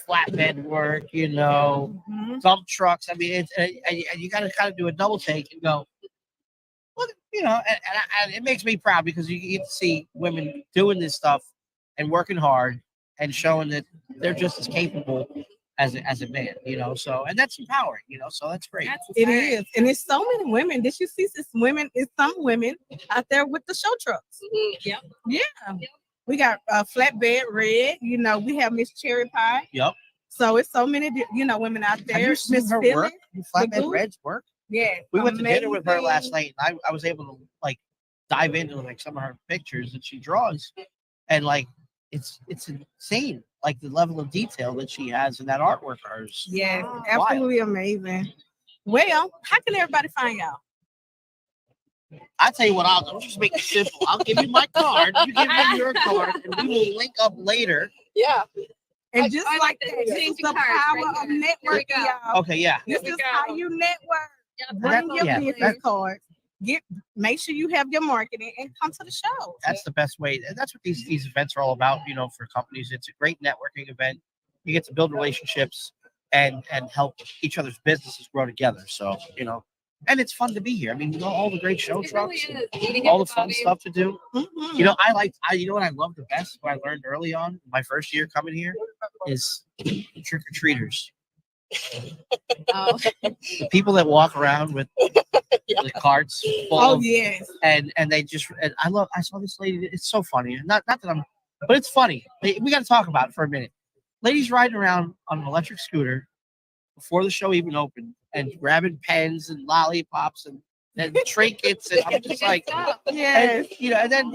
flatbed work, dump trucks. I mean, and you got to kind of do a double take and go, look, and it makes me proud because you get to see women doing this stuff and working hard and showing that they're just as capable as a man, So, and that's empowering, So that's great. It is, and it's so many women. Did you see this women? It's some women out there with the show trucks. Yep. Yeah. We got flatbed red. We have Miss Cherry Pie. Yep. So it's so many, women out there. Have you seen her work? Flatbed Red's work? Yeah. We went to dinner with her last night, and I was able to dive into some of her pictures that she draws, and it's insane, the level of detail that she has in that artwork of hers. Yeah, absolutely amazing. Well, how can everybody find y'all? I tell you what, I'll just make it simple. I'll give you my card, you give me your card, and we will link up later. Yeah. And just like that, this is the power of networking, y'all. Okay, yeah. This is how you network. Bring your business cards. Make sure you have your marketing and come to the show. That's the best way. And that's what these events are all about, for companies. It's a great networking event. You get to build relationships and help each other's businesses grow together. So, and it's fun to be here. I mean, all the great show trucks, all the fun stuff to do. Mm-hmm. You know what I love the best, what I learned early on, my first year coming here, is trick-or-treaters. The people that walk around with the carts full yes. And they just, and I saw this lady, it's so funny. Not that but it's funny. We got to talk about it for a minute. Ladies riding around on an electric scooter before the show even opened and grabbing pens and lollipops and trinkets, and I'm just like, yes, and then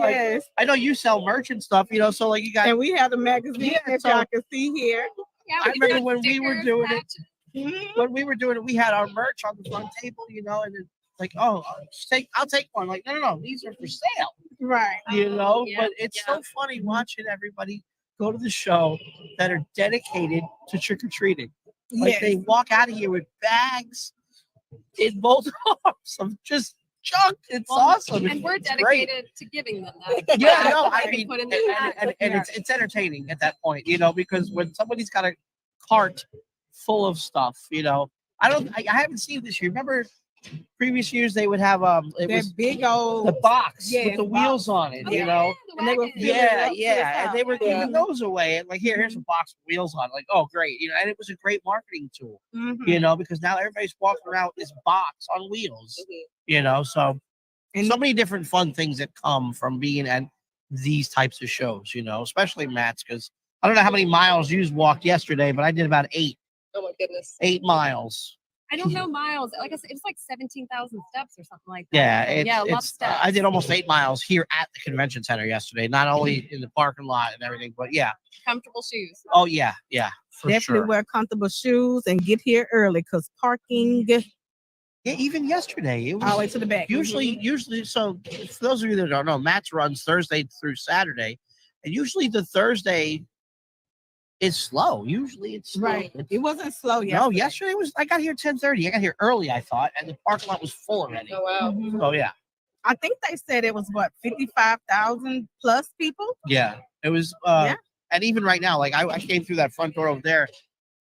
I know you sell merch and stuff, so you got, and we have the magazine that y'all can see here. Yeah, I remember when we were doing it. When we were doing it, we had our merch on the front table, and then I'll take one. No, these are for sale, right? But it's so funny watching everybody go to the show that are dedicated to trick or treating. They walk out of here with bags in both arms of just junk. It's awesome. And we're dedicated to giving them that. Yeah, no, I mean, and it's entertaining at that point, because when somebody's got a cart full of stuff, I haven't seen this year. Remember previous years they would have big old the box with the wheels on it, and they were and they were giving those away, and here's a box with wheels on it. Oh great, and it was a great marketing tool, because now everybody's walking around with this box on wheels, so many different fun things that come from being at these types of shows, especially Matt's, because I don't know how many miles you walked yesterday, but I did about 8. Oh my goodness. 8 miles. I don't know miles. Like I said, it was 17,000 steps or something like that. Yeah, a lot of steps. I did almost 8 miles here at the convention center yesterday. Not only in the parking lot and everything, but comfortable shoes. Oh yeah, for definitely sure. Wear comfortable shoes and get here early because parking. Yeah, even yesterday it was all the way to the back. Usually, so for those of you that don't know, Matt's runs Thursday through Saturday, and usually the Thursday is slow. Usually it's slow. Right. It wasn't slow yesterday. No, yesterday was. I got here 10:30. I got here early, I thought, and the parking lot was full already. Oh wow. Mm-hmm. Oh yeah. I think they said it was 55,000 plus people. Yeah, it was. And even right now, I came through that front door over there,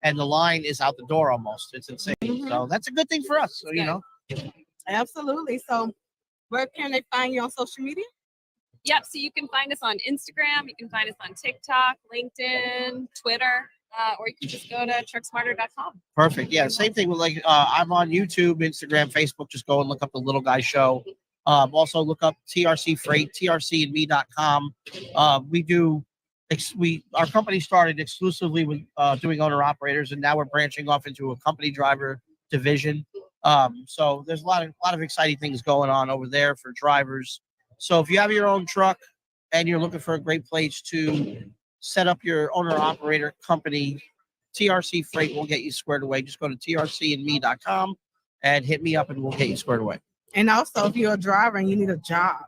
and the line is out the door almost. It's insane. Mm-hmm. So that's a good thing for us. So Absolutely. So where can they find you on social media? Yep. So you can find us on Instagram. You can find us on TikTok, LinkedIn, Twitter, or you can just go to trucksmarter.com. Perfect. Yeah. Same thing with I'm on YouTube, Instagram, Facebook. Just go and look up the Little Guy Show. Also look up TRC Freight, trcandme.com. Our company started exclusively with doing owner operators, and now we're branching off into a company driver division. So there's a lot of exciting things going on over there for drivers. So if you have your own truck and you're looking for a great place to set up your owner-operator company, TRC Freight will get you squared away. Just go to trcandme.com and hit me up, and we'll get you squared away. And also, if you're a driver and you need a job,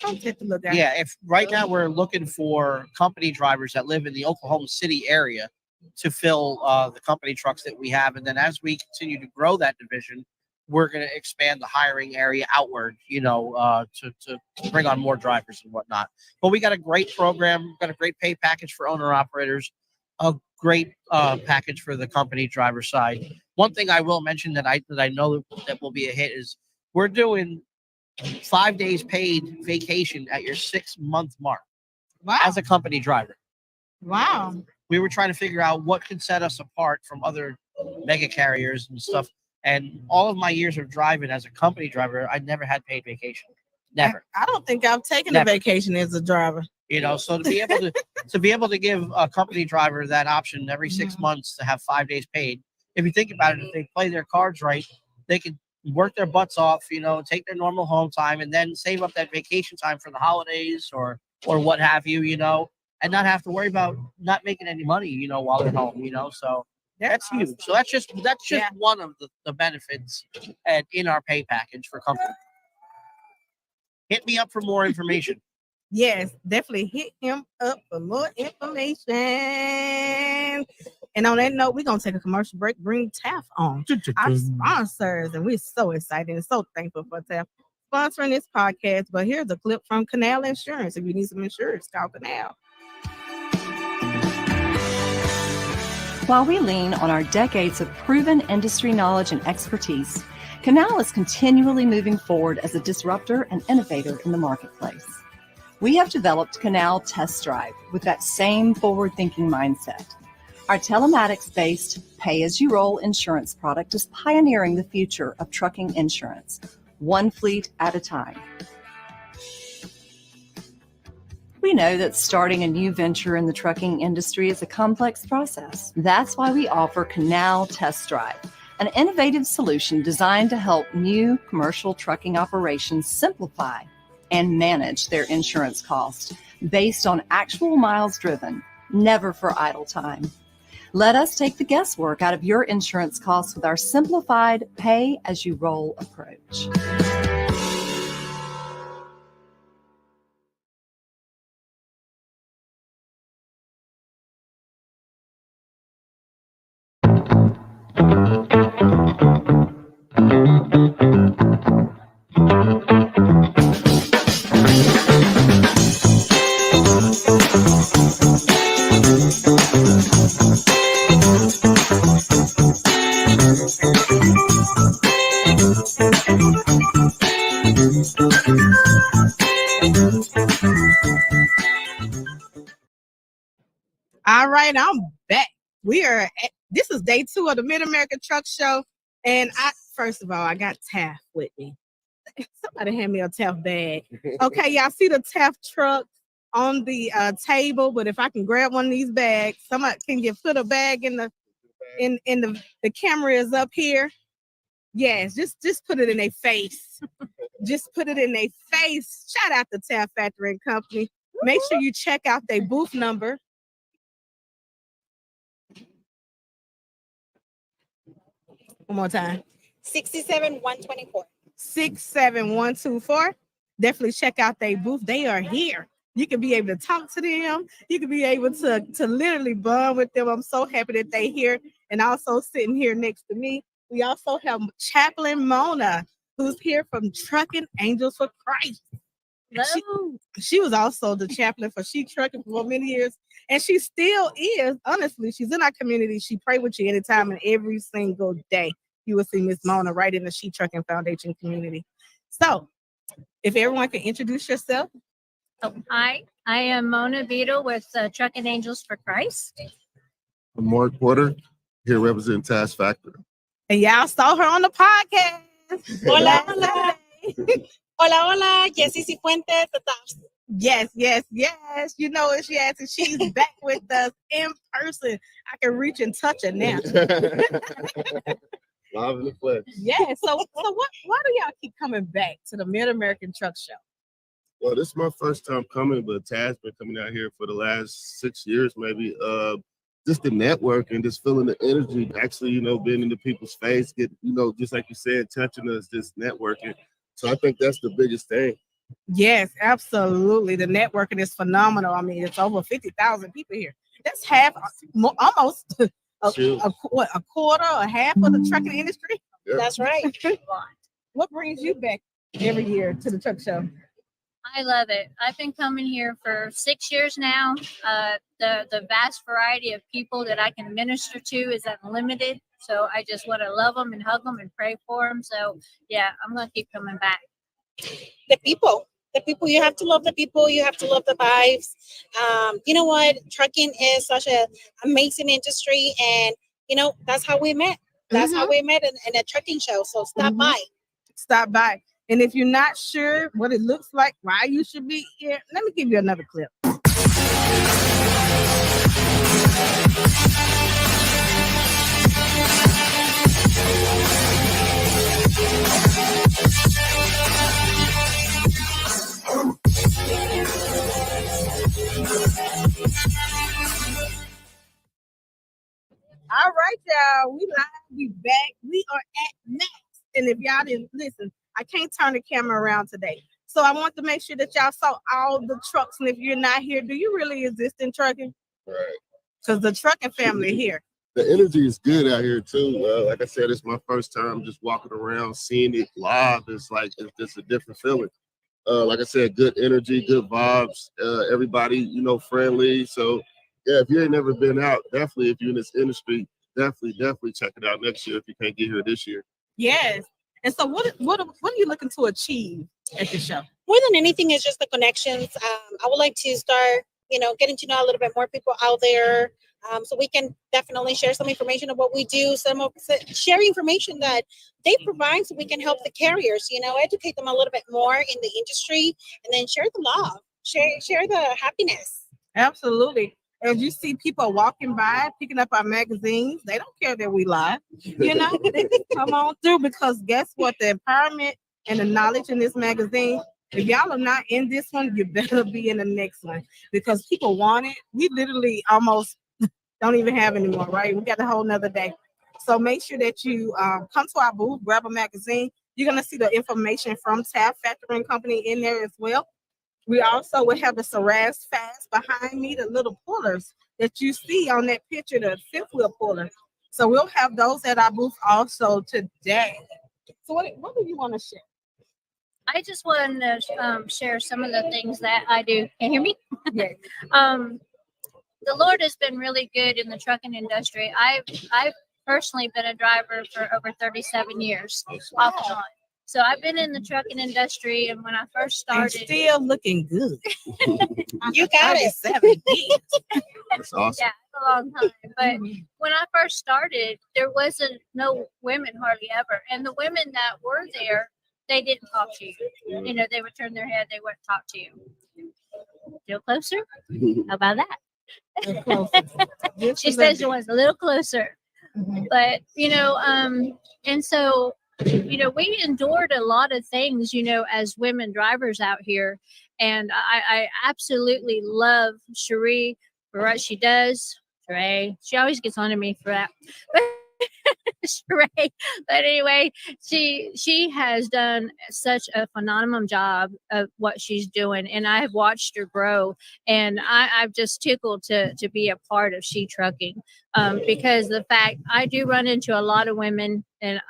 don't take a look at it. Yeah, if right now we're looking for company drivers that live in the Oklahoma City area to fill the company trucks that we have. And then as we continue to grow that division, we're going to expand the hiring area outward, to bring on more drivers and whatnot. But we got a great program, got a great pay package for owner operators. a great package for the company driver side. One thing I will mention that I know that will be a hit is we're doing 5 days paid vacation at your 6-month mark Wow. as a company driver. Wow. We were trying to figure out what could set us apart from other mega carriers and stuff. And all of my years of driving as a company driver, I never had paid vacation. Never. I don't think I've taken Never. a vacation as a driver. You know, so to be able to give a company driver that option every 6 months to have 5 days paid, if you think about it, if they play their cards right, they can work their butts off, you know, take their normal home time and then save up that vacation time for the holidays or what have you, you know, and not have to worry about not making any money, you know, while they're home, you know. So that's huge. So that's just one of the benefits and in our pay package for company. Hit me up for more information. Yes, definitely hit him up for more information. And on that note, we're going to take a commercial break, bring TAF on, our sponsors. And we're so excited and so thankful for TAF sponsoring this podcast. But here's a clip from Canal Insurance. If you need some insurance, call Canal. While we lean on our decades of proven industry knowledge and expertise, Canal is continually moving forward as a disruptor and innovator in the marketplace. We have developed Canal Test Drive with that same forward-thinking mindset. Our telematics-based pay-as-you-roll insurance product is pioneering the future of trucking insurance, one fleet at a time. We know that starting a new venture in the trucking industry is a complex process. That's why we offer Canal Test Drive, an innovative solution designed to help new commercial trucking operations simplify and manage their insurance costs based on actual miles driven, never for idle time. Let us take the guesswork out of your insurance costs with our simplified pay-as-you-roll approach. All right, I'm back. This is day 2 of the Mid-American Truck Show. And first of all, I got TAF with me. Somebody hand me a TAF bag. Okay, y'all see the TAF truck on the table, but if I can grab one of these bags, somebody can you put a bag in the camera is up here. Yes, just put it in their face. Just put it in their face. Shout out to TAF Factory and Company. Make sure you check out their booth number. One more time. 67124. 67124. Definitely check out their booth. They are here. You can be able to talk to them. You can be able to literally bond with them. I'm so happy that they're here. And also sitting here next to me, we also have Chaplain Mona, who's here from Trucking Angels for Christ. She was also the chaplain for Shetrucking for many years, and she still is. Honestly, she's in our community. She pray with you anytime and every single day. You will see Miss Mona right in the Shetrucking Foundation community. So, if everyone can introduce yourself. Oh, hi, I am Mona Beadle with Trucking Angels for Christ. I'm Mark Porter, here representing Task Factor. And y'all saw her on the podcast. Hola, hola. Hola, hola, Jessie Cifuentes. Yes. You know it's yes, and she's back with us in person. I can reach and touch her now. Live in the flesh. Yeah. So why do y'all keep coming back to the Mid-American Truck Show? Well, this is my first time coming, but Taz been coming out here for the last 6 years, maybe. Just the network and just feeling the energy, actually, you know, being in the people's face, get, you know, just like you said, touching us, just networking. So I think that's the biggest thing. Yes, absolutely. The networking is phenomenal. I mean, it's over 50,000 people here. That's half, almost a quarter or half of the trucking industry. Yep. That's right. What brings you back every year to the truck show? I love it. I've been coming here for 6 years now. The vast variety of people that I can minister to is unlimited. So I just want to love them and hug them and pray for them. So yeah, I'm gonna keep coming back. The people, you have to love the people, you have to love the vibes. You know what? Trucking is such an amazing industry, and that's how we met. That's how we met in a trucking show. So stop by. Stop by. And if you're not sure what it looks like, why you should be here, let me give you another clip. All right, y'all. We live. We back. We are at Max. And if y'all didn't listen, I can't turn the camera around today. So I want to make sure that y'all saw all the trucks. And if you're not here, do you really exist in trucking? Right. Because the trucking family here. The energy is good out here too. Like I said, it's my first time just walking around, seeing it live. It's just a different feeling. Like I said, good energy, good vibes. Everybody, friendly. So yeah, if you ain't never been out, definitely if you're in this industry, definitely check it out next year if you can't get here this year. Yes. And so what are you looking to achieve at the show? More than anything, is just the connections. I would like to start, getting to know a little bit more people out there. So we can definitely share some information of what we do, share information that they provide so we can help the carriers, educate them a little bit more in the industry, and then share the love, share the happiness. Absolutely. As you see people walking by, picking up our magazines, they don't care that we lie. They come on through, because guess what? The empowerment and the knowledge in this magazine, if y'all are not in this one, you better be in the next one, because people want it. We literally almost don't even have anymore, right? We got a whole nother day. So make sure that you come to our booth, grab a magazine. You're going to see the information from Taft Factoring Company in there as well. We also will have the Saraz Fast behind me, the little pullers that you see on that picture, the fifth wheel puller. So we'll have those at our booth also today. So what do you want to share? I just want to share some of the things that I do. Can you hear me? Yes. The Lord has been really good in the trucking industry. I've personally been a driver for over 37 years, off and on. So I've been in the trucking industry, and when I first started, still looking good. You got it. 7 years. That's awesome. yeah, it's a long time. But when I first started, there wasn't no women hardly ever, and the women that were there, they didn't talk to you. They would turn their head, they wouldn't talk to you. Still closer? How about that? She says she wants a little closer. But and so we endured a lot of things, as women drivers out here. And I absolutely love Cherie for what she does. Sheree, she always gets on to me for that. Sheree. But anyway, she has done such a phenomenal job of what she's doing, and I have watched her grow, and I'm just tickled to be a part of Shetrucking, because the fact I do run into a lot of women, and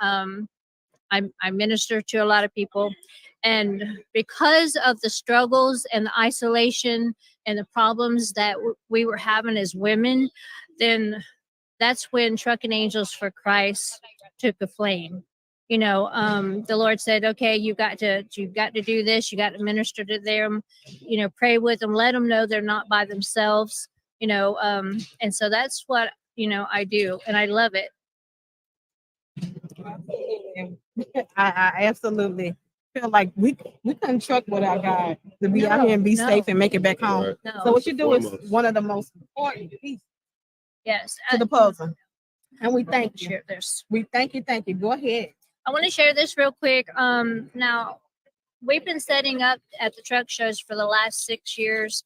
I minister to a lot of people, and because of the struggles and the isolation and the problems that we were having as women, then that's when Trucking Angels for Christ took a flame. The Lord said, okay, you got to do this. You got to minister to them, pray with them, let them know they're not by themselves, and so that's what, I do. And I love it. I absolutely feel like we couldn't truck without God to be out here and be safe and make it back home. Right. No. So what you do is one of the most important pieces Yes. to the puzzle. And we thank you. Share this. We thank you. Thank you. Go ahead. I want to share this real quick. Now, we've been setting up at the truck shows for the last 6 years,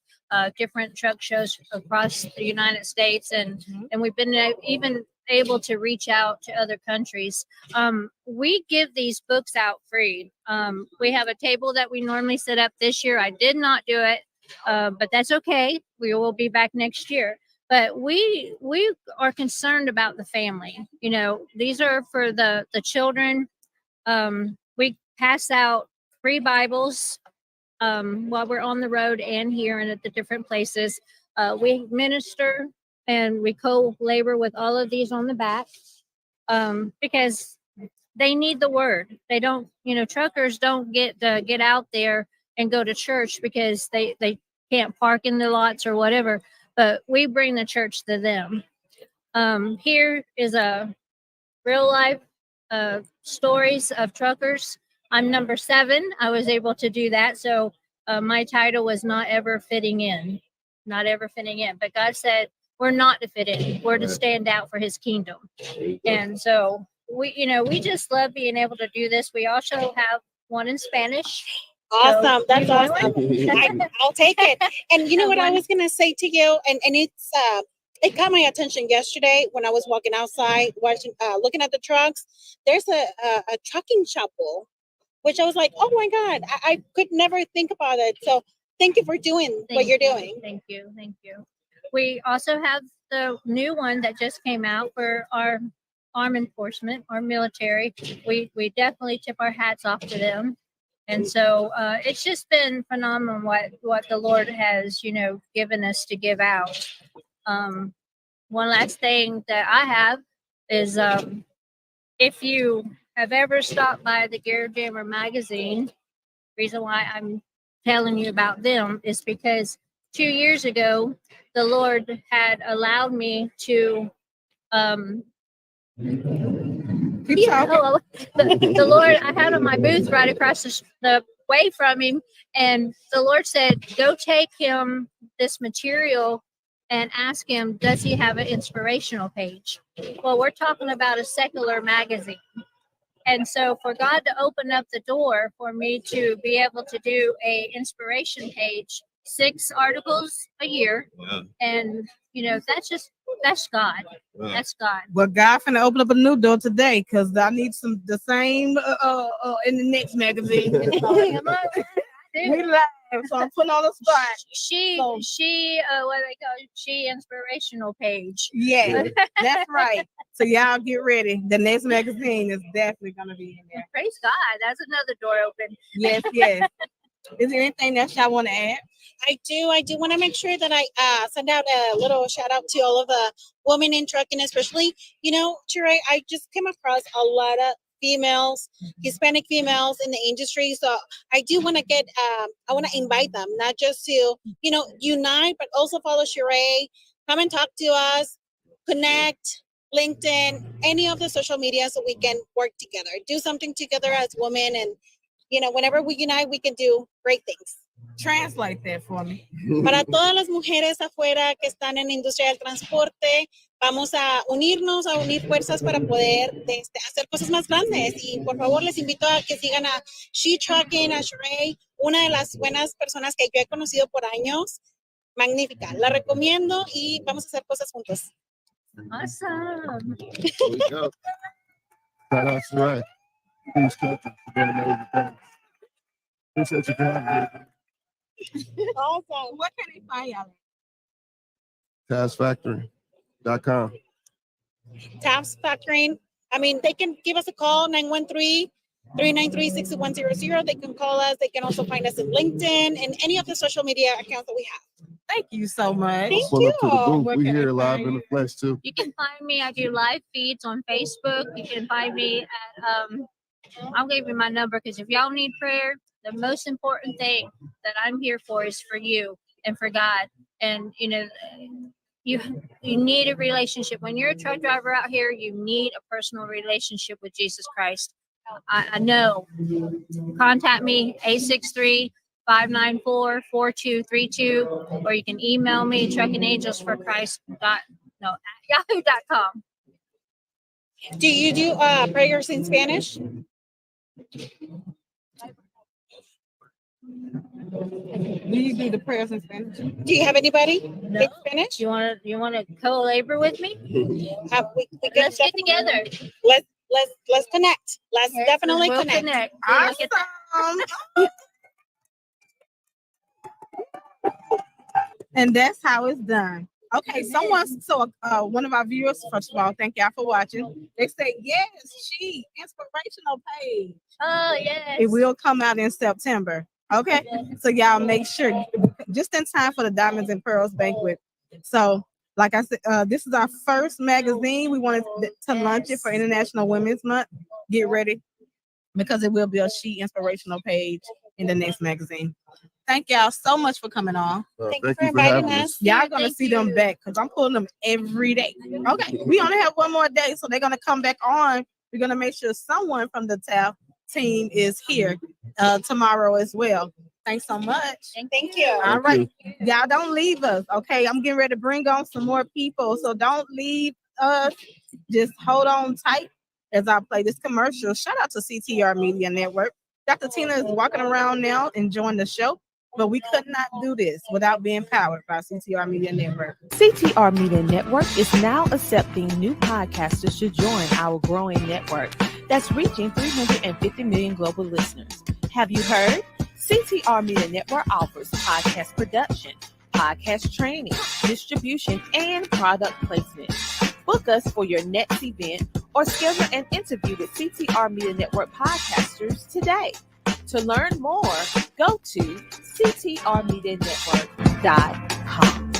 different truck shows across the United States, and we've been even able to reach out to other countries. We give these books out free. We have a table that we normally set up this year. I did not do it, but that's okay. We will be back next year. But we are concerned about the family. These are for the children. We pass out free Bibles while we're on the road and here and at the different places. We minister and we co-labor with all of these on the back because they need the word. They don't, truckers don't get out there and go to church because they can't park in the lots or whatever, but we bring the church to them. Here is a real life stories of truckers. I'm number 7. I was able to do that. So my title was not ever fitting in, but God said, we're not to fit in. We're to stand out for his kingdom. And so we just love being able to do this. We also have one in Spanish. Awesome. So That's you want awesome. I'll take it. And you know what I was going to say to you, and it's, it caught my attention yesterday when I was walking outside, looking at the trucks. There's a trucking chapel, which I was like, oh my God, I could never think about it. So thank you for doing what you're doing. Thank you. We also have the new one that just came out for our armed enforcement, our military. We definitely tip our hats off to them. And so it's just been phenomenal what the Lord has, given us to give out. One last thing that I have is if you have ever stopped by the Gear Jammer magazine, reason why I'm telling you about them is because 2 years ago, the Lord had allowed me to the Lord, I had on my booth right across the way from him, and the Lord said, go take him this material and ask him, does he have an inspirational page? Well, we're talking about a secular magazine. And so for God to open up the door for me to be able to do a inspiration page, 6 articles a year, and that's God. That's God. Well, God finna open up a new door today because I need the same in the next magazine. We live, so I'm putting on the spot. She what they call she inspirational page. Yeah, that's right. So y'all get ready. The next magazine is definitely gonna be in there. Praise God. That's another door open. Yes. Is there anything else y'all want to add? I do want to make sure that I send out a little shout out to all of the women in trucking, especially, Sheree, I just came across a lot of females, Hispanic females in the industry. So I do want to I want to invite them, not just to, unite, but also follow Sheree, come and talk to us, connect, LinkedIn, any of the social media so we can work together, do something together as women. And, whenever we unite, we can do great things. Translate that for me. Para todas las mujeres afuera que están en la industria del transporte, vamos a unirnos, a unir fuerzas para poder hacer cosas más grandes. Y por favor, les invito a que sigan a Shetrucking, a Sheree, una de las buenas personas que yo he conocido por años. Magnífica. La recomiendo y vamos a hacer cosas juntos. Awesome. There we go. Shout out to Sheree. Please come to amazing things. Appreciate you coming here. Awesome. What can they find y'all at? TaskFactory.com. Taps Factoring. I mean, they can give us a call, 913-393-6100. They can call us. They can also find us in LinkedIn and any of the social media accounts that we have. Thank you so much. Thank Pull up to the you. booth. Where We can here they live find in the flesh too. You can find me. I do live feeds on Facebook. You can find me at I'll give you my number because if y'all need prayer, the most important thing that I'm here for is for you and for God. And you need a relationship. When you're a truck driver out here, you need a personal relationship with Jesus Christ. I know. Contact me 863-594-4232, or you can email me truckingangelsforchrist.yahoo.com. Do you do prayers in Spanish? Do you do the prayers in Spanish? Do you have anybody No. in Spanish? You want to co-labor with me? We Let's get together. Let's connect. Let's Yes, definitely we'll connect. Yeah, look at that. And that's how it's done. Okay, one of our viewers, first of all, thank y'all for watching. They say, yes, inspirational page. Oh, yes. It will come out in September. Okay, so y'all make sure just in time for the Diamonds and Pearls banquet. So, like I said, this is our first magazine. We wanted to launch it for International Women's Month. Get ready because it will be a She inspirational page in the next magazine. Thank y'all so much for coming on. Thank you for inviting us. Y'all gonna see them back because I'm pulling them every day. Okay, we only have one more day, so they're gonna come back on. We're gonna make sure someone from the TAF team is here tomorrow as well. Thanks so much. Thank you. All right, y'all don't leave us. Okay, I'm getting ready to bring on some more people, so don't leave us. Just hold on tight as I play this commercial. Shout out to CTR Media Network. Dr. Tina is walking around now enjoying the show. But we could not do this without being powered by CTR Media Network. CTR Media Network is now accepting new podcasters to join our growing network that's reaching 350 million global listeners. Have you heard? CTR Media Network offers podcast production, podcast training, distribution, and product placement. Book us for your next event or schedule an interview with CTR Media Network podcasters today. To learn more, go to ctrmedianetwork.com.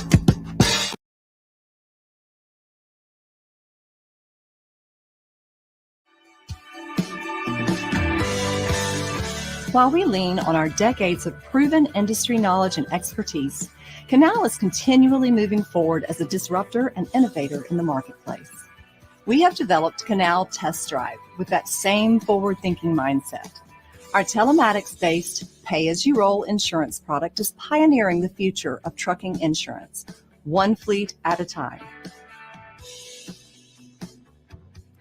While we lean on our decades of proven industry knowledge and expertise, Canal is continually moving forward as a disruptor and innovator in the marketplace. We have developed Canal Test Drive with that same forward-thinking mindset. Our telematics-based pay-as-you-roll insurance product is pioneering the future of trucking insurance, one fleet at a time.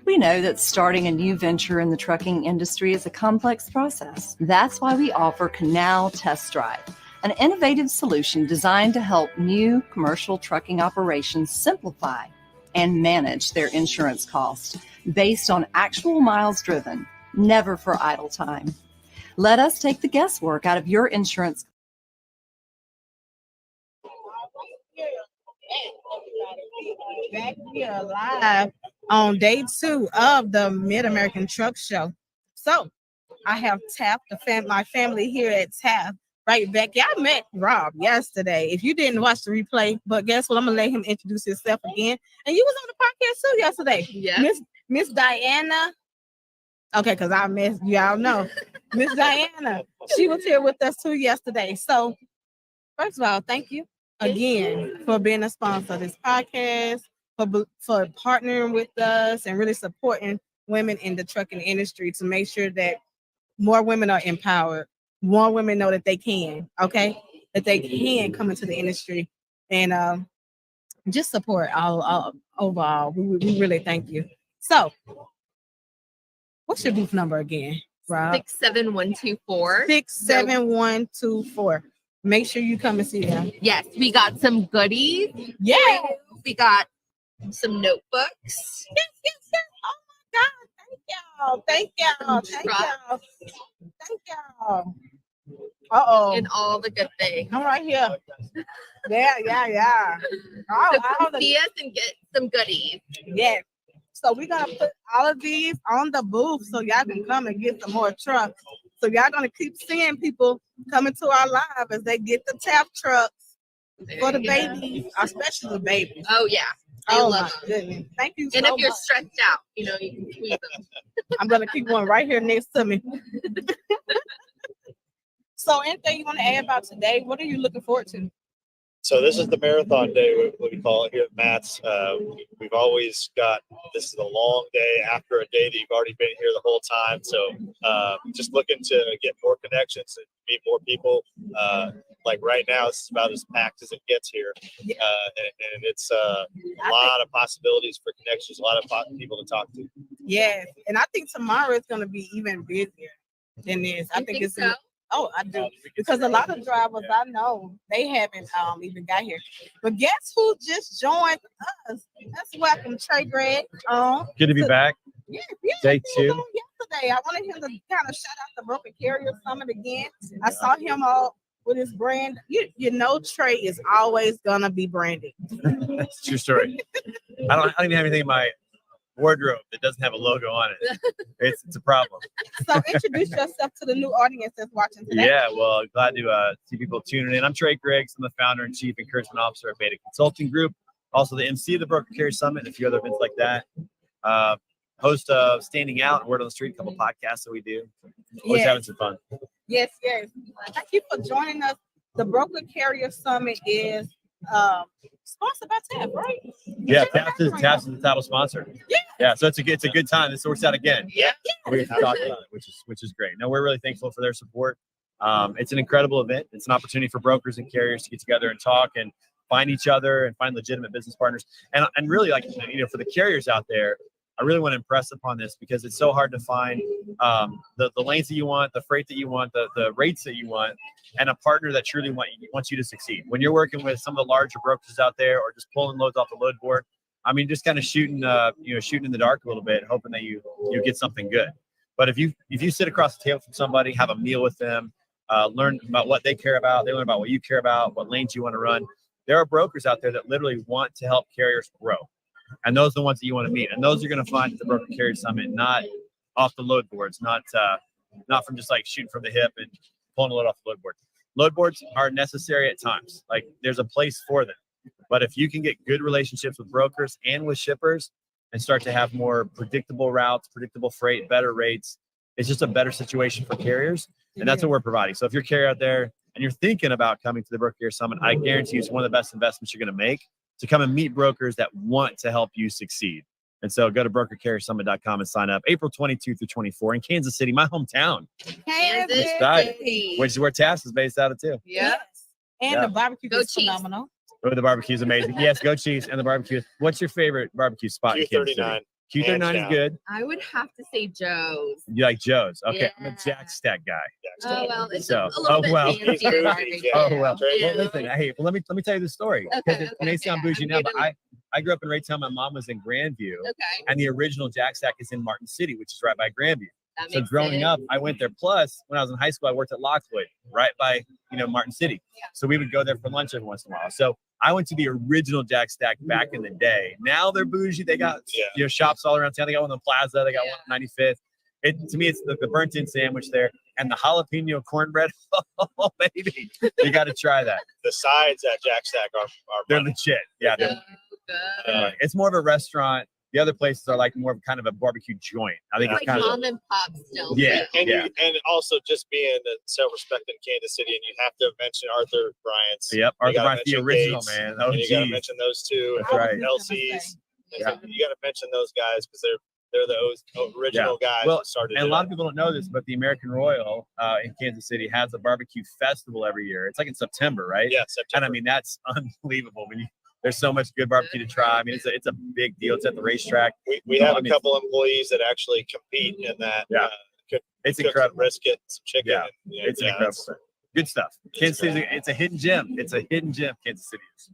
We know that starting a new venture in the trucking industry is a complex process. That's why we offer Canal Test Drive, an innovative solution designed to help new commercial trucking operations simplify and manage their insurance costs based on actual miles driven, never for idle time. Let us take the guesswork out of your insurance. Back here live on day 2 of the Mid-American Truck Show. So I have TAF, my family here at TAF, right back. Y'all met Rob yesterday. If you didn't watch the replay, but guess what? I'm gonna let him introduce himself again. And you was on the podcast too yesterday. Yeah. Miss Diana. Okay, because I miss y'all know. Miss Diana. She was here with us too yesterday. So first of all, thank you again for being a sponsor of this podcast, for partnering with us and really supporting women in the trucking industry to make sure that more women are empowered. More women know that they can, okay? That they can come into the industry and just support all overall. We really thank you. So, what's your booth number again, Rob? 67124. 67124. Make sure you come and see them. Yes, we got some goodies. Yeah. We got some notebooks. Yes. Oh my God. Thank y'all. Thank y'all. Uh-oh. And all the good things. I'm right here. Yeah. So come see us and get some goodies. Yeah. So we're gonna put all of these on the booth so y'all can come and get some more trucks. So y'all gonna keep seeing people coming to our live as they get the TAF trucks for the babies, especially the babies. Oh yeah. I Oh love my them. goodness. Thank you And so if you're much. stressed out, you can squeeze them. I'm gonna keep one right here next to me. So anything you want to add about today? What are you looking forward to? So this is the marathon day, what we call it here at Matt's. We've always got, this is a long day after a day that you've already been here the whole time. So just looking to get more connections and meet more people. Like right now, it's about as packed as it gets here. And it's a lot of possibilities for connections, a lot of people to talk to. Yes, and I think tomorrow is going to be even busier than this. I think it's so? Oh, I do, because a lot of drivers I know, they haven't even got here. But guess who just joined us? Let's welcome Trey Gregg. Good to be back. Yeah, Day he was 2. on yesterday. I wanted him to kind of shout out the Broken Carrier Summit again. I saw him all with his brand. You know, Trey is always gonna be branded. That's a true story. I don't even have anything in my wardrobe that doesn't have a logo on it. It's a problem. So introduce yourself to the new audience that's watching today. Yeah, well, glad to see people tuning in. I'm Trey Griggs. I'm the founder and chief encouragement officer at Beta Consulting Group. Also the MC of the Broker Carrier Summit and a few other events like that. Host of Standing Out, Word on the Street, a couple podcasts that we do. Always having some fun. Yes. Thank you for joining us. The Broker Carrier Summit is sponsored by TAP, right? Yeah, TAPS is the title sponsor. Yeah, so it's a good time. This works out again. Yeah. We get to talk about it, which is great. No, we're really thankful for their support. It's an incredible event. It's an opportunity for brokers and carriers to get together and talk and find each other and find legitimate business partners. And really, like, for the carriers out there, I really want to impress upon this because it's so hard to find the lanes that you want, the freight that you want, the rates that you want, and a partner that truly wants you to succeed. When you're working with some of the larger brokers out there or just pulling loads off the load board, I mean, just kind of shooting in the dark a little bit, hoping that you get something good. But if you sit across the table from somebody, have a meal with them, learn about what they care about, they learn about what you care about, what lanes you want to run. There are brokers out there that literally want to help carriers grow. And those are the ones that you want to meet. And those you're going to find at the Broker Carrier Summit, not off the load boards, not from just like shooting from the hip and pulling a load off the load board. Load boards are necessary at times. Like, there's a place for them. But if you can get good relationships with brokers and with shippers and start to have more predictable routes, predictable freight, better rates, it's just a better situation for carriers. And that's what we're providing. So if you're a carrier out there and you're thinking about coming to the Broker Carrier Summit, I guarantee you it's one of the best investments you're going to make, to come and meet brokers that want to help you succeed. And so go to brokercarriersummit.com and sign up. April 22 through 24 in Kansas City, my hometown. Kansas Excited. City. Which is where TAPS is based out of too. Yeah. And the barbecue Go is Chiefs. phenomenal. Oh, the barbecue is amazing. Yes, go Chiefs and the barbecue. What's your favorite barbecue spot in Kansas City? Q39. Q39 is good. I would have to say Joe's. You like Joe's? Okay, I'm a Yeah. Jack Stack guy. Oh well, it's So- a little bit fancier He's bougie, barbecue. yeah. Oh well. Yeah. Well, listen. Hey, well, let me tell you the story. Okay, Because it may okay, sound okay. bougie I'm now, but giving- I grew up in Raytown. My mom was in Grandview, Okay. and the original Jack Stack is in Martin City, which is right by Grandview. That So makes growing sense. up, I went there. Plus, when I was in high school, I worked at Lockwood, right by Martin City. Yeah. So we would go there for lunch every once in a while. So I went to the original Jack Stack back in the day. Now they're bougie. They got shops all around town. They got one in the Plaza. They got one on 95th. To me, it's the burnt-in sandwich there and the jalapeno cornbread. Oh, baby, you got to try that. The sides at Jack Stack are They're money. legit. Yeah, So they're good. it's more of a restaurant. The other places are like more of kind of a barbecue joint. I think It's it's like kind of mom and pop still. Yeah. And and also just being a self-respecting Kansas City, and you have to mention Arthur Bryant's. Yep. You Arthur gotta Bryant's the mention original, Gates, man. Oh, and you got to geez. mention those two. That's and right. LC's. Yeah. You got to mention those guys because they're the original guys Well, that started. And a it lot up. of people don't know this, but the American Royal in Kansas City has a barbecue festival every year. It's like in September, right? Yeah, And September. I mean, that's unbelievable. There's so much good barbecue to try. I mean, it's a big deal. It's at the racetrack. We So, have I a mean, couple employees that actually compete in that. Yeah. It's cook some incredible. brisket, some chicken. Yeah. and, It's yeah, incredible. Good stuff. Kansas City, it's a hidden gem. It's a hidden gem, Kansas City is.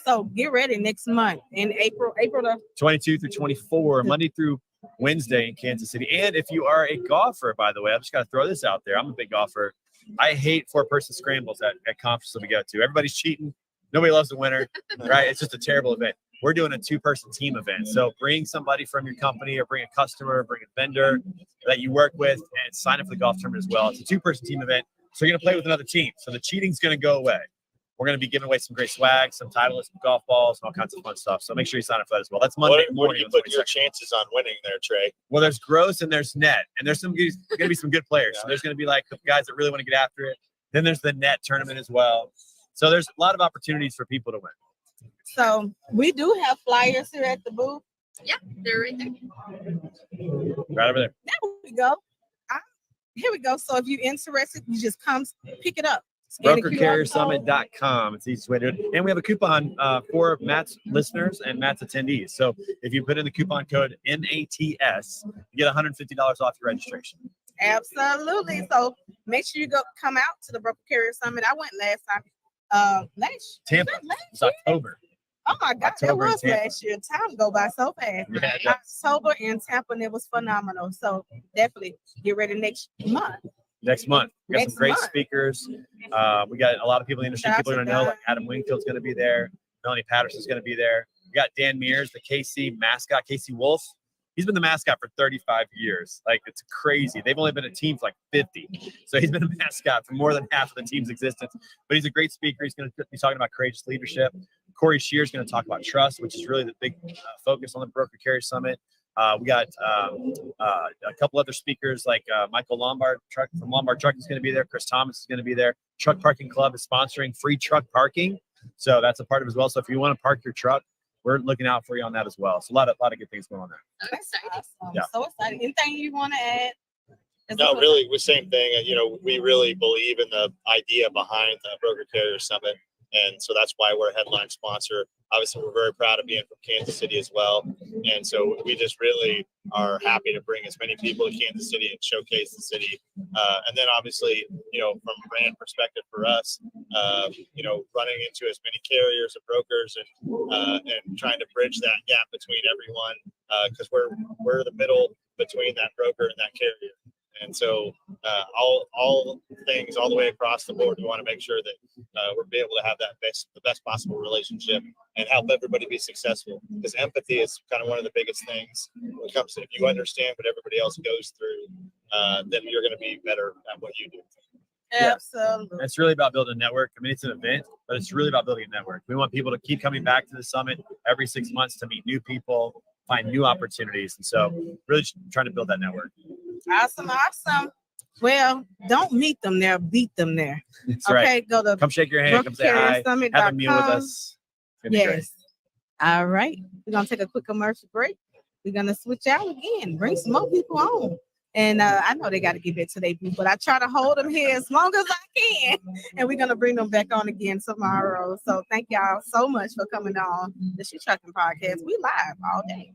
So get ready next month in April the 22 through 24, Monday through Wednesday in Kansas City. And if you are a golfer, by the way, I'm just going to throw this out there. I'm a big golfer. I hate 4-person scrambles at conferences that we go to. Everybody's cheating. Nobody loves the winner, right? It's just a terrible event. We're doing a 2-person team event. So bring somebody from your company or bring a customer, bring a vendor that you work with and sign up for the golf tournament as well. It's a 2-person team event. So you're going to play with another team. So the cheating's going to go away. We're going to be giving away some great swag, some Titleist, some golf balls, and all kinds of fun stuff. So make sure you sign up for that as well. That's Monday What do morning. you on the put your 22nd. chances on winning there, Trey? Well, there's gross and there's net, and there's going to be some good players. So there's going to be like the guys that really want to get after it. Then there's the net tournament as well. So there's a lot of opportunities for people to win. So we do have flyers here at the booth. Yeah, they're right there. Right over there. There we go. Here we go. So if you're interested, you just come pick it up. Scan the QR code. BrokerCarrierSummit.com. It's the easiest way to do it. And we have a coupon for Matt's listeners and Matt's attendees. So if you put in the coupon code NATS, you get $150 off your registration. Absolutely. So make sure you come out to the Broker Carrier Summit. I went last time. Tampa. Last It's October. Oh my God, October it in was Tampa. last year. Time go by so fast. Yeah, it does. October in Tampa, and it was phenomenal. So definitely get ready next month. Next month. We got Next some great month. speakers. We got a lot of people in the industry. Shout People are out going to know, to like Adam Wingfield's going to be there. Melanie Patterson's going to be there. We got Dan Mears, the KC mascot, KC Wolf. He's been the mascot for 35 years. Like, it's crazy. They've only been a team for like 50. So he's been a mascot for more than half of the team's existence. But he's a great speaker. He's going to be talking about courageous leadership. Corey Shear is going to talk about trust, which is really the big focus on the Broker Carrier Summit. We got a couple other speakers like Michael Lombard from Lombard Truck is going to be there. Chris Thomas is going to be there. Truck Parking Club is sponsoring free truck parking. So that's a part of it as well. So if you want to park your truck, we're looking out for you on that as well. So a lot of good things going on there. That's awesome. Yeah. So excited. Anything you want to add? No, really, the same thing. We really believe in the idea behind the Broker Carrier Summit. And so that's why we're a headline sponsor. Obviously, we're very proud of being from Kansas City as well. And so we just really are happy to bring as many people to Kansas City and showcase the city. And then obviously, from a brand perspective for us, running into as many carriers and brokers and trying to bridge that gap between everyone, because we're the middle between that broker and that carrier. And so all things all the way across the board, we want to make sure that we're be able to have the best possible relationship and help everybody be successful. Because empathy is kind of one of the biggest things when it comes to, if you understand what everybody else goes through, then you're going to be better at what you do. Absolutely. It's really about building a network. I mean, it's an event, but it's really about building a network. We want people to keep coming back to the summit every 6 months to meet new people, find new opportunities. And so really trying to build that network. Awesome. Well, don't meet them there, beat them there. That's okay, right. go to Come shake your hand, come say hi, have a meal with us. It's gonna be great. Yes. All right. We're going to take a quick commercial break. We're going to switch out again, bring some more people on. And I know they got to get back to their booth, but I try to hold them here as long as I can. And we're going to bring them back on again tomorrow. So thank y'all so much for coming on the Shetrucking Podcast. We live all day.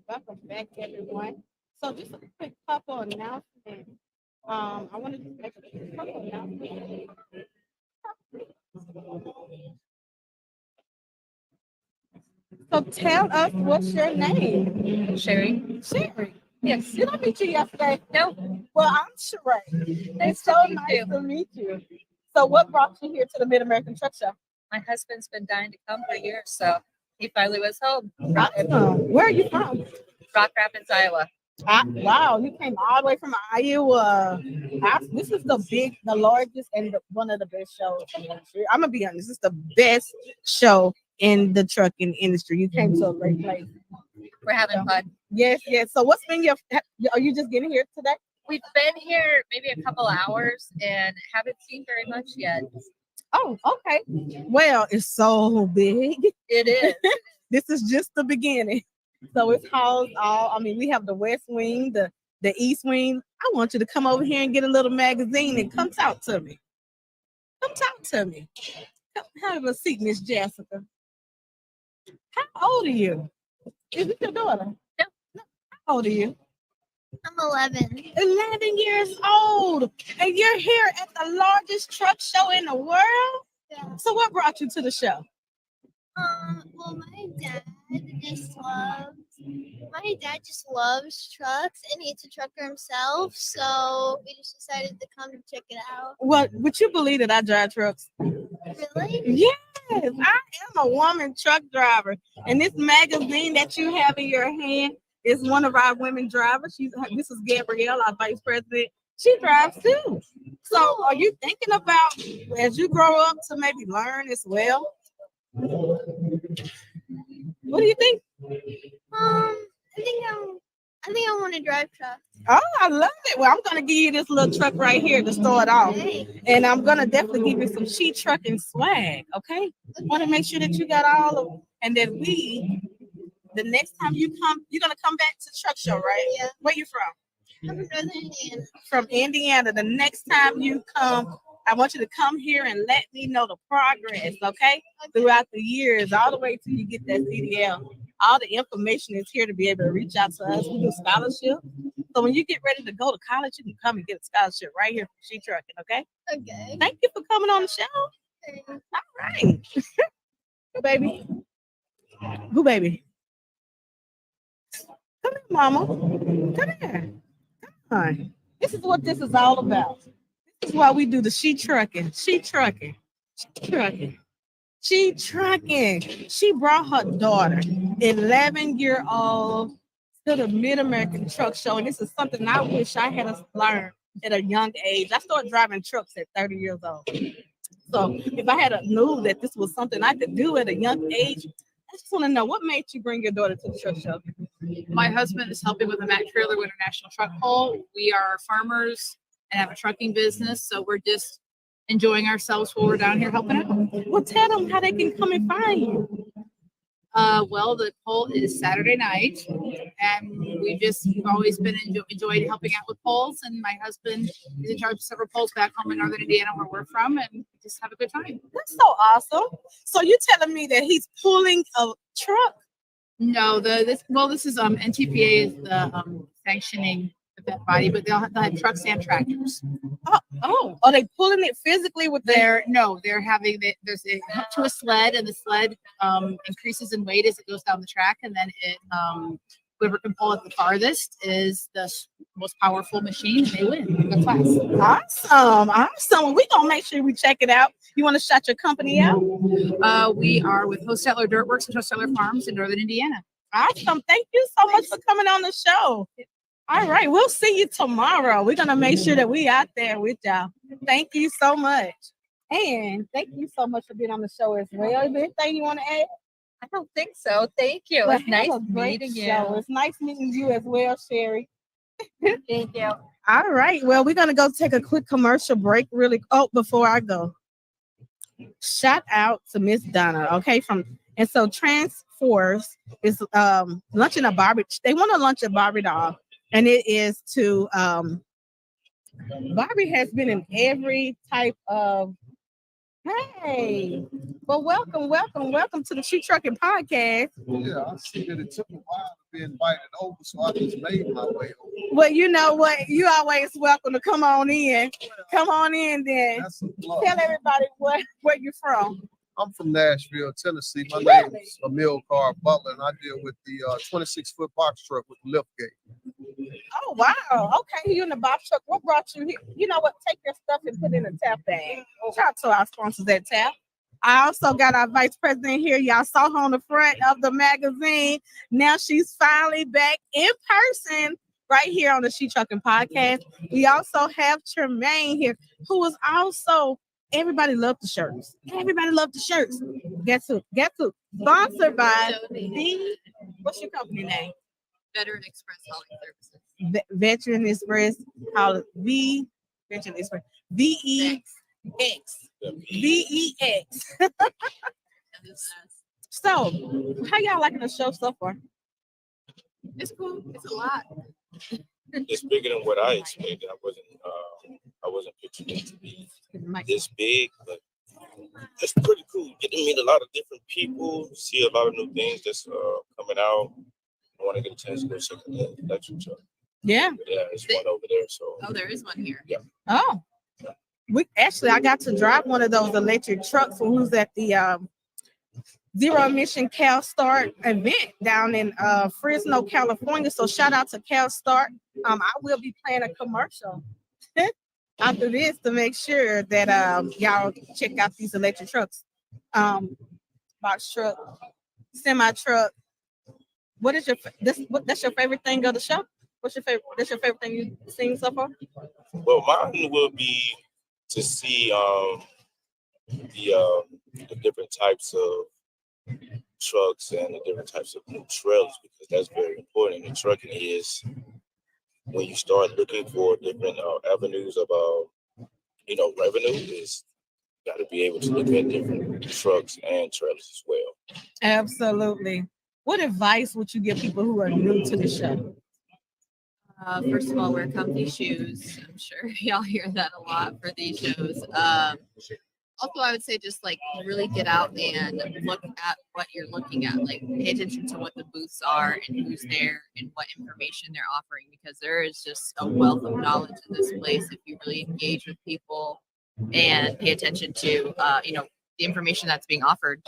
Welcome back, everyone. So just a quick couple announcements. I want to just make a quick couple announcements. So tell us, what's your name? Sherry. Sherry. Yes. Did I meet you yesterday? No. Well, I'm Sheree. It's so nice to meet you. So what brought you here to the Mid-American Truck Show? My husband's been dying to come for years, so he finally was home. Awesome. Where are you from? Rock Rapids, Iowa. Wow, you came all the way from Iowa. This is the largest and one of the best shows in the industry. I'm gonna be honest, this is the best show in the trucking industry. You came to a great place. We're having fun. Yes. So what's been are you just getting here today? We've been here maybe a couple hours and haven't seen very much yet. Oh, okay. Well, it's so big. It is. This is just the beginning. So it's housed we have the West Wing, the East Wing. I want you to come over here and get a little magazine and come talk to me. Come have a seat, Miss Jessica. How old are you? Is it your daughter? No. How old are you? I'm 11. 11 years old. And you're here at the largest truck show in the world? Yeah. So what brought you to the show? Well, my dad just loves trucks and he's a trucker himself. So we just decided to come and check it out. Well, would you believe that I drive trucks? Really? Yes, I am a woman truck driver. And this magazine that you have in your hand is one of our women drivers. This is Gabrielle, our vice president. She drives too. So are you thinking about, as you grow up, to maybe learn as well? What do you think? I think I want to drive trucks. Oh, I love it. Well, I'm gonna give you this little truck right here to start off, and I'm gonna definitely give you some Shetrucking swag. Okay? Want to make sure that you got all of them, and then the next time you come, you're gonna come back to the truck show, right? Yeah. Where you from? I'm from Northern Indiana. From Indiana. The next time you come, I want you to come here and let me know the progress, okay? Throughout the years, all the way till you get that CDL. All the information is here to be able to reach out to us. We do scholarship. So when you get ready to go to college, you can come and get a scholarship right here from Shetrucking, okay? Okay. Thank you for coming on the show. All right. Go, baby. Go, baby. Come here, mama. Come here. Come on. This is what this is all about. This is why we do the Shetrucking. Shetrucking. Shetrucking. Shetrucking. She brought her daughter, 11-year-old, to the Mid-American Truck Show. And this is something I wish I had learned at a young age. I started driving trucks at 30 years old. So if I had knew that this was something I could do at a young age, I just want to know, what made you bring your daughter to the truck show? My husband is helping with the Mack Trailer International Truck Pull. We are farmers and have a trucking business, so we're just enjoying ourselves while we're down here helping out. Well, tell them how they can come and find you. Well, the poll is Saturday night, and we've always been enjoyed helping out with polls. And my husband is in charge of several polls back home in Northern Indiana, where we're from, and just have a good time. That's so awesome. So you're telling me that he's pulling a truck? No, this is NTPA is the sanctioning event body, but they'll have trucks and tractors. Oh, are they pulling it physically with They're having there's a hook to a sled, and the sled increases in weight as it goes down the track, and then it whoever can pull it the farthest is the most powerful machine, and they win the class. Awesome. We're gonna make sure we check it out. You want to shout your company out? We are with Hostetler Dirtworks and Hostetler Farms in Northern Indiana. Awesome. Thank you so much for coming on the show. All right, we'll see you tomorrow. We're gonna make sure that we out there with y'all. Thank you so much. And thank you so much for being on the show as well. Is there anything you want to add? I don't think so. Thank you. Well, It's nice have a great meeting you. show. It's nice meeting you as well, Sherry. Thank you. All right. Well, we're gonna go take a quick commercial break. Before I go, shout out to Miss Donna. Okay, so Transforce is launching a Barbie. They want to launch a Barbie doll, and it is to Barbie has been in every type of. Hey, well, welcome to the Shetrucking podcast. Yeah, I see that it took a while to be invited over, so I just made my way over. Well, you know what? You always welcome to come on in. Come on in, then. Tell everybody where you're from. I'm from Nashville, Tennessee. My name is Emil Carr Butler, and I deal with the 26-foot box truck with the lift gate. Oh, wow. Okay, you in the box truck. What brought you here? You know what? Take your stuff and put it in a tap bag. Shout out to our sponsors at Tap. I also got our vice president here. Y'all saw her on the front of the magazine. Now she's finally back in person right here on the Shetrucking podcast. We also have Tremaine here, who is also, everybody loved the shirts. Everybody loved the shirts. Guess who? Sponsored by what's your company name? Veteran Express Hauling Services. Veteran Express, Veteran Express, VEX. So, how y'all liking the show so far? It's cool. It's a lot. It's bigger than what I expected. I wasn't picturing it to be this big, but it's pretty cool. Get to meet a lot of different people, see a lot of new things that's coming out. I want to get a chance to go check out the electric truck. Yeah. Yeah, there's one over there. So. Oh, there is one here. Yeah. Oh. I got to drive one of those electric trucks when we was at the Zero Emission Cal Start event down in Fresno, California. So shout out to Cal Start. I will be playing a commercial after this to make sure that y'all check out these electric trucks. Box truck, semi truck. What is that's your favorite thing of the show? That's your favorite thing you've seen so far? Well, mine will be to see the different types of trucks and the different types of trailers, because that's very important. And trucking is when you start looking for different avenues of revenue, is got to be able to look at different trucks and trailers as well. Absolutely. What advice would you give people who are new to the show? First of all, wear comfy shoes. I'm sure y'all hear that a lot for these shows. Also, I would say just like really get out and look at what you're looking at. Like pay attention to what the booths are and who's there and what information they're offering, because there is just a wealth of knowledge in this place if you really engage with people and pay attention to the information that's being offered.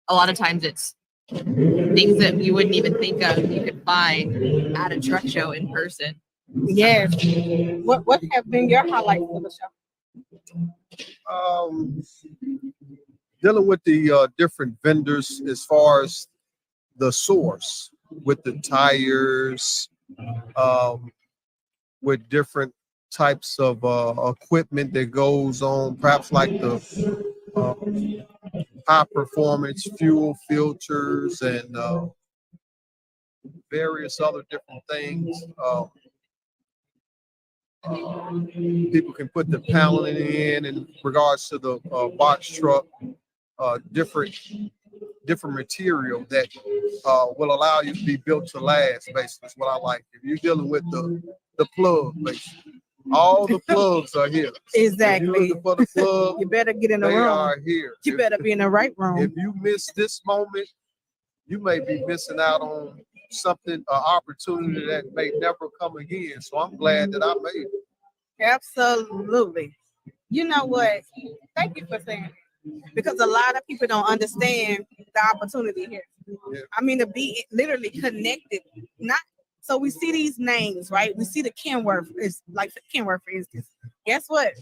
A lot of times it's things that you wouldn't even think of you could find at a truck show in person. Yes. What have been your highlights for the show? Dealing with the different vendors as far as the source with the tires, with different types of equipment that goes on, perhaps like the high performance fuel filters and various other different things. People can put the paneling in regards to the box truck, different material that will allow you to be built to last. Basically, is what I like. If you're dealing with the plug, basically, all the plugs are here. Exactly. If you're looking for the plug, You better get in the they room. are here. You better be in the right room. If you miss this moment, you may be missing out on something, an opportunity that may never come again. So I'm glad that I made it. Absolutely. You know what? Thank you for saying it. Because a lot of people don't understand the opportunity here. Yeah. I mean, to be literally connected. Not so we see these names, right? We see the Kenworth is like Kenworth, for instance. Guess what?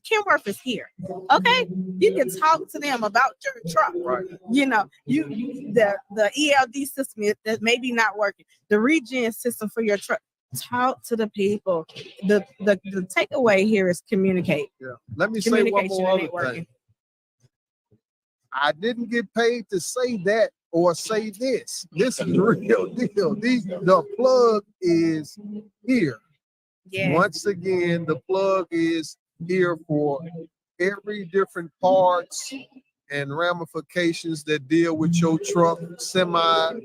Kenworth is here. Okay, you can talk to them about your truck. Right. You know, the ELD system that may be not working. The regen system for your truck. Talk to the people. The takeaway here is communicate. Yeah. Let me say one more other thing. I didn't get paid to say that or say this. This is the real deal. The plug is here. Yeah. Once again, the plug is here for every different parts and ramifications that deal with your truck, semi,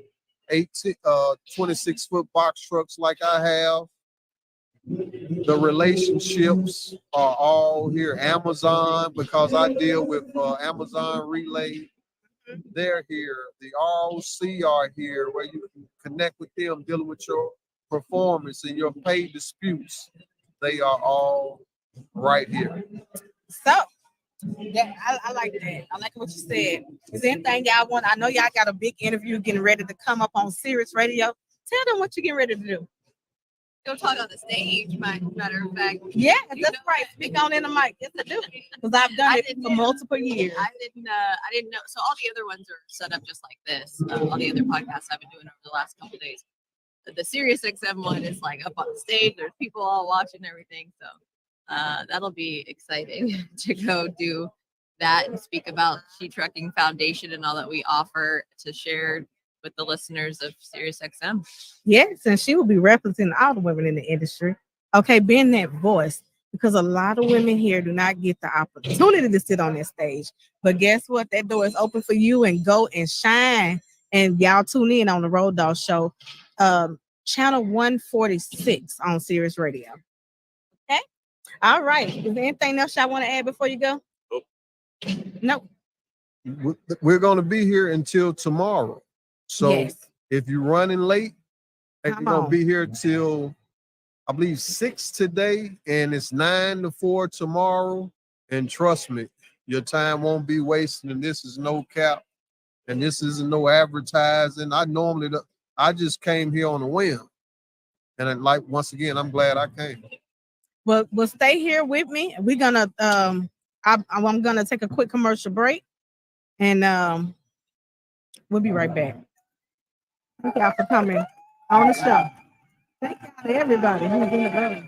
26-foot box trucks like I have. The relationships are all here. Amazon, because I deal with Amazon Relay, they're here. The ROC are here, where you can connect with them, dealing with your performance and your pay disputes. They are all right here. So, yeah, I like that. I like what you said. Is there anything y'all want? I know y'all got a big interview getting ready to come up on Sirius Radio. Tell them what you're getting ready to do. Go talk on the stage, matter of fact. Yeah, that's right. Speak on in the mic. Yes, I do. Because I've done it for multiple years. I didn't know. So all the other ones are set up just like this. All the other podcasts I've been doing over the last couple of days. The Sirius XM one is like up on the stage. There's people all watching everything. So that'll be exciting to go do that and speak about Shetrucking Foundation and all that we offer to share with the listeners of Sirius XM. Yes, and she will be representing all the women in the industry. Okay, being that voice, because a lot of women here do not get the opportunity to sit on that stage. But guess what? That door is open for you, and go and shine. And y'all tune in on the Road Dog Show, channel 146 on Sirius Radio. Okay. All right. Is there anything else y'all want to add before you go? Nope. We're going to be here until tomorrow. So yes. If you're running late, you're going to be here till, I believe, 6 today, and it's 9 to 4 tomorrow. And trust me, your time won't be wasted, and this is no cap, and this isn't no advertising. I just came here on a whim. And once again, I'm glad I came. Well, stay here with me. We're gonna I'm gonna take a quick commercial break, and we'll be right back. Thank y'all for coming on the show. Thank y'all to everybody who's in the room.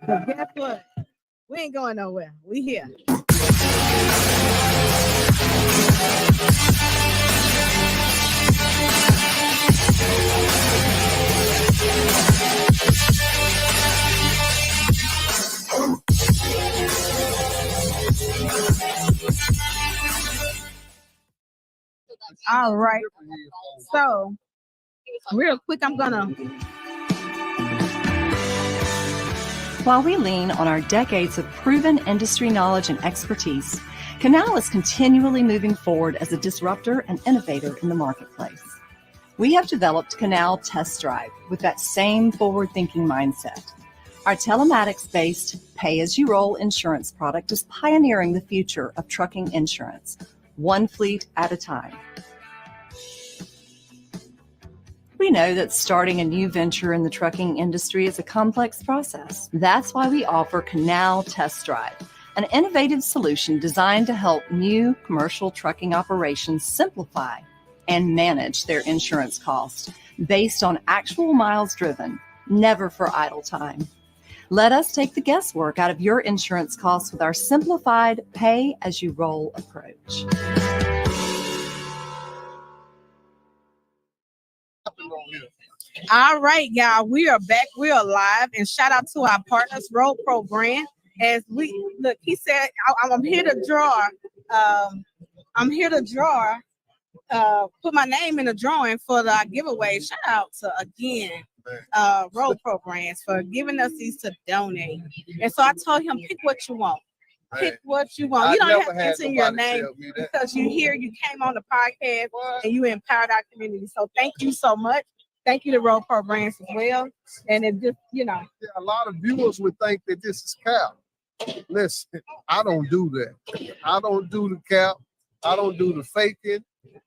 Because guess what? We ain't going nowhere. We here. All right. So, real quick, I'm gonna While we lean on our decades of proven industry knowledge and expertise, Canal is continually moving forward as a disruptor and innovator in the marketplace. We have developed Canal Test Drive with that same forward-thinking mindset. Our telematics-based pay-as-you-roll insurance product is pioneering the future of trucking insurance, one fleet at a time. We know that starting a new venture in the trucking industry is a complex process. That's why we offer Canal Test Drive, an innovative solution designed to help new commercial trucking operations simplify and manage their insurance costs based on actual miles driven, never for idle time. Let us take the guesswork out of your insurance costs with our simplified pay-as-you-roll approach. All right, y'all, we are back. We are live, and shout out to our partners, Road Pro Brand. As we look, he said, I'm here to draw. Put my name in the drawing for the giveaway. Shout out to again, Road Pro Brands for giving us these to donate. And so I told him, pick what you want. Pick what you want. You don't have to enter your name because you came on the podcast and you empowered our community. So thank you so much. Thank you to Road Pro Brands as well. And it just, Yeah, a lot of viewers would think that this is cap. Listen, I don't do that. I don't do the cap. I don't do the faking.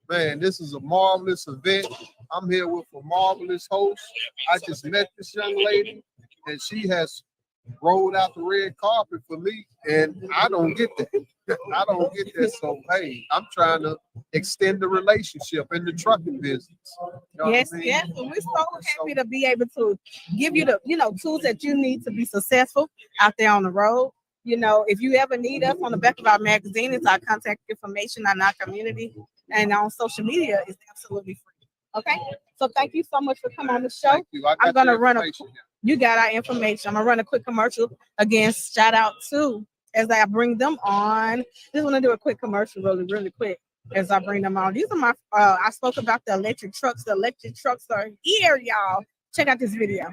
Man, this is a marvelous event. I'm here with a marvelous host. I just met this young lady, and she has rolled out the red carpet for me, and I don't get that. I don't get that. So, hey, I'm trying to extend the relationship in the trucking business. You know yes, what I mean? yes. And we're so happy to be able to give you the, tools that you need to be successful out there on the road. If you ever need us, on the back of our magazine, it's our contact information on our community, and on social media is absolutely free. Okay, so thank you so much for coming on the show. Thank you. I'm gonna you got our information. I'm gonna run a quick commercial again. Shout out to as I bring them on. Just want to do a quick commercial, really quick as I bring them on. These are my. I spoke about the electric trucks. The electric trucks are here, y'all. Check out this video.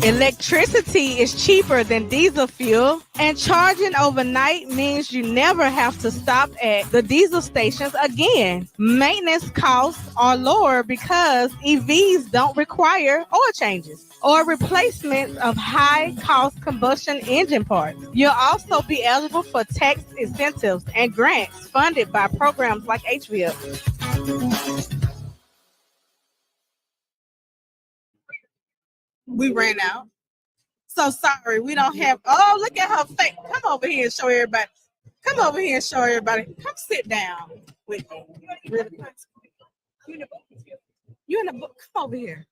Electricity is cheaper than diesel fuel, and charging overnight means you never have to stop at the diesel stations again. Maintenance costs are lower because EVs don't require oil changes or replacement of high-cost combustion engine parts. You'll also be eligible for tax incentives and grants funded by programs like HVIP. We ran out. So sorry, we don't have. Oh, look at her face. Come over here and show everybody. Come over here and show everybody. Come sit down with me. Really quick. You in the book? Come over here.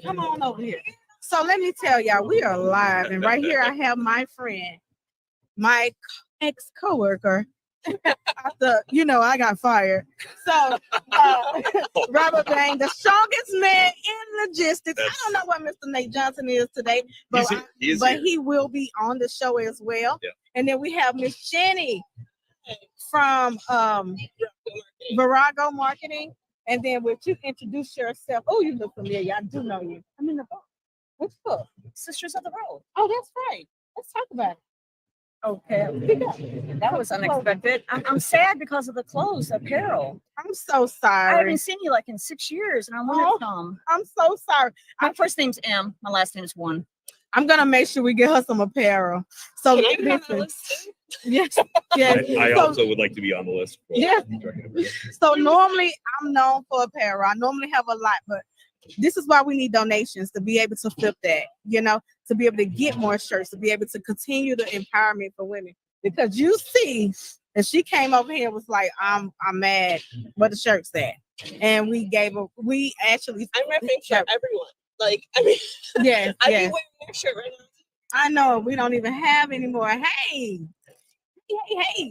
Come on over here. So let me tell y'all, we are live, and right here I have my friend, my ex-coworker. After I got fired. So Robert Bain, the strongest man in logistics. I don't know what Mr. Nate Johnson is today, but he will be on the show as well. Yeah. And then we have Miss Jenny from Virago Marketing. And then would you introduce yourself? Oh, you look familiar. I do know you. I'm in the book. Which book? Sisters of the Road. Oh, that's right. Let's talk about it. Okay, That was unexpected. I'm sad because of the clothes, apparel. I'm so sorry. I haven't seen you like in 6 years, and I want to come. I'm so sorry. My first name's M. My last name is One. I'm gonna make sure we get her some apparel. So listen. Yes, yes. I also would like to be on the list. Yeah. So normally I'm known for apparel. I normally have a lot, but this is why we need donations to be able to flip that, to be able to get more shirts, to be able to continue the empowerment for women. Because you see, and she came over here and was like, I'm mad where the shirt's at. And we actually I'm repping for everyone. yes, I yes. be wearing their shirt right now. I know we don't even have anymore. Hey.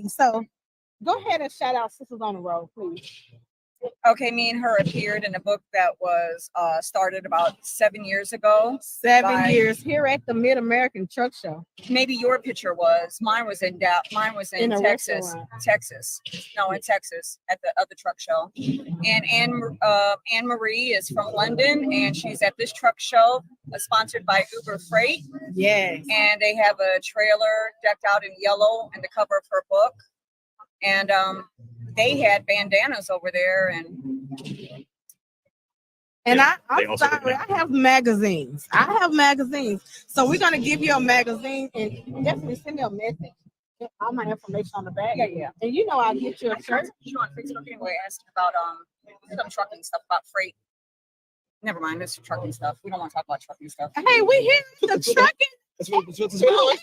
So go ahead and shout out Sisters on the Road, please. Okay, me and her appeared in a book that was started about 7 years ago. 7 years here at the Mid-American Truck Show. Maybe your picture was. Mine was in In a Texas. restaurant. Texas. No, in Texas at the other truck show. And Anne Marie is from London, and she's at this truck show, sponsored by Uber Freight. Yes. And they have a trailer decked out in yellow in the cover of her book. And they had bandanas over there, and I'm sorry, I have magazines. So we're gonna give you a magazine and definitely send me a message. All my information on the back. Yeah. And you know I'll get you a shirt. You on Facebook anyway, asking about some trucking stuff about freight. Never mind, it's trucking stuff. We don't want to talk about trucking stuff. Hey, we here the trucking. That's what this is about.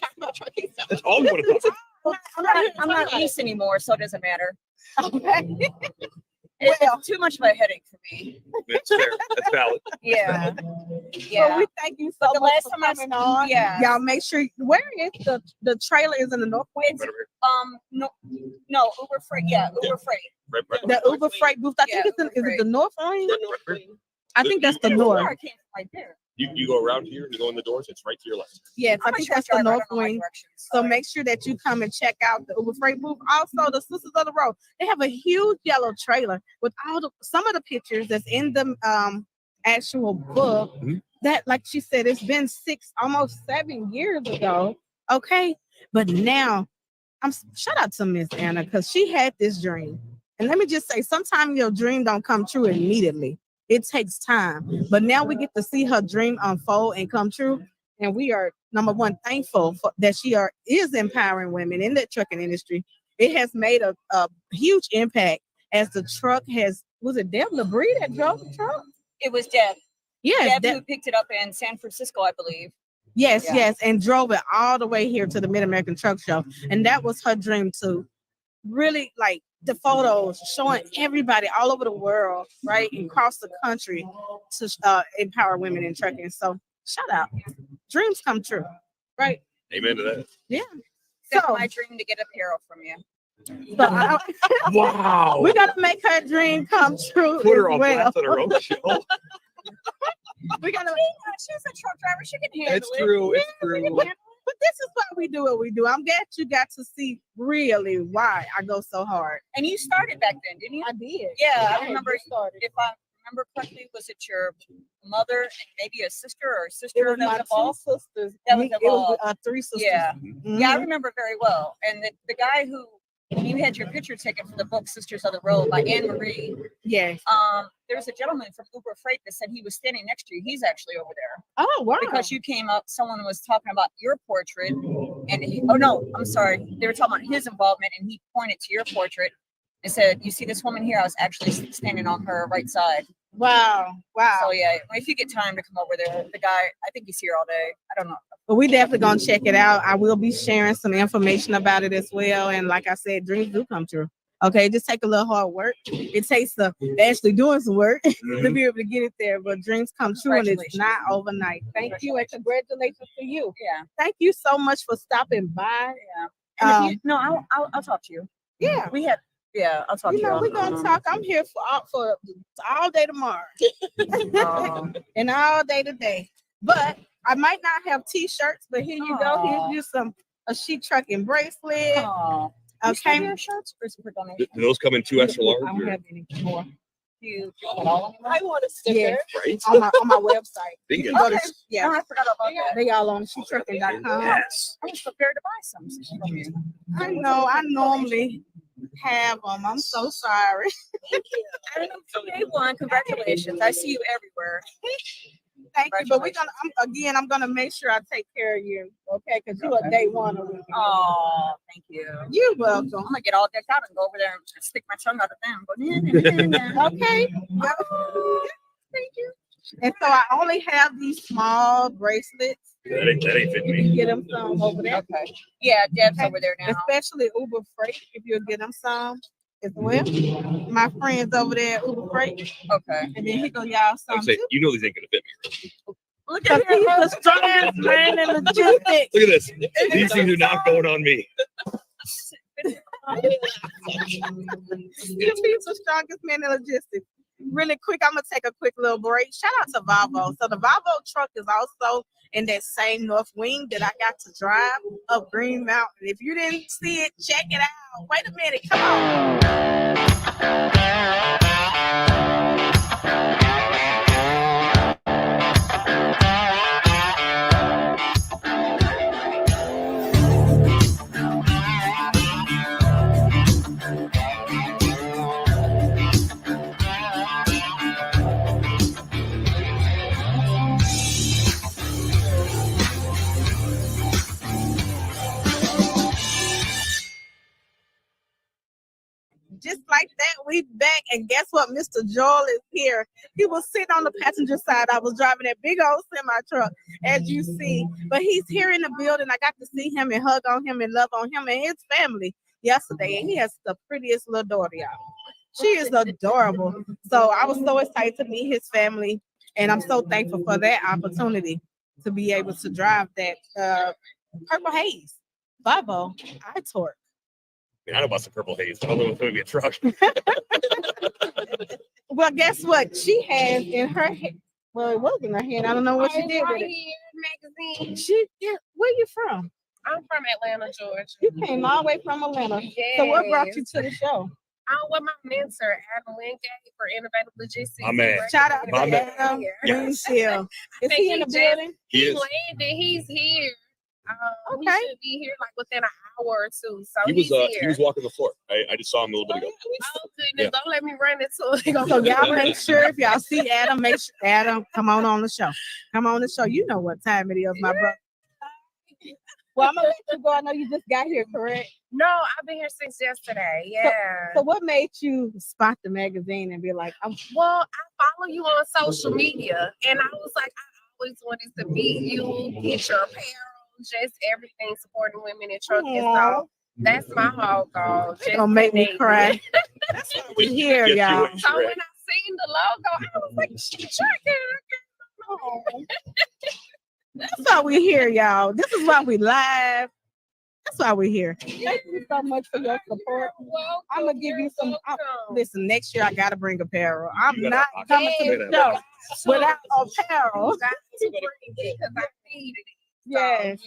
That's all we want to talk about. I'm not east anymore, so it doesn't matter. Okay. It's too much of a headache for me. That's fair. That's valid. Yeah. So we thank you so The much last for time I coming on. yeah. Y'all make sure where is the trailer is in the Northwest. No, Uber Freight. Yeah, Uber Freight. Right. The Uber Freight booth. I think is it the North Wing? I think that's the North. Right there. You go around here, you go in the doors, it's right to your left. Yes, I I'm a think truck that's the driver, I North don't know my Wing. directions, So sorry. make sure that you come and check out the Uber Freight booth. Also, the Sisters of the Road. They have a huge yellow trailer with some of the pictures that's in the actual book. Mhm. That, like she said, it's been almost 7 years ago. Okay, but now shout out to Miss Anna because she had this dream. And let me just say, sometimes your dream don't come true immediately. It takes time, but now we get to see her dream unfold and come true. And we are, number one, thankful that she is empowering women in the trucking industry. It has made a huge impact as the truck was it Deb LeBrie that drove the truck? It was Deb. Yes, Deb who picked it up in San Francisco, I believe. Yes, Yeah. yes, and drove it all the way here to the Mid-American Truck Show. And that was her dream to really like the photos showing everybody all over the world, right, and across the country to empower women in trucking. So shout out. Dreams come true, right? Amen to that. Yeah. That's my dream to get apparel from you. So Wow. we gotta make her dream come true. Put her as on well. blast on her own show. We gotta. She's a truck driver. She can handle It's it. true. It's Yeah, we true. can handle it. But this is why we do what we do. I'm glad you got to see really why I go so hard. And you started back then, didn't you? I did. Yeah, I remember. If I remember correctly, was it your mother and maybe a sister or a sister It was that my was involved? two sisters. That was It was involved. 3 sisters. Yeah, Mhm. yeah, I remember very well. And the guy who you had your picture taken for the book Sisters of the Road by Anne Marie. Yes. There's a gentleman from Uber Freight that said he was standing next to you. He's actually over there. Oh wow! Because you came up, someone was talking about your portrait, and I'm sorry, they were talking about his involvement, and he pointed to your portrait and said, "You see this woman here? I was actually standing on her right side." Wow! So yeah, if you get time to come over there, the guy, I think he's here all day. I don't know. But we definitely gonna check it out. I will be sharing some information about it as well. And like I said, dreams do come true. Okay, just take a little hard work. It takes actually doing some work to be able to get it there. But dreams come true, and it's not overnight. Thank you, and congratulations to you. Yeah. Thank you so much for stopping by. Yeah. And if you, I'll talk to you. Yeah. We have. Yeah, I'll talk to you. We're gonna talk. I'm here for all day tomorrow, and all day today. But I might not have T-shirts, but here you go. Here's you a sheet trucking bracelet. Okay. Your shirts for super donation. Do those come in 2 extra large? I don't or- have any more. You want all of them? I want a sticker. Yeah, Right? on my website. Bingo. You can go to, Okay. yeah, Oh, I forgot about that. they all on sheettrucking.com. Yes. I was prepared to buy some from you. I know. I normally have them. I'm so sorry. Thank you. Day one, congratulations. I see you everywhere. Thank you. But I'm gonna make sure I take care of you. Okay, because you are day one of the weekend. Oh, thank you. You're welcome. I'm gonna get all decked out and go over there and stick my tongue out at them. Go, Okay. Thank you. And so I only have these small bracelets. That ain't fitting You can me. get them some over there. Okay. Yeah, Deb's over there now. Especially Uber Freight, if you'll get them some as well. My friends over there at Uber Freight. Okay. And then here go y'all some I'm saying, too. you know these ain't gonna fit me. Look Because at here. he's the strongest man in logistics. Look at this. These things are not going on me. He's the strongest man in logistics. Really quick, I'm gonna take a quick little break. Shout out to Volvo. So the Volvo truck is also in that same north wing that I got to drive up Green Mountain. If you didn't see it, check it out. Wait a minute, come just like that, we back. And guess what? Mr. Joel is here. He was sitting on the passenger side. I was driving that big old semi truck, as you see. But he's here in the building. I got to see him and hug on him and love on him and his family yesterday. And he has the prettiest little daughter, y'all. She is adorable. So I was so excited to meet his family. And I'm so thankful for that opportunity to be able to drive that Purple Haze Volvo I-Torque. I know about some Purple Haze. I don't know if it's going to be a truck. Well, guess what? She has in her hand. Well, it was in her hand. I don't know what she did with it. Magazine. Where you from? I'm from Atlanta, Georgia. You came all the way from Atlanta. Yes. So what brought you to the show? I'm with my mentor, Adam Wingate, for Innovative Logistics. My man. Shout out to My man. Adam. Yes. Is he in the building? He is. landed. He's here. He Okay. should be here like within an hour or two. So He was he's here. he was walking the floor. I just saw him a little bit ago. Oh goodness! Yeah. Don't let me run into it. So y'all make sure if y'all see Adam, make sure Adam come on the show. Come on the show. You know what time it is, my brother. Well, I'm gonna let you go. I know you just got here, correct? No, I've been here since yesterday. Yeah. So what made you spot the magazine and be like, Well, I follow you on social media, and I was like, I always wanted to meet you, get your apparel, just everything supporting women in trucking. So that's my whole goal. It's gonna make me cry. That's what we hear, y'all. So when I seen the logo, I was like, trucking. That's why we here, y'all. This is why we live. That's why we're here. Thank you so much for your support. I'm gonna give you some. Listen, next year I gotta bring apparel. I'm not coming to the show without apparel. Yes.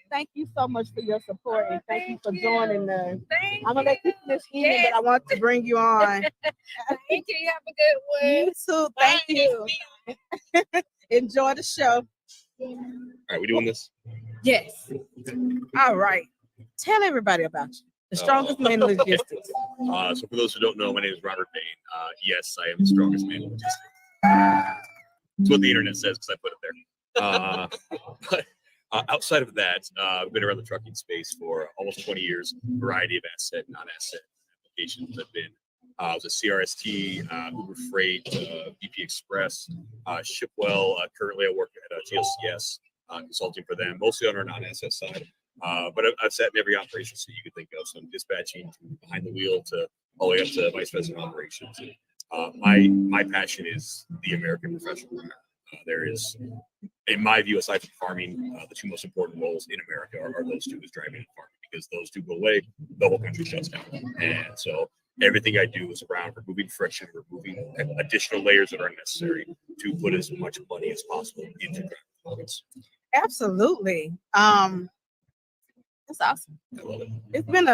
Thank you so much for your support and thank you for joining us. I'm gonna let you finish eating, but I want to bring you on. Thank you. You have a good one. You too. Thank you. Enjoy the show. All right, we doing this? Yes. All right. Tell everybody about you. The strongest man in logistics. So for those who don't know, my name is Robert Bain. Yes, I am the strongest man in logistics. That's what the internet says because I put it there. But outside of that, I've been around the trucking space for almost 20 years. Variety of asset, non-asset applications. I've been I was a CRST, Uber Freight, BP Express, Shipwell. Currently, I work at GLCS, consulting for them, mostly on our non-asset side. But I've sat in every operation seat you could think of, from dispatching to behind the wheel to all the way up to vice president operations. My passion is the American professional runner. There is, in my view, aside from farming, the two most important roles in America are those two: is driving and farming. Because those two go away, the whole country shuts down. And so everything I do is around removing friction, removing additional layers that are unnecessary to put as much money as possible into driving performance. Absolutely. That's awesome. I love it. It's been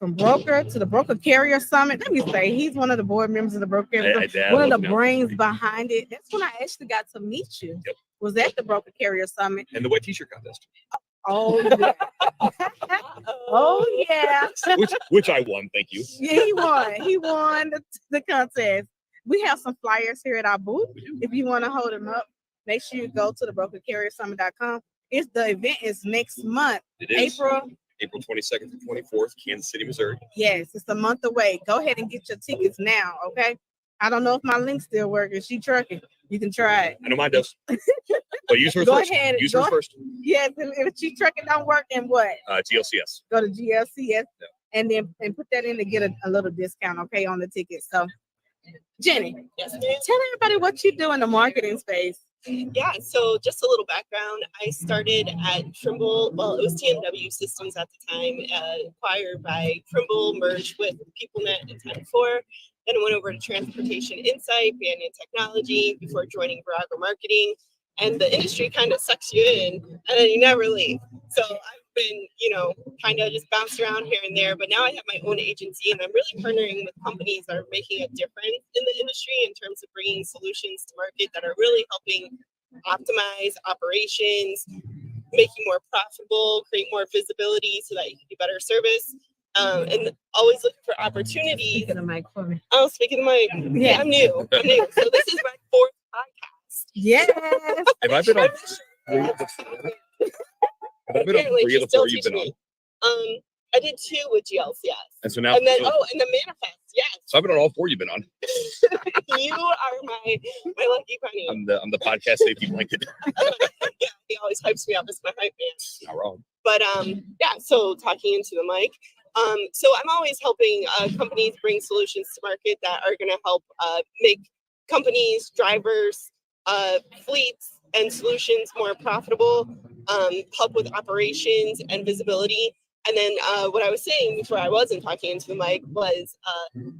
from broker to the broker carrier summit. Let me say, he's one of the board members of the broker carrier summit, one of the brains behind it. That's when I actually got to meet you. Yep. Was at the broker carrier summit. And the white t-shirt contest. Oh yeah. Oh yeah. which I won, thank you. Yeah, he won. He won the contest. We have some flyers here at our booth. If you want to hold them up, make sure you go to the brokercarriersummit.com. The event is next month. It is April 22nd to 24th, Kansas City, Missouri. Yes, it's a month away. Go ahead and get your tickets now, okay? I don't know if my link still works. Is she trucking? You can try it. I know mine does. But use her Go first. ahead. Use her first. Yes, if she trucking don't work, then what? GLCS. Go to GLCS and then put that in to get a little discount, okay, on the ticket. So, Jenny, tell everybody what you do in the marketing space. Yeah, so just a little background. I started at Trimble. Well, it was TMW Systems at the time, acquired by Trimble, merged with PeopleNet in 10-4. Then I went over to Transportation Insight, Banyan Technology before joining Virago Marketing. And the industry kind of sucks you in, and then you never leave. So I've been, kind of just bounced around here and there. But now I have my own agency, and I'm really partnering with companies that are making a difference in the industry in terms of bringing solutions to market that are really helping optimize operations, make you more profitable, create more visibility so that you can do better service. And always looking for opportunities. Speaking the mic for me. Oh, speaking the mic. Yeah. I'm new. So this is my 4th podcast. Yes. Have I been on? Have I been on Apparently, 3 of she the still 4 you've been on? teaches me. I did 2 with GLCS. And so now, And then, and the manifest, yes. so I've been on all 4 you've been on. You are my lucky bunny. I'm the podcast safety blanket. Yeah, he always hypes me up as my hype man. Not wrong. But yeah, so talking into the mic. So I'm always helping companies bring solutions to market that are going to help make companies, drivers, fleets, and solutions more profitable, help with operations and visibility. And then what I was saying before I wasn't talking into the mic was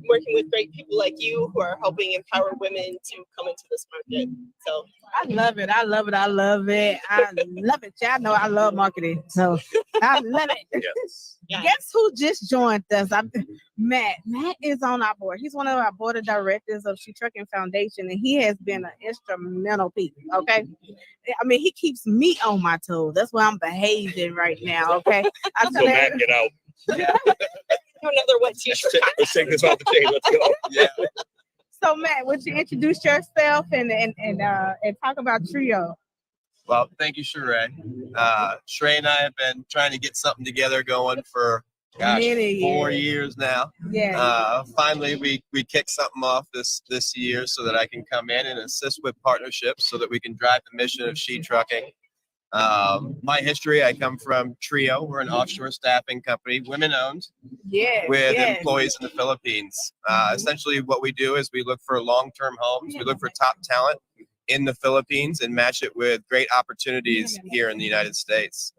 working with great people like you who are helping empower women to come into this market. So I love it. I love it. I love it. I love it. Y'all know I love marketing. So I love it. Yes. Yeah. Guess who just joined us? Matt. Matt is on our board. He's one of our board of directors of Shetrucking Foundation, and he has been an instrumental piece. Okay. I mean, he keeps me on my toes. That's why I'm behaving right now. Okay. So Matt, get out. Another wet t-shirt. Let's take this off the table. Let's go. Yeah. So Matt, would you introduce yourself and talk about Trio? Well, thank you, Sheree. Sheree and I have been trying to get something together going for Many 4 years. years now. Yeah. Finally, we kicked something off this year so that I can come in and assist with partnerships so that we can drive the mission of Shetrucking. My history, I come from Trio. We're an offshore staffing company, women owned, with employees in the Philippines. Essentially what we do is we look for long-term homes. We look for top talent in the Philippines and match it with great opportunities here in the United States.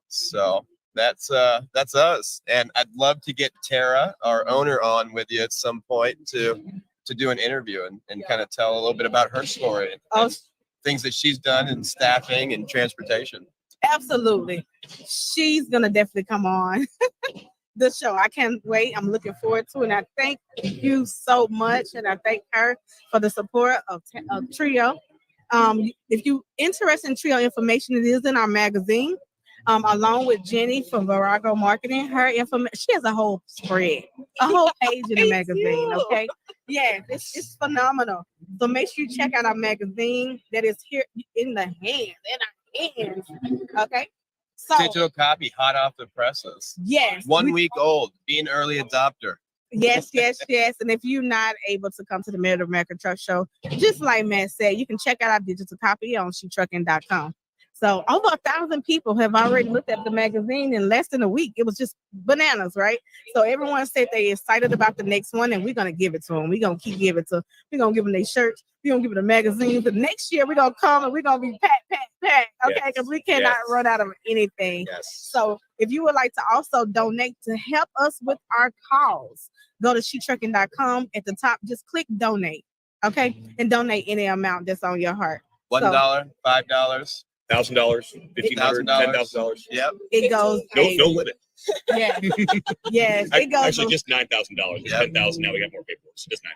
So that's us. And I'd love to get Tara, our owner, on with you at some point to do an interview and kind of tell a little bit about her story and things that she's done in staffing and transportation. Absolutely. She's gonna definitely come on the show. I can't wait. I'm looking forward to it. And I thank you so much. And I thank her for the support of Trio. If you interested in Trio information, it is in our magazine. Along with Jenny from Virago Marketing, her information, she has a whole spread, a whole page in the magazine. Okay, yeah, it's phenomenal. So make sure you check out our magazine that is here in our hands. Okay, so Digital copy, hot off the presses. yes, 1 week old. Be an early adopter. Yes. And if you're not able to come to the Middle American Truck Show, just like Matt said, you can check out our digital copy on shetrucking.com. So over 1,000 people have already looked at the magazine in less than a week. It was just bananas, right? So everyone said they're excited about the next one, and we're going to give it to them. We're going to keep giving it to them. We're going to give them their shirts. We're going to give them the magazines. But next year, we're going to come and we're going to be packed. Okay, because we cannot run out of anything. Yes. So if you would like to also donate to help us with our cause, go to shetrucking.com. At the top, just click donate. Okay, and donate any amount that's on your heart. $1, $5, $1,000, $1,500, $10,000. Yep. It goes. No limit. Yeah. Yes. It goes. Actually, just $9,000. It's $10,000 now. We got more paperwork. So just $9,000.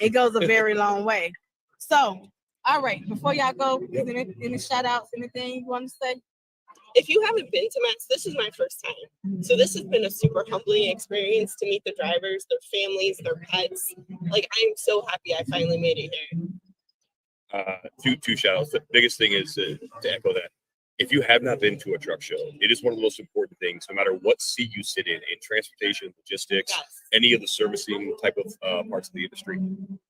It goes a very long way. So, all right. Before y'all go, is there any shout outs? Anything you want to say? If you haven't been to Matt's, this is my first time. So this has been a super humbling experience to meet the drivers, their families, their pets. Like, I am so happy I finally made it here. Two shout outs. The biggest thing is to echo that. If you have not been to a truck show, it is one of the most important things, no matter what seat you sit in transportation, logistics, any of the servicing type of parts of the industry,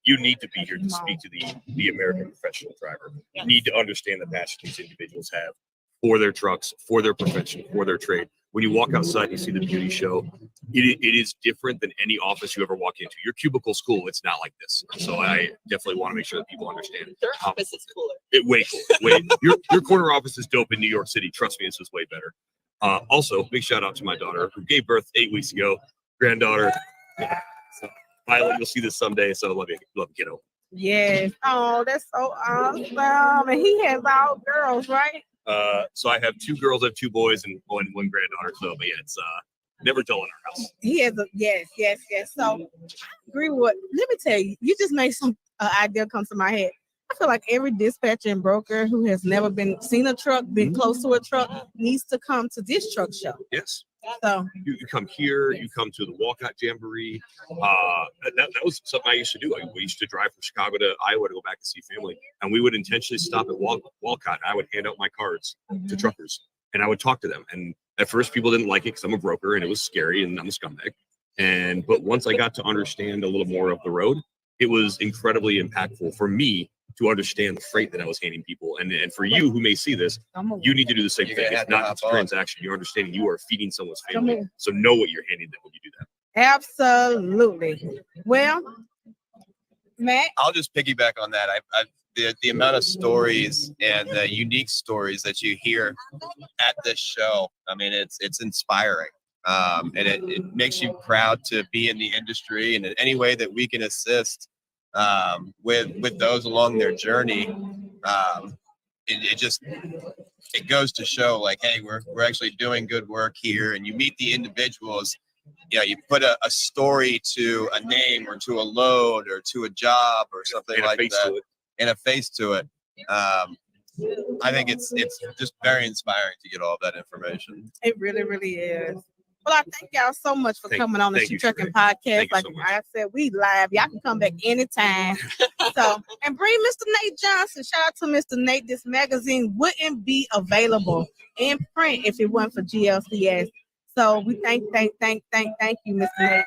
you need to be here to speak to the American professional driver. You need to understand the passion these individuals have for their trucks, for their profession, for their trade. When you walk outside, you see the beauty show. It is different than any office you ever walk into. Your cubicle's cool. It's not like this. So I definitely want to make sure that people understand. Their office is cooler. It way cool. Way your corner office is dope in New York City. Trust me, this is way better. Also, big shout out to my daughter who gave birth 8 weeks ago. Granddaughter. Yeah. So, Violet, you'll see this someday. So love you, kiddo. Yes. Oh, that's so awesome. And he has all girls, right? So I have 2 girls, I have 2 boys, and one granddaughter. So, but yeah, it's never dull in our house. He has a yes. So I agree with what, let me tell you, you just made some idea come to my head. I feel like every dispatcher and broker who has never seen a truck, been close to a truck, needs to come to this truck show. Yes. So you come here, you come to the Walcott Jamboree. That was something I used to do. We used to drive from Chicago to Iowa to go back to see family, and we would intentionally stop at Walcott. I would hand out my cards to truckers, and I would talk to them. And at first, people didn't like it because I'm a broker, and it was scary, and I'm a scumbag. But once I got to understand a little more of the road, it was incredibly impactful for me to understand the freight that I was handing people. And for you who may see this, you need to do the same thing. It's not just a transaction. You're understanding you are feeding someone's family. So know what you're handing them when you do that. absolutely. Well, Matt, I'll just piggyback on that. The amount of stories and the unique stories that you hear at this show, I mean, it's inspiring. And it makes you proud to be in the industry, and in any way that we can assist with those along their journey, it goes to show like, hey, we're actually doing good work here. And you meet the individuals, you put a story to a name or to a load or to a job or something like that, and a face to it. I think it's just very inspiring to get all of that information. it really, really is. Well, I thank y'all so much for coming on the Shetrucking podcast. Like I said, we live. Y'all can come back anytime. And bring Mr. Nate Johnson. Shout out to Mr. Nate. This magazine wouldn't be available in print if it wasn't for GLCS. So we thank you, Mr. Nate,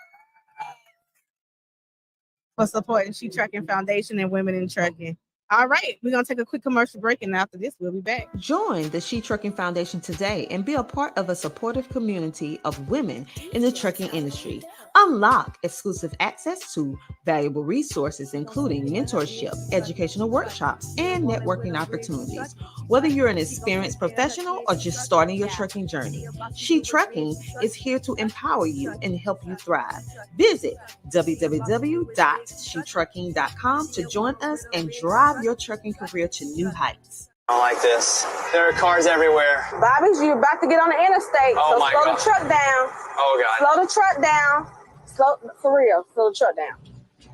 for supporting Shetrucking Foundation and Women in Trucking. All right, we're going to take a quick commercial break, and after this, we'll be back. Join the Shetrucking Foundation today and be a part of a supportive community of women in the trucking industry. Unlock exclusive access to valuable resources, including mentorship, educational workshops, and networking opportunities. Whether you're an experienced professional or just starting your trucking journey, Shetrucking is here to empower you and help you thrive. Visit www.shetrucking.com to join us and drive your trucking career to new heights. I don't like this. There are cars everywhere. Bobby's, you're about to get on the interstate. Oh so my slow God. the truck down. Oh God. Slow the truck down. Slow, for real, slow the truck down.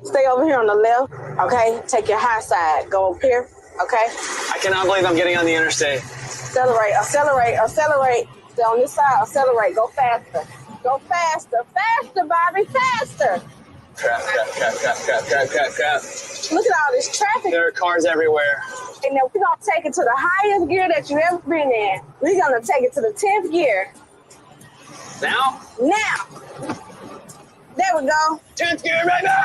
Stay over here on the left, okay? Take your high side. Go up here, okay? I cannot believe I'm getting on the interstate. Accelerate. Stay on this side, accelerate. Go faster. Faster, Bobby, faster. Crap. Look at all this traffic. There are cars everywhere. And then we're going to take it to the highest gear that you've ever been in. We're going to take it to the 10th gear. Now? There we go. 10th gear right now!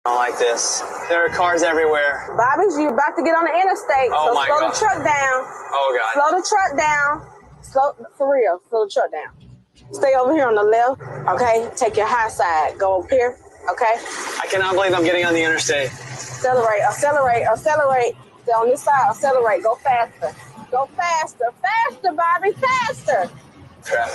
I don't like this. There are cars everywhere. Bobby's, you're about to get on the interstate. Oh my slow God. the truck down. Oh God. Slow the truck down. Slow the truck down. Stay over here on the left, okay? Take your high side. Go up here, okay? I cannot believe I'm getting on the interstate. Accelerate. Stay on this side, accelerate. Go faster, Bobby, faster. Crap.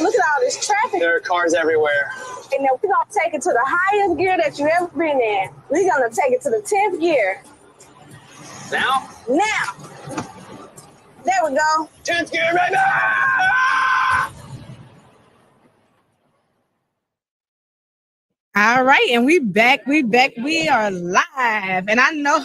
Look at all this traffic. There are cars everywhere. And then we're going to take it to the highest gear that you've ever been in. We're going to take it to the 10th gear. Now? There we go. 10th gear right now! All right, and we back. We are live, and I know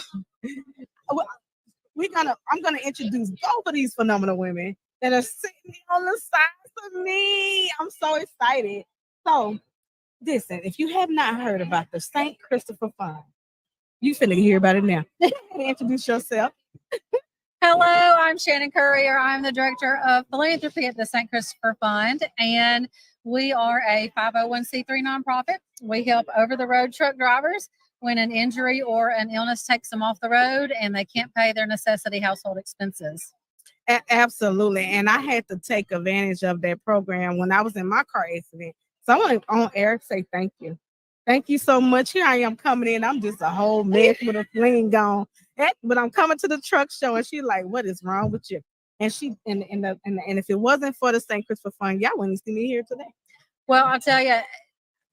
I'm gonna introduce both of these phenomenal women that are sitting on the sides of me. I'm so excited. So, listen, if you have not heard about the St. Christopher Fund, you finna hear about it now. Introduce yourself. Hello, I'm Shannon Courier. I'm the Director of Philanthropy at the St. Christopher Fund, and we are a 501c3 nonprofit. We help over-the-road truck drivers when an injury or an illness takes them off the road and they can't pay their necessity household expenses. Absolutely, and I had to take advantage of that program when I was in my car accident. So I want to on air say thank you. Thank you so much. Here I am coming in. I'm just a whole mess with a fling gone. But I'm coming to the truck show, and she's like, "What is wrong with you?" And if it wasn't for the St. Christopher Fund, y'all wouldn't see me here today. Well, I'll tell you,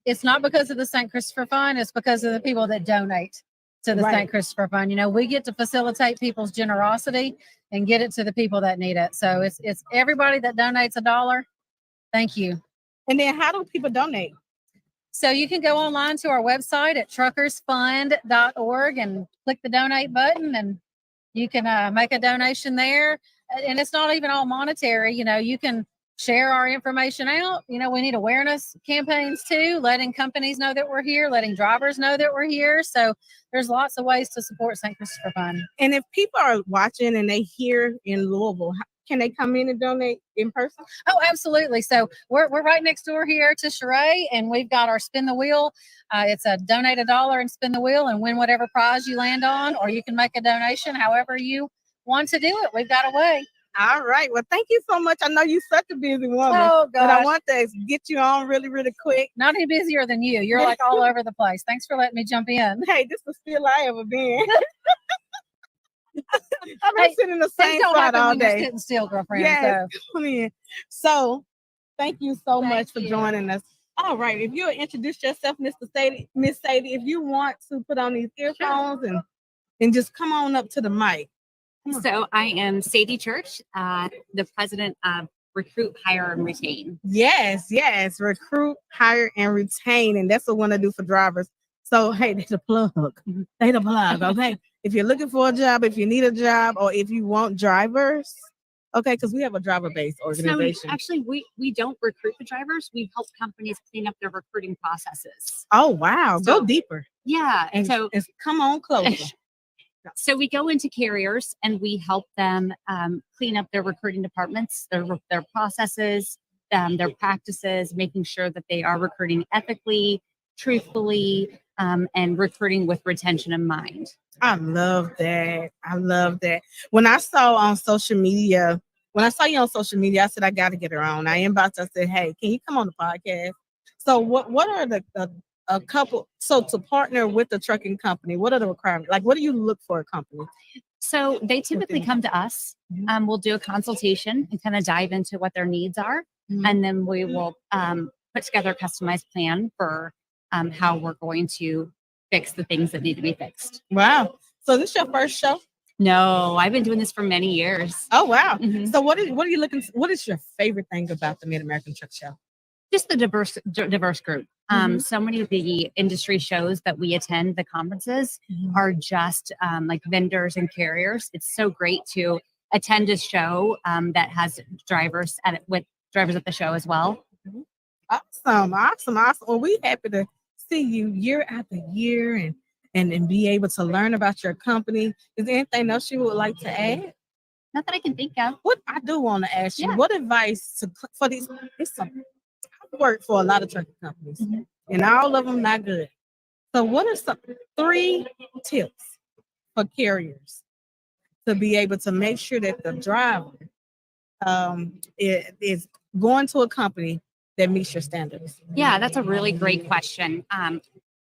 it's not because of the St. Christopher Fund. It's because of the people that donate to the St. Christopher Fund. You know, we get to facilitate people's generosity and get it to the people that need it. So it's everybody that donates $1. Thank you. And then how do people donate? So you can go online to our website at truckersfund.org and click the donate button, and you can make a donation there. And it's not even all monetary. You know, you can share our information out. You know, we need awareness campaigns too, letting companies know that we're here, letting drivers know that we're here. So there's lots of ways to support St. Christopher Fund. And if people are watching and they hear in Louisville, can they come in and donate in person? Oh, absolutely. So we're right next door here to Sheree, and we've got our spin the wheel. It's a donate $1 and spin the wheel and win whatever prize you land on, or you can make a donation however you want to do it. We've got a way. All right. Well, thank you so much. I know you're such a busy woman. Oh, but I gosh. want to get you on really, really quick. Not any busier than you. You're like all over the place. Thanks for letting me jump in. Hey, this is still I ever been. I've been sitting in the same spot all day. Sitting still, girlfriend. Yes, So. come in. So, thank you so much for joining us. All right, if you'll introduce yourself, Miss Sadie, if you want to put on these earphones and just come on up to the mic. So I am Sadie Church, the president of Recruit, Hire, and Retain. Yes, recruit, hire, and retain, and that's what we want to do for drivers. So, hey, they the plug. They the plug, okay? If you're looking for a job, if you need a job, or if you want drivers, okay, because we have a driver-based organization. So actually, we don't recruit the drivers. We help companies clean up their recruiting processes. Oh, wow. So, go deeper. Yeah. And come on closer. So we go into carriers and we help them clean up their recruiting departments, their processes, their practices, making sure that they are recruiting ethically, truthfully, and recruiting with retention in mind. I love that. When I saw you on social media, I said, I got to get her on. I inboxed her, I said, hey, can you come on the podcast? So what are a couple, so to partner with the trucking company, what are the requirements? Like, what do you look for a company? So they typically come to us. We'll do a consultation and kind of dive into what their needs are. And then we will put together a customized plan for how we're going to fix the things that need to be fixed. Wow. So this is your first show? No, I've been doing this for many years. Oh, wow. So what is your favorite thing about the Mid-American Truck Show? Just the diverse group. So many of the industry shows that we attend, the conferences, are just like vendors and carriers. It's so great to attend a show that has drivers with drivers at the show as well. Awesome. Well, we're happy to see you year after year and be able to learn about your company. Is there anything else you would like to add? Not that I can think of. What I do want to ask you, what advice for these? I work for a lot of trucking companies, and all of them not good. So, what are some 3 tips for carriers to be able to make sure that the driver is going to a company that meets your standards? Yeah, that's a really great question.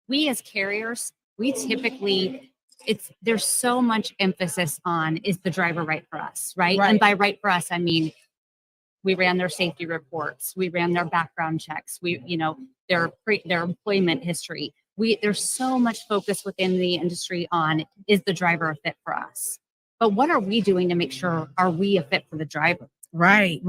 We as carriers, we typically there's so much emphasis on, is the driver right for us, right? And by right for us, I mean, we ran their safety reports, we ran their background checks, their employment history. There's so much focus within the industry on, is the driver a fit for us? But what are we doing to make sure, are we a fit for the driver? Right.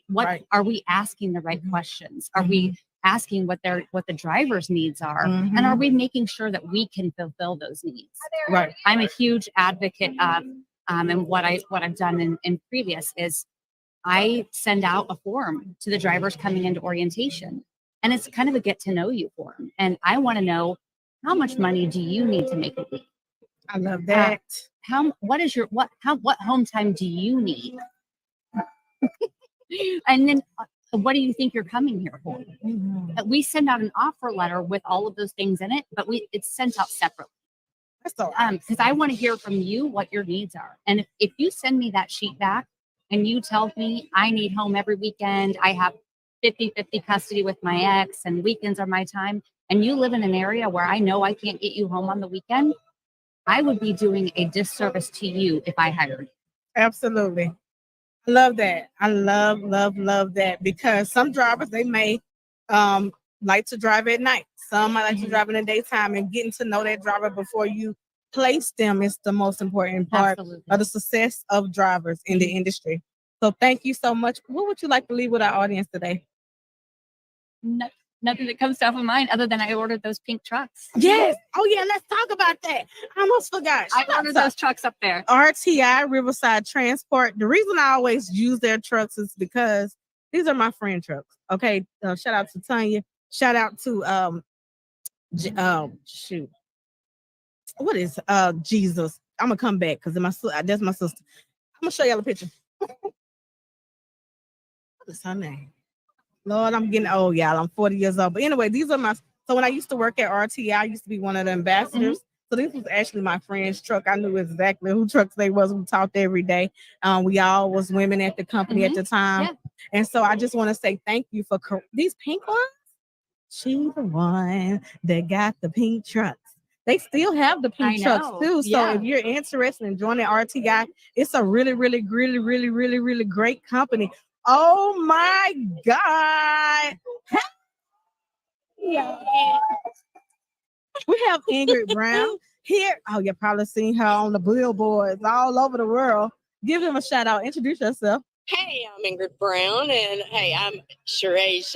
What are we asking the right questions? Are we asking what the driver's needs are, and are we making sure that we can fulfill those needs? Right. I'm a huge advocate of, and what I've done in previous is I send out a form to the drivers coming into orientation, and it's kind of a get to know you form. And I want to know, how much money do you need to make a week? I love that. What home time do you need? And then what do you think you're coming here for? We send out an offer letter with all of those things in it, but it's sent out separately. That's all right. Because I want to hear from you what your needs are. And if you send me that sheet back and you tell me I need home every weekend, I have 50-50 custody with my ex and weekends are my time, and you live in an area where I know I can't get you home on the weekend, I would be doing a disservice to you if I hired you. Absolutely. I love that. I love that, because some drivers, they may like to drive at night. Some might like to drive in the daytime, and getting to know that driver before you place them is the most important part of the success of drivers in the industry. So thank you so much. What would you like to leave with our audience today? Nothing that comes to my mind other than I ordered those pink trucks. Yes. Oh yeah, let's talk about that. I almost forgot. I ordered those trucks up there. RTI, Riverside Transport. The reason I always use their trucks is because these are my friend trucks. Okay. Shout out to Tanya. Shout out to shoot. What is Jesus? I'm gonna come back because that's my sister. I'm gonna show y'all a picture. What is her name? Lord, I'm getting old, y'all. I'm 40 years old. But anyway, these are so when I used to work at RTI, I used to be one of the ambassadors. So this was actually my friend's truck. I knew exactly who trucks they was. We talked every day. We all was women at the company at the time. Yeah. And so I just want to say thank you for these pink ones. She's the one that got the pink trucks. They still have the pink trucks too. So if you're interested in joining RTI, it's a really great company. Oh my God. Yeah. We have Ingrid Brown here. Oh, you've probably seen her on the billboards all over the world. Give them a shout out. Introduce yourself. Hey, I'm Ingrid Brown, and hey, I'm Sheree's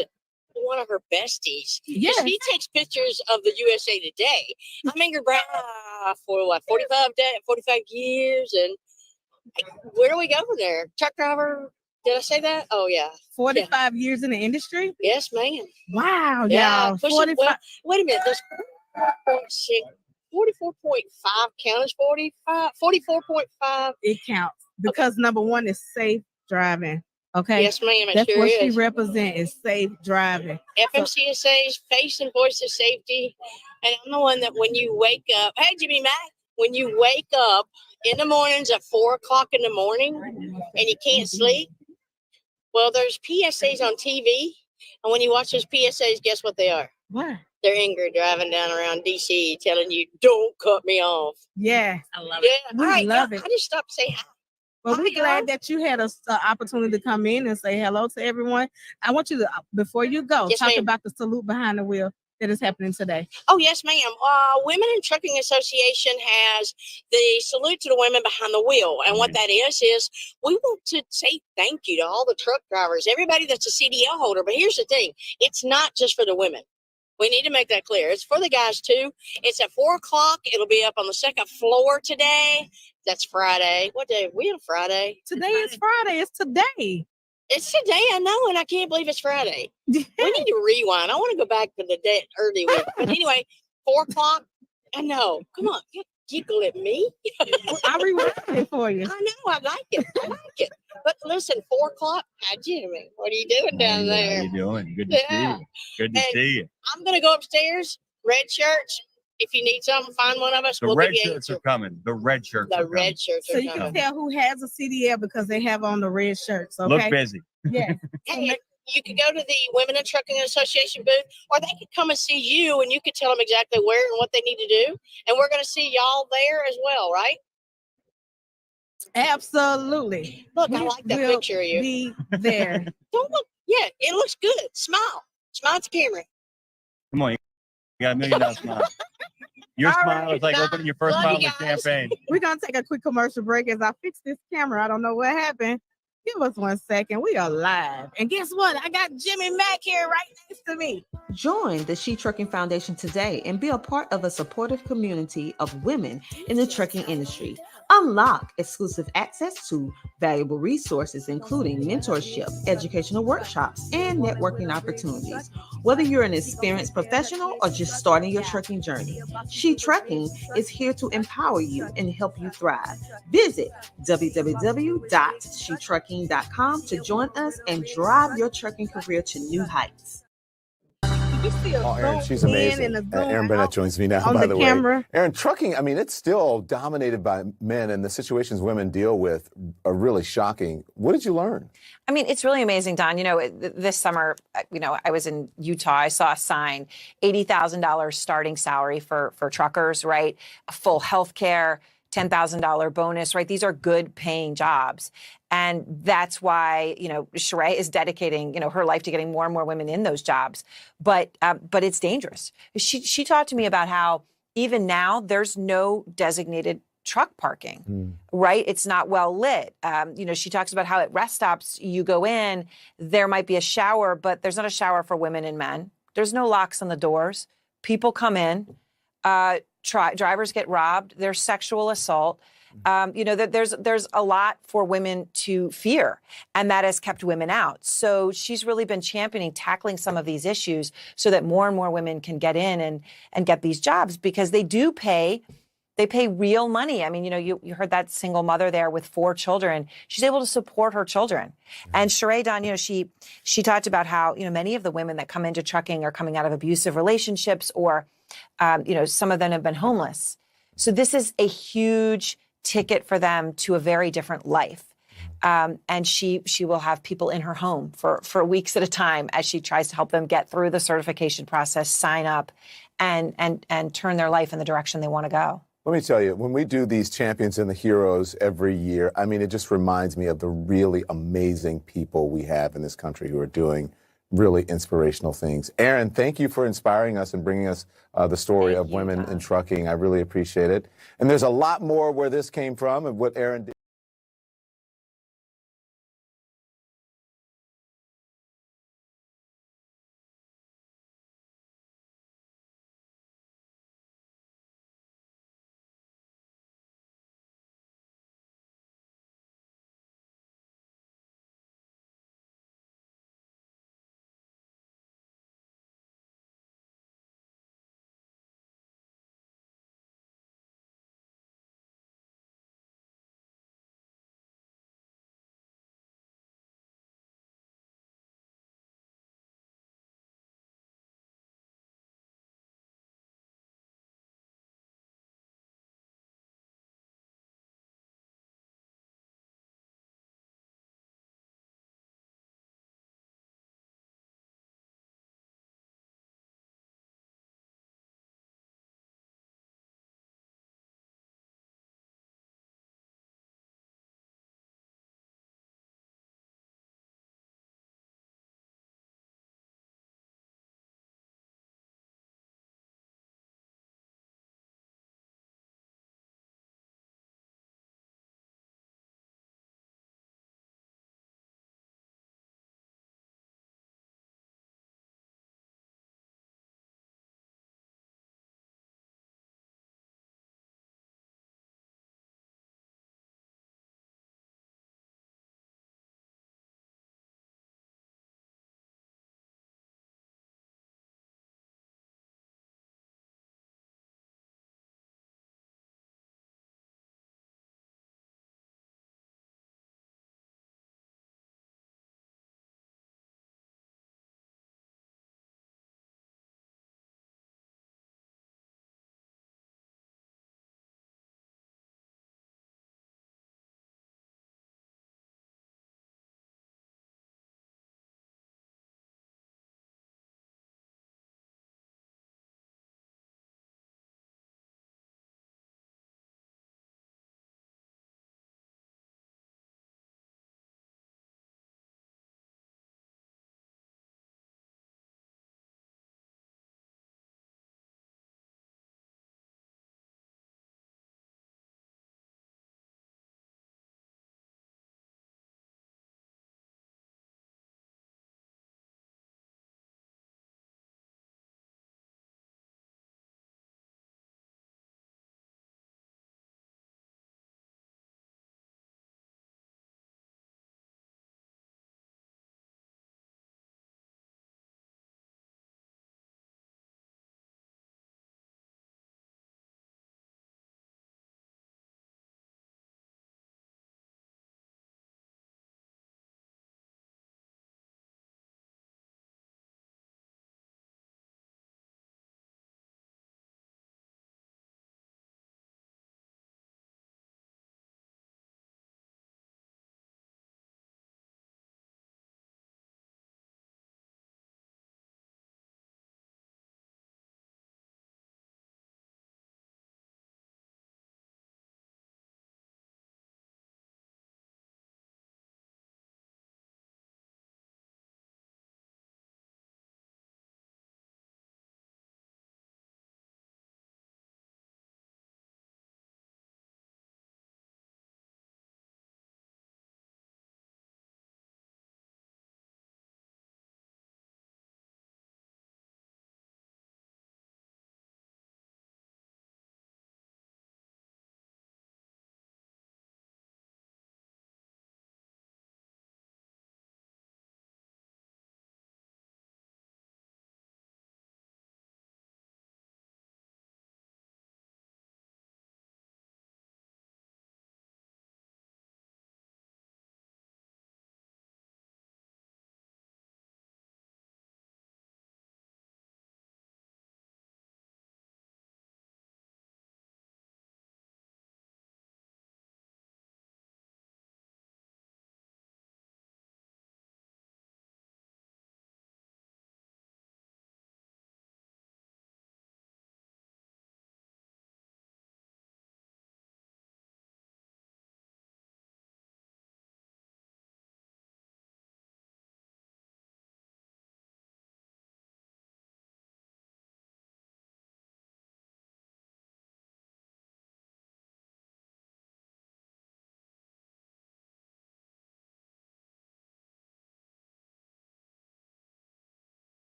one of her besties. Yes. She takes pictures of the USA Today. I'm Ingrid Brown for 45 years, and where do we go from there? Truck driver. Did I say that? Oh, yeah. 45 years in the industry? Yes, ma'am. Wow, Yeah. y'all. 45. Well, wait a minute. There's 44.5 count as 45. 44.5. It counts because number one is safe driving. Okay. Yes, ma'am. It That's sure what is. she represents, is safe driving. FMCSA's face and voice of safety. And I'm the one that when you wake up, hey, Jimmy Mac, when you wake up in the mornings at 4 o'clock in the morning and you can't sleep, well, there's PSAs on TV. And when you watch those PSAs, guess what they are? What? They're Ingrid driving down around DC telling you, don't cut me off. Yeah. I love it. We All right, love it. I just stopped to say hi. Well, we're glad that you had an opportunity to come in and say hello to everyone. I want you to, before you go, Yes, talk ma'am. about the salute behind the wheel that is happening today. Oh, yes, ma'am. Women in Trucking Association has the salute to the women behind the wheel. And what that is we want to say thank you to all the truck drivers, everybody that's a CDL holder. But here's the thing. It's not just for the women. We need to make that clear. It's for the guys, too. It's at 4 o'clock. It'll be up on the second floor today. That's Friday. What day? We on Friday? Today is Friday. It's today. It's today, I know, and I can't believe it's Friday. We need to rewind. I want to go back to the day early week. But anyway, 4 o'clock. I know. Come on, you giggle at me. I rewind it for you. I know. I like it. But listen, 4 o'clock. Hi, Jimmy. What are you doing down there? How you doing? Good to see Yeah. you. Good to And see you. I'm gonna go upstairs. Red shirts. If you need something, find one of us. The we'll red give you shirts are coming. The red shirts the are red shirts So are you can coming. tell who has a CDL because they have on the red shirts. Okay. Look busy. Yeah. Hey, you can go to the Women in Trucking Association booth, or they could come and see you, and you could tell them exactly where and what they need to do. And we're going to see y'all there as well, right? Absolutely. Look, I like that will picture of you. Be there. Don't look. Yeah, it looks good. Smile. Smile at the camera. Come on. You got $1 million smile. Your All smile right, is like bye. opening your first Love bottle you of guys. champagne. We're gonna take a quick commercial break as I fix this camera. I don't know what happened. Give us 1 second. We are live. And guess what? I got Jimmy Mack here right next to me. Join the She Trucking Foundation today and be a part of a supportive community of women in the trucking industry. Unlock exclusive access to valuable resources, including mentorship, educational workshops, and networking opportunities. Whether you're an experienced professional or just starting your trucking journey, She Trucking is here to empower you and help you thrive. Visit www.shetrucking.com to join us and drive your trucking career to new heights. You see Oh, Erin, she's amazing. Erin Bennett joins me now, on by the the camera. way. Erin, trucking, I mean, it's still dominated by men, and the situations women deal with are really shocking. What did you learn? I mean, it's really amazing, Don. You know, this summer, you know, I was in Utah. I saw a sign, $80,000 starting salary for truckers, right? Full health care, $10,000 bonus, right? These are good paying jobs. And that's why, you know, Sheree is dedicating, you know, her life to getting more and more women in those jobs. But it's dangerous. She talked to me about how even now there's no designated truck parking, right? It's not well lit. You know, she talks about how at rest stops you go in, there might be a shower, but there's not a shower for women and men. There's no locks on the doors. People come in, drivers get robbed. There's sexual assault. You know, that there's a lot for women to fear, and that has kept women out. So she's really been championing tackling some of these issues so that more and more women can get in and get these jobs, because they do pay. They pay real money. I mean, you know, you heard that single mother there with 4 children. She's able to support her children. And Sheree, Don, you know, she talked about how, you know, many of the women that come into trucking are coming out of abusive relationships, or, you know, some of them have been homeless. So this is a huge ticket for them to a very different life. And she will have people in her home for weeks at a time as she tries to help them get through the certification process, sign up, and turn their life in the direction they want to go. Let me tell you, when we do these champions and the heroes every year, I mean, it just reminds me of the really amazing people we have in this country who are doing really inspirational things. Erin, thank you for inspiring us and bringing us the story of women in trucking. I really appreciate it. And there's a lot more where this came from and what Erin did.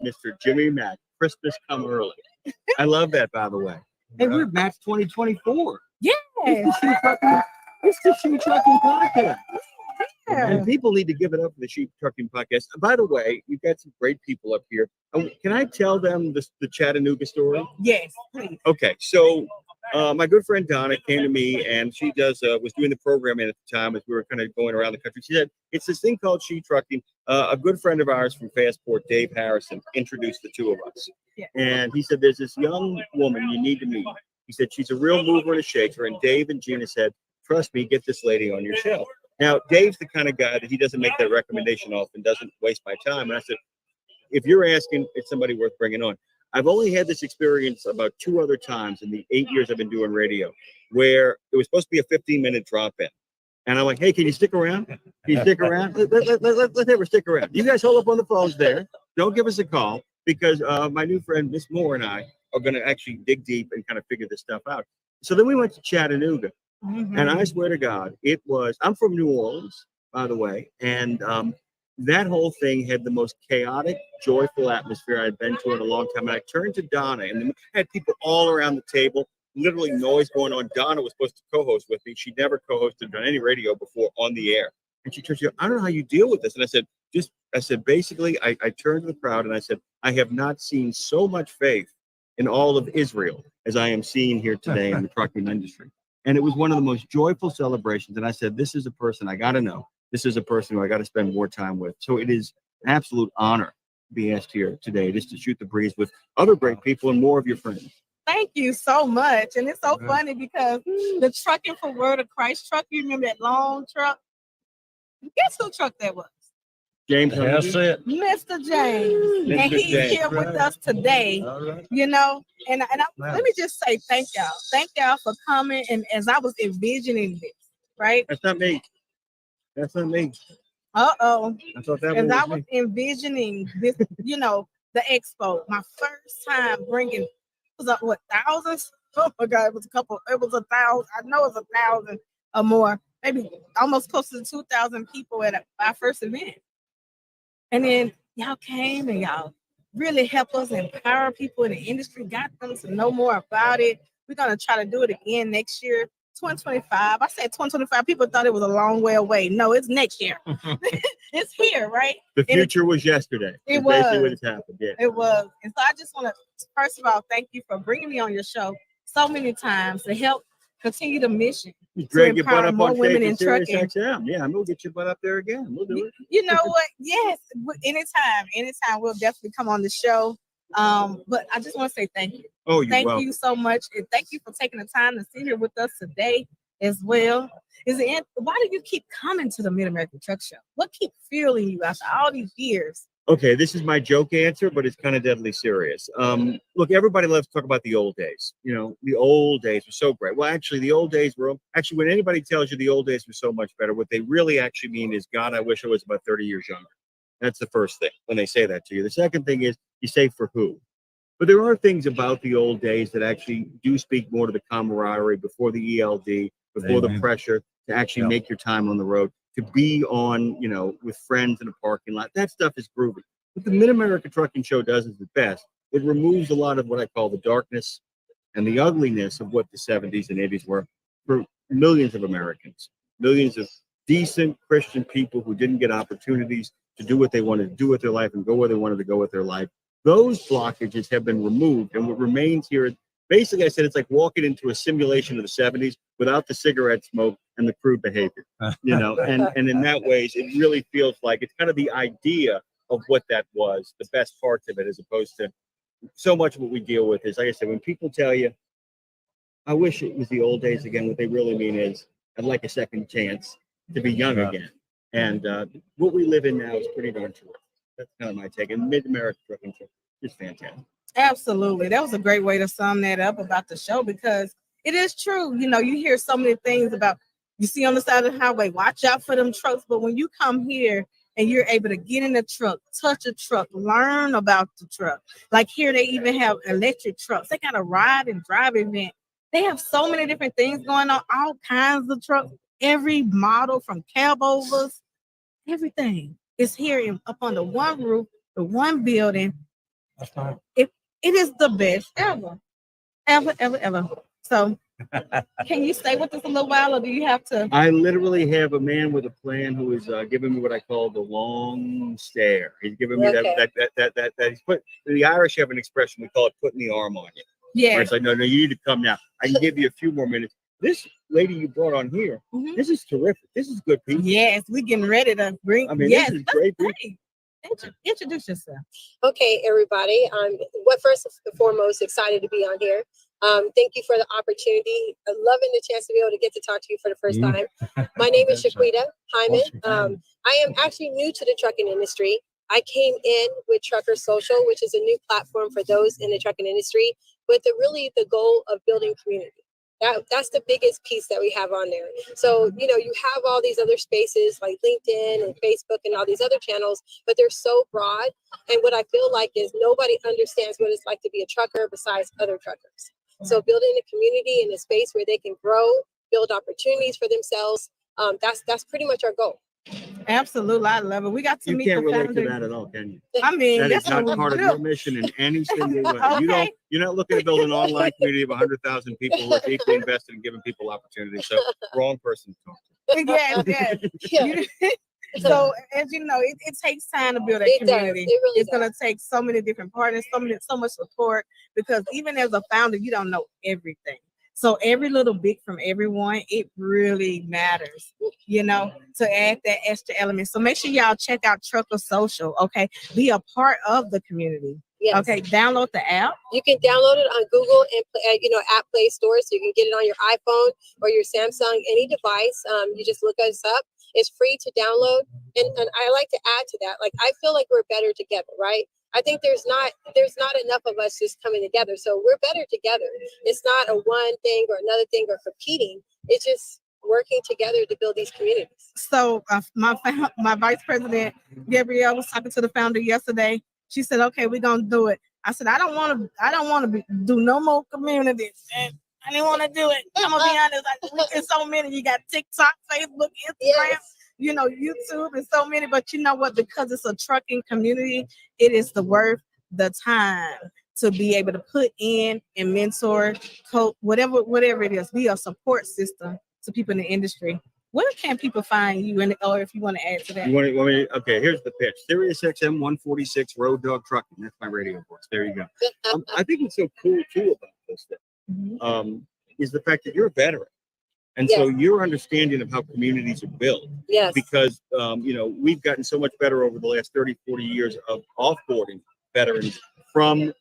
Mr. Jimmy Mack. Christmas come early. I love that, by the way. Hey, we're Max 2024. Yeah. It's the Sheep Trucking Podcast. Yeah. And people need to give it up for the Sheep Trucking Podcast. By the way, you've got some great people up here. Can I tell them the Chattanooga story? Yes, please. Okay, so my good friend Donna came to me, and she was doing the programming at the time as we were kind of going around the country. She said, it's this thing called Sheep Trucking. A good friend of ours from Fastport, Dave Harrison, introduced the two of us. Yeah. And he said, there's this young woman you need to meet. He said, she's a real mover and a shaker. And Dave and Gina said, trust me, get this lady on your show. Now, Dave's the kind of guy that he doesn't make that recommendation often, doesn't waste my time. And I said, if you're asking, it's somebody worth bringing on. I've only had this experience about 2 other times in the 8 years I've been doing radio, where it was supposed to be a 15-minute drop-in. And I'm like, hey, can you stick around? Can you stick around? Let's have her stick around. You guys hold up on the phones there. Don't give us a call, because my new friend, Miss Moore, and I are going to actually dig deep and kind of figure this stuff out. So then we went to Chattanooga. And I swear to God, I'm from New Orleans, by the way. And that whole thing had the most chaotic, joyful atmosphere I'd been to in a long time. And I turned to Donna, and I had people all around the table, literally noise going on. Donna was supposed to co-host with me. She never co-hosted on any radio before on the air. And she turns to me, I don't know how you deal with this. And I said, basically, I turned to the crowd and I said, I have not seen so much faith in all of Israel as I am seeing here today in the trucking industry. And it was one of the most joyful celebrations. And I said, this is a person I got to know. This is a person who I got to spend more time with. So it is an absolute honor to be asked here today, just to shoot the breeze with other great people and more of your friends. Thank you so much. And it's so funny because the Trucking for Word of Christ truck, you remember that long truck? Guess who truck that was? James, That's it. Mr. James. Mr. And he's James. here with us today. You know, and let me just say thank y'all. Thank y'all for coming. And as I was envisioning this, right? That's not me. That's not me. Uh-oh. I thought that As I was was envisioning this, you know, the expo, my first time bringing, thousands? Oh my God, it was 1,000. I know it was 1,000 or more, maybe almost close to 2,000 people at our first event. And then y'all came and y'all really helped us empower people in the industry, got them to know more about it. We're going to try to do it again next year, 2025. I said 2025. People thought it was a long way away. No, it's next year. It's here, right? The future was yesterday. It That's basically was. what has happened. Yeah. It was. And so I just want to, first of all, thank you for bringing me on your show so many times to help continue the mission. Drag your butt empower up more on women stage in at Sirius trucking. XM. Yeah, I'm gonna get your butt up there again. We'll do it. You know what? Yes, anytime we'll definitely come on the show. But I just want to say thank you. Oh, you're thank welcome. you so much, and thank you for taking the time to sit here with us today as well. Why do you keep coming to the Mid American Truck Show? What keeps fueling you after all these years? Okay, this is my joke answer, but it's kind of deadly serious. Look, everybody loves to talk about the old days. You know, the old days were so great. Well, actually, the old days were when anybody tells you the old days were so much better, what they really actually mean is, God, I wish I was about 30 years younger. That's the first thing when they say that to you. The second thing is, you say for who? But there are things about the old days that actually do speak more to the camaraderie before the ELD, before the pressure to actually make your time on the road, to be on, with friends in a parking lot. That stuff is groovy. What the Mid-America Trucking Show does is the best. It removes a lot of what I call the darkness and the ugliness of what the 70s and 80s were for millions of Americans, millions of decent Christian people who didn't get opportunities to do what they wanted to do with their life and go where they wanted to go with their life. Those blockages have been removed, and what remains here, basically, I said it's like walking into a simulation of the 70s without the cigarette smoke and the crude behavior, and in that ways, it really feels like it's kind of the idea of what that was, the best parts of it, as opposed to so much of what we deal with is, like I said, when people tell you, I wish it was the old days again, what they really mean is, I'd like a second chance to be young again. And what we live in now is pretty darn true. That's kind of my take. And Mid-America Trucking Show is fantastic. Absolutely. That was a great way to sum that up about the show, because it is true. You hear so many things about, you see on the side of the highway, watch out for them trucks. But when you come here and you're able to get in the truck, touch a truck, learn about the truck. Like here, they even have electric trucks. They got a ride and drive event. They have so many different things going on, all kinds of trucks, every model from cab overs, everything is here up under one roof, the one building. It is the best ever. So, can you stay with us a little while, or do you have to? I literally have a man with a plan who is giving me what I call the long stare. He's giving me that he's put. The Irish have an expression, we call it putting the arm on you. Yeah. Where it's like, no, you need to come now. I can give you a few more minutes. This lady you brought on here, this is terrific. This is good people. Yes, we're getting ready to bring. I mean, yes, this is great people. Introduce yourself. Okay, everybody. First and foremost, excited to be on here. Thank you for the opportunity. I'm loving the chance to be able to get to talk to you for the first time. My name is Shaquita Hyman. I am actually new to the trucking industry. I came in with Trucker Social, which is a new platform for those in the trucking industry, with the goal of building community. That's the biggest piece that we have on there. So, you have all these other spaces like LinkedIn and Facebook and all these other channels, but they're so broad. And what I feel like is nobody understands what it's like to be a trucker besides other truckers. So building a community in a space where they can grow, build opportunities for themselves, that's pretty much our goal. Absolutely, I love it. We got to meet the You can't relate founder. to that at all, can you? I mean, that is that's not what we part of do. your mission in any single way. Okay. You're not looking to build an online community of 100,000 people who are deeply invested in giving people opportunities. So, wrong person to talk to. Yes. So, as you know, it takes time to build a community. It's going to take so many different partners, so much support, because even as a founder, you don't know everything. So every little bit from everyone, it really matters, to add that extra element. So make sure y'all check out Trucker Social, okay? Be a part of the community. Yes. Okay, download the app. You can download it on Google and App Play Store, so you can get it on your iPhone or your Samsung, any device. You just look us up. It's free to download, and I like to add to that. Like, I feel like we're better together, right? I think there's not enough of us just coming together, so we're better together. It's not a one thing or another thing or competing. It's just working together to build these communities. So my vice president Gabrielle was talking to the founder yesterday. She said, "Okay, we're gonna do it." I said, "I don't want to do no more communities." And I didn't want to do it. I'm gonna be honest. It's so many. You got TikTok, Facebook, Instagram, YouTube, and so many. But you know what? Because it's a trucking community, it is worth the time to be able to put in and mentor, coach, whatever it is. Be a support system to people in the industry. Where can people find you, or if you want to add to that? Okay, here's the pitch. Sirius XM 146 Road Dog Trucking. That's my radio voice. There you go. I think what's so cool too about this thing is the fact that you're a veteran. And so your understanding of how communities are built. Yes. Because, we've gotten so much better over the last 30, 40 years of offboarding veterans from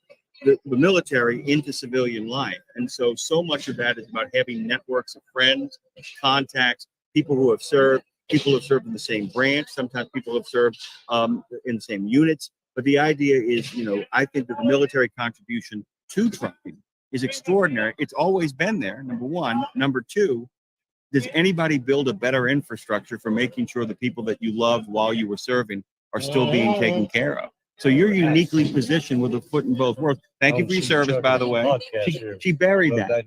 the military into civilian life. And so much of that is about having networks of friends, contacts, people who have served, people who have served in the same branch. Sometimes people have served in the same units. But the idea is, I think that the military contribution to trucking is extraordinary. It's always been there, number one. Number two, does anybody build a better infrastructure for making sure the people that you loved while you were serving are still being taken care of? So you're uniquely positioned with a foot in both worlds. Thank you for your service, by the way. She buried that.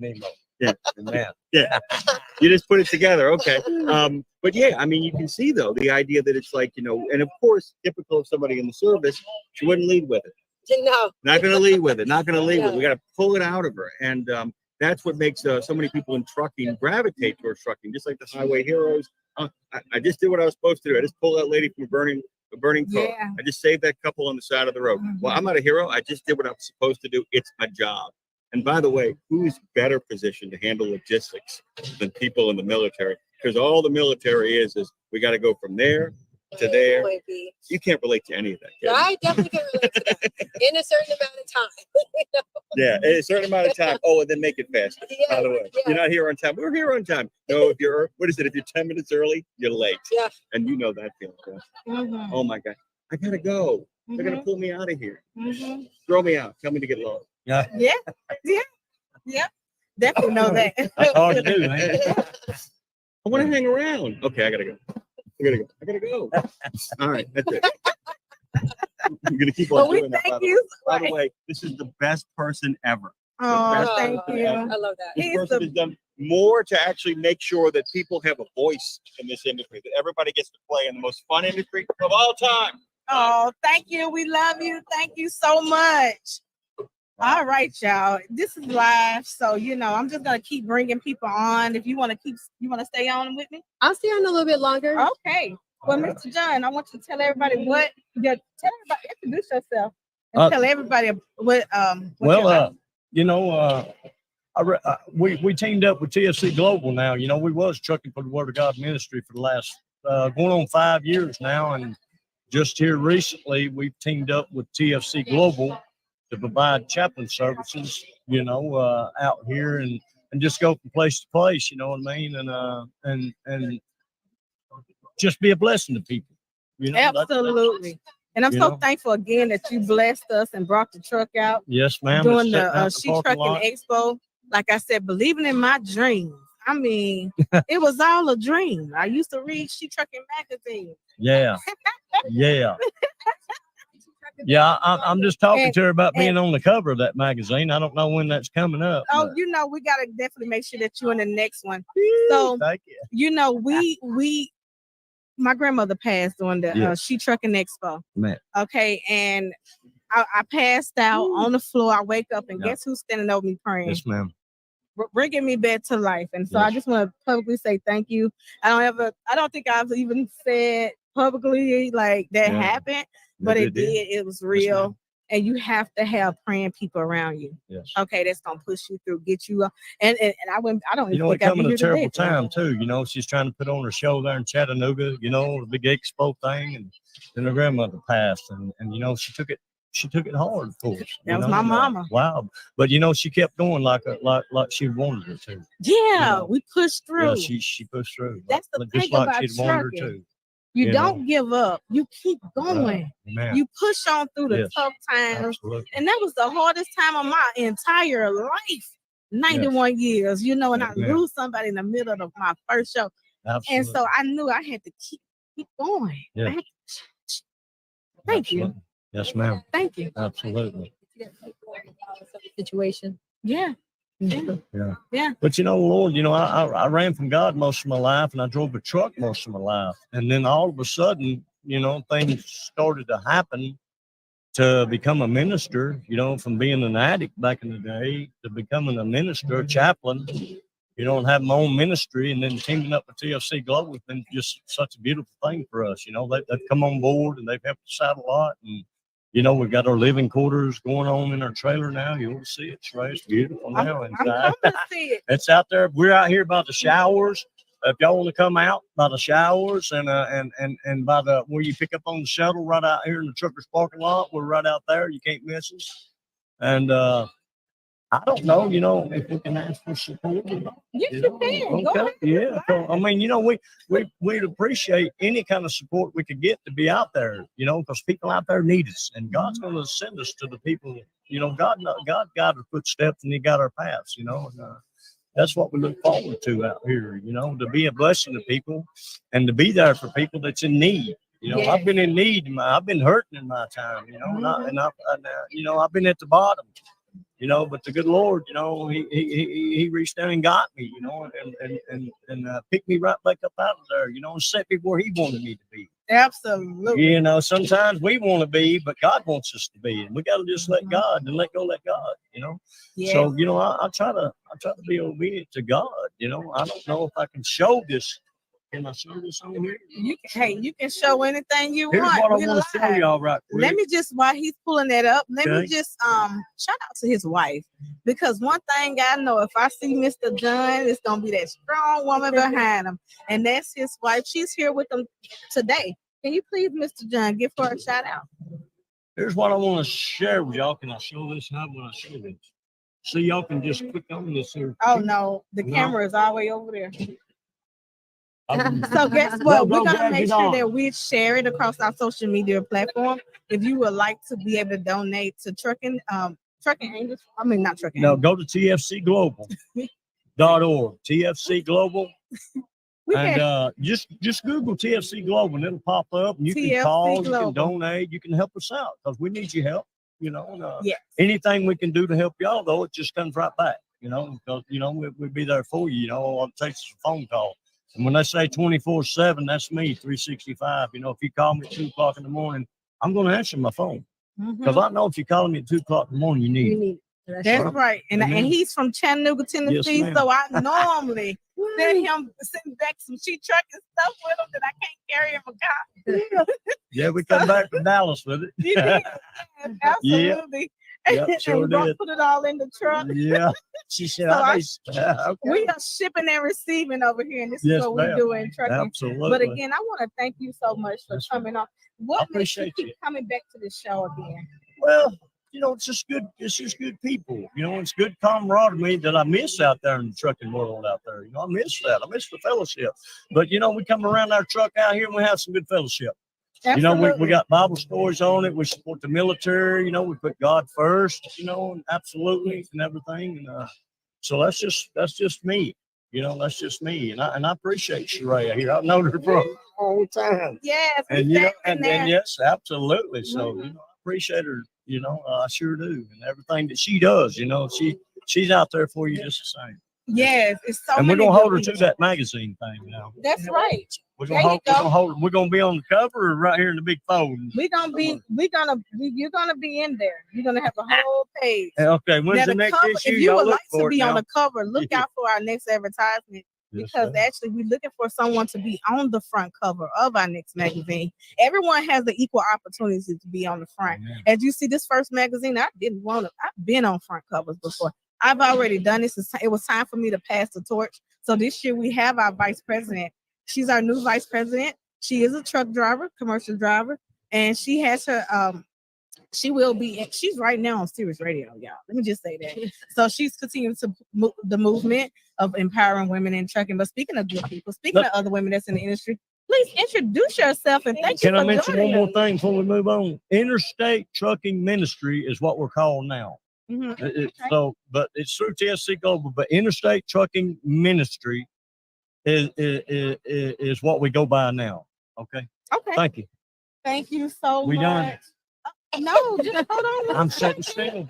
Yeah. You just put it together. Okay. But yeah, I mean, you can see though, the idea that it's like, and of course, typical of somebody in the service, she wouldn't lead with it. No. Not going to lead with it. Not going to lead with it. We got to pull it out of her. And that's what makes so many people in trucking gravitate towards trucking, just like the highway heroes. I just did what I was supposed to do. I just pulled that lady from a burning car. Yeah. I just saved that couple on the side of the road. Well, I'm not a hero. I just did what I was supposed to do. It's my job. And by the way, who's better positioned to handle logistics than people in the military? Because all the military is we got to go from there to there. You can't relate to any of that. No, I definitely can relate to that in a certain amount of time. Yeah, in a certain amount of time. Oh, and then make it faster. By the way, you're not here on time. We're here on time. No, if you're 10 minutes early, you're late. Yeah. And you know that feeling. Oh my God, I gotta go. They're gonna pull me out of here. Throw me out. Tell me to get lost. Yeah. Definitely know that. That's hard to do, man. I want to hang around. Okay, I gotta go. All right, that's it. I'm gonna keep on doing that. By the way, this is the best person ever. Oh, thank you. I love that. This person has done more to actually make sure that people have a voice in this industry, that everybody gets to play in the most fun industry of all time. Oh, thank you. We love you. Thank you so much. All right, y'all. This is live, so I'm just gonna keep bringing people on. If you want to stay on with me. I'll stay on a little bit longer. Okay. Well, Mr. John, I want you to tell everybody introduce yourself and tell everybody what we teamed up with TFC Global now. We was trucking for the Word of God ministry for the last going on 5 years now, and just here recently we've teamed up with TFC Global to provide chaplain services, out here and just go from place to place, you know what I mean, and just be a blessing to people. Absolutely. And I'm so thankful again that you blessed us and brought the truck out. Yes, ma'am. Doing the Shetrucking Expo. Like I said, believing in my dreams. I mean, it was all a dream. I used to read Shetrucking magazine. Yeah. Yeah. Yeah, I'm just talking to her about being on the cover of that magazine. I don't know when that's coming up. Oh, we gotta definitely make sure that you're in the next one. So, thank you. My grandmother passed on the Shetrucking Expo. Man. Okay, and I passed out on the floor. I wake up and guess who's standing over me praying? Yes, ma'am. Bringing me back to life. And so I just want to publicly say thank you. I don't think I've even said publicly like that happened, but it did. It was real. And you have to have praying people around you. Yes. Okay, that's gonna push you through, get you up. And I don't even it think I'd coming be a here terrible today. time too. She's trying to put on her show there in Chattanooga, the big expo thing, and then her grandmother passed, and she took it hard, of course. That was my mama. Wow. But she kept going like she wanted her to. Yeah, we pushed through. Yeah, she pushed through. That's the thing just like about she'd wanted her trucking. to. You don't give up. You keep going. Amen. You push on through the tough times. Absolutely. And that was the hardest time of my entire life. 91 years, and I lose somebody in the middle of my first show. Absolutely. And so I knew I had to keep going. Yeah. Thank you. Yes, ma'am. Thank you. Absolutely. Situation. Yeah. Yeah. But Lord, I ran from God most of my life, and I drove a truck most of my life. And then all of a sudden, things started to happen to become a minister, from being an addict back in the day to becoming a minister, a chaplain, and have my own ministry, and then teaming up with TFC Global has been just such a beautiful thing for us. They've come on board and they've helped us out a lot. And we've got our living quarters going on in our trailer now. You'll see it, Trey. It's beautiful now inside. I'm coming to see it. It's out there. We're out here by the showers. If y'all want to come out by the showers and by the where you pick up on the shuttle right out here in the truckers parking lot, we're right out there. You can't miss us. And I don't know, if we can ask for support. Yes, you can. Go ahead. Yeah. So, I mean, we'd appreciate any kind of support we could get to be out there, because people out there need us, and God's going to send us to the people. God got our footsteps and He got our paths. And, that's what we look forward to out here. To be a blessing to people and to be there for people that's in need. I've been in need. I've been hurting in my time. I've been at the bottom. But the good Lord, he reached down and got me, and picked me right back up out of there, and set me where He wanted me to be. Absolutely. Sometimes we want to be, but God wants us to be, and we got to just let God and let go, let God. Yeah. So I try to be obedient to God. I don't know if I can show this. Can I show this on here? You can show anything you Here's want. what I want to show y'all right quick. Let me just, while he's pulling that up, let me just shout out to his wife, because one thing I know, if I see Mr. John, it's gonna be that strong woman behind him, and that's his wife. She's here with him today. Can you please, Mr. John, give her a shout out? Here's what I want to share with y'all. Can I show this? How will I show this? So y'all can just click on this here. Oh no, the camera is all the way over there. So guess what? We're gonna make sure that we share it across our social media platform. If you would like to be able to donate to Trucking Angels, not Trucking. No, go to tfcglobal.org. TFC Global. And just Google TFC Global and it'll pop up, and you can call, you can donate, you can help us out, because we need your help. Anything we can do to help y'all, though, it just comes right back. Because we'll be there for you. All it takes is a phone call. And when they say 24/7, that's me, 365. If you call me at 2 o'clock in the morning, I'm going to answer my phone because Mhm. I know if you're calling me at 2 o'clock in the morning, you need it. That's right. And Amen. he's from Chattanooga, Tennessee. ma'am. So I normally send back some sheet trucking stuff with him that I can't carry in my car. Yeah, we come back from Dallas with it. You did. Yes, absolutely. Yep, sure And we did. put it all in the truck. Yeah. She said, So I I- need. Okay. We are shipping and receiving over here, and this Yes, is what we ma'am. do in trucking. Absolutely. But again, I want to thank you so much for coming on. What makes you appreciate keep you. coming back to the show again? Well, it's just good. It's just good people. It's good camaraderie that I miss out there in the trucking world out there. I miss that. I miss the fellowship. But we come around our truck out here and we have some good fellowship. Absolutely. We got Bible stories on it. We support the military. We put God first. And absolutely and everything. And so that's just me. That's just me. And I appreciate Sheree here. I've known her for a long time. Yes. And and yes, absolutely. So Mhm. I appreciate her. I sure do, and everything that she does. She's out there for you just the same. Yes, it's so And we're many gonna hold good her to people. that magazine thing now. That's right. We're There gonna you hold. We're go. gonna hold. We're gonna be on the cover or right here in the big fold. You're gonna be in there. You're gonna have a whole page. Okay, when's Now, the the next cover, issue? if you Y'all would look like to for it be on now. the cover, look out for our next advertisement Yes, because ma'am. actually we're looking for someone to be on the front cover of our next magazine. Everyone has the equal opportunity to be on the front. Amen. As you see this first magazine, I've been on front covers before. I've already done this. It was time for me to pass the torch. So this year we have our vice president. She's our new vice president. She is a truck driver, commercial driver, and she has her she's right now on Sirius Radio, y'all. Let me just say that. So she's continuing to the movement of empowering women in trucking. But speaking of good people, speaking of other women that's in the industry, please introduce yourself and thank Can you I for mention joining one more us. thing before we move on? Interstate Trucking Ministry is what we're called now. Mhm. But it's through TSC Global, but Interstate Trucking Ministry is what we go by now. Okay. Okay. Thank you. Thank you so We much. done? No, just hold on. I'm sitting still.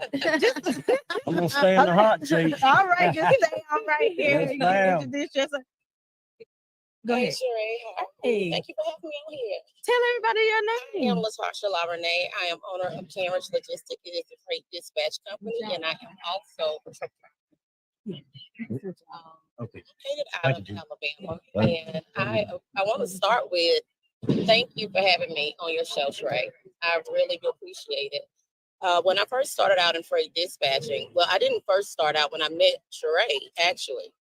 I'm gonna stay in the hot seat. All right, just stay on right here. Yes, You can ma'am. introduce yourself. Go Hey, ahead. Sheree. Hi. Hey. Thank you for having me on here. Tell everybody your I name. am LaTarsha LaRenee. I am owner of Cambridge Logistics. It is a freight dispatch company, and I am also a truck driver. Okay. Located out Thank of you. Alabama, Thank and I want to start with thank you for having me on your show, Sheree. I really do appreciate it. When I first started out in freight dispatching, well, I didn't first start out when I met Sheree, actually.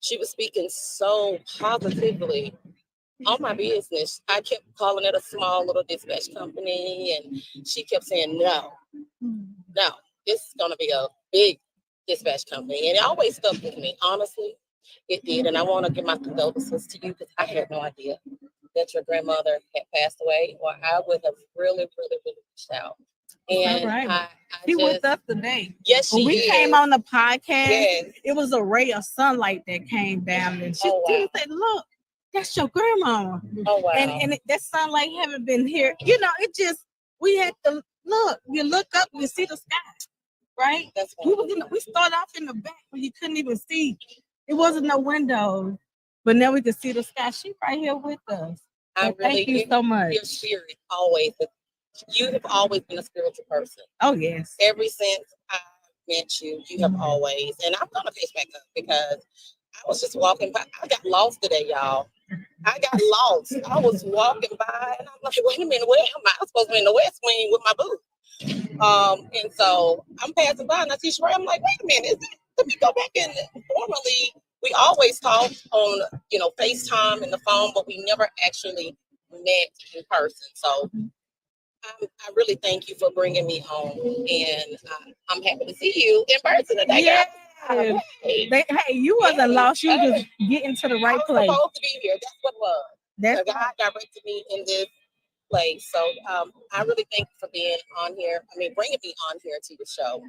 She was speaking so positively on my business. I kept calling it a small little dispatch company, and she kept saying, no, this is going to be a big dispatch company. And it always stuck with me, honestly. It did. And I want to give my condolences to you because I had no idea that your grandmother had passed away, or I would have really, really, really reached out. And All right. I She just, with us today. yes, When she we is. came on the podcast, Yes. it was a ray of sunlight that came down, and she Oh, wow. said, "Look, that's your grandma." Oh, wow. And that sunlight haven't been here. It just we had to look. You look up, you see the sky, right? That's We started off in the back where you couldn't even see. It wasn't no windows, but now we can see the sky. She right here with us. I So thank you so much. Your spirit always. You have always been a spiritual person. Oh yes. Ever since I met you, you have always. And I'm gonna pitch back up because I was just walking by. I got lost today, y'all. I got lost. I was walking by, and I'm like, wait a minute, where am I? I'm supposed to be in the West Wing with my boo. And so I'm passing by, and I see Sheree. I'm like, wait a minute, let me go back in. Formerly, we always talked on, FaceTime and the phone, but we never actually met in person. So I really thank you for bringing me home, and I'm happy to see you in person today. Yeah. guys. Hey, you wasn't lost. You was just getting to the right I was place. supposed to be here. That's what it was. That's So God directed me in this place. So I really thank you for being on here. Bringing me on here to the show,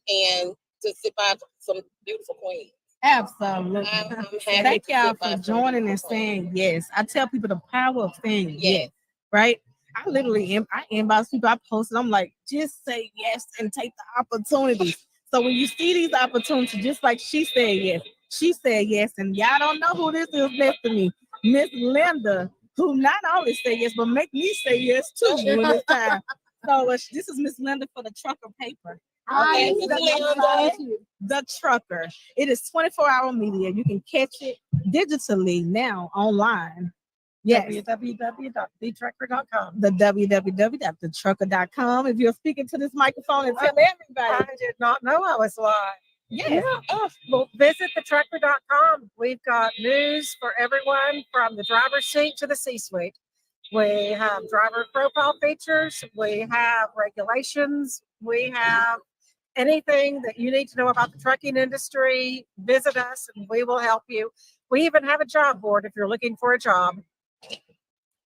and to sit by some beautiful queens. Absolutely. I'm happy Thank to y'all sit by for some joining and beautiful saying yes. I tell people the power of saying yes, right? I literally I inbox people, I posted, I'm like, just say yes and take the opportunities. So when you see these opportunities, just like she said yes, and y'all don't know who this is next to me, Miss Linda, who not only say yes, but make me say yes too when it's time. So this is Miss Linda for the trucker paper. Hi, Okay, Miss the Linda. website, The Trucker. It is 24-hour media. You can catch it digitally now online. Yes. www.thetrucker.com. The www.thetrucker.com. If you're speaking to this microphone and tell everybody. I did not know I was live. Yes. Well, visit thetrucker.com. We've got news for everyone from the driver's seat to the C-suite. We have driver profile features. We have regulations. We have anything that you need to know about the trucking industry. Visit us and we will help you. We even have a job board if you're looking for a job.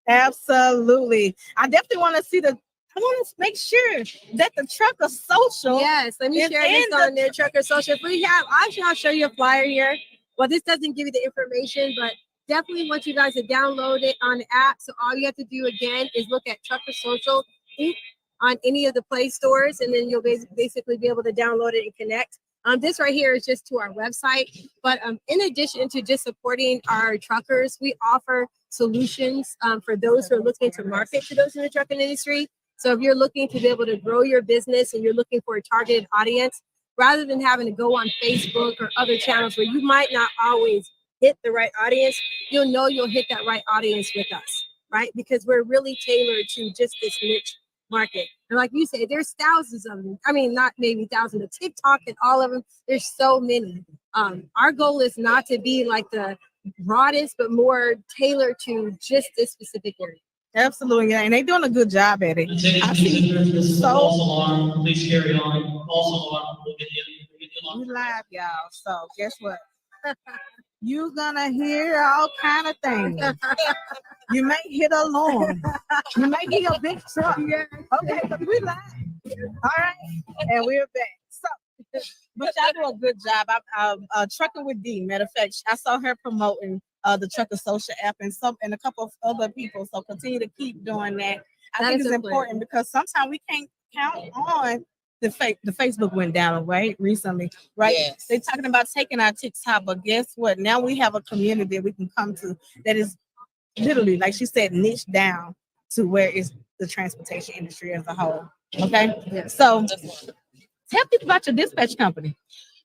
Absolutely. I definitely want to see I want to make sure that the Trucker Social. Yes, let me is share this in on their Trucker Social. If we have, actually, I'll show you a flyer here. Well, this doesn't give you the information, but definitely want you guys to download it on the app. So all you have to do again is look at Trucker Social Inc. on any of the Play stores, and then you'll basically be able to download it and connect. This right here is just to our website, but in addition to just supporting our truckers, we offer solutions for those who are looking to market to those in the trucking industry. So if you're looking to be able to grow your business and you're looking for a targeted audience, rather than having to go on Facebook or other channels where you might not always hit the right audience, you'll hit that right audience with us, right? Because we're really tailored to just this niche market. And like you say, there's thousands of them. I mean, not maybe thousands of TikTok and all of them. There's so many. Our goal is not to be like the broadest, but more tailored to just this specific area. Absolutely, and they're doing a good job at it. I see Please carry on. False alarm. We live, y'all. So guess what? You're gonna hear all kind of things. You may hit a alarm. You may hear a big truck. Okay, but we live. All right, and we're back. So, but y'all do a good job. I'm trucking with D. Matter of fact, I saw her promoting the Trucker Social app and a couple of other people. So continue to keep doing that. I think it's important because sometimes we can't count on the Facebook went down recently, right? Yes. They're talking about taking our TikTok, but guess what? Now we have a community that we can come to that is literally, like she said, niche down to where is the transportation industry as a whole. Okay, so tell people about your dispatch company.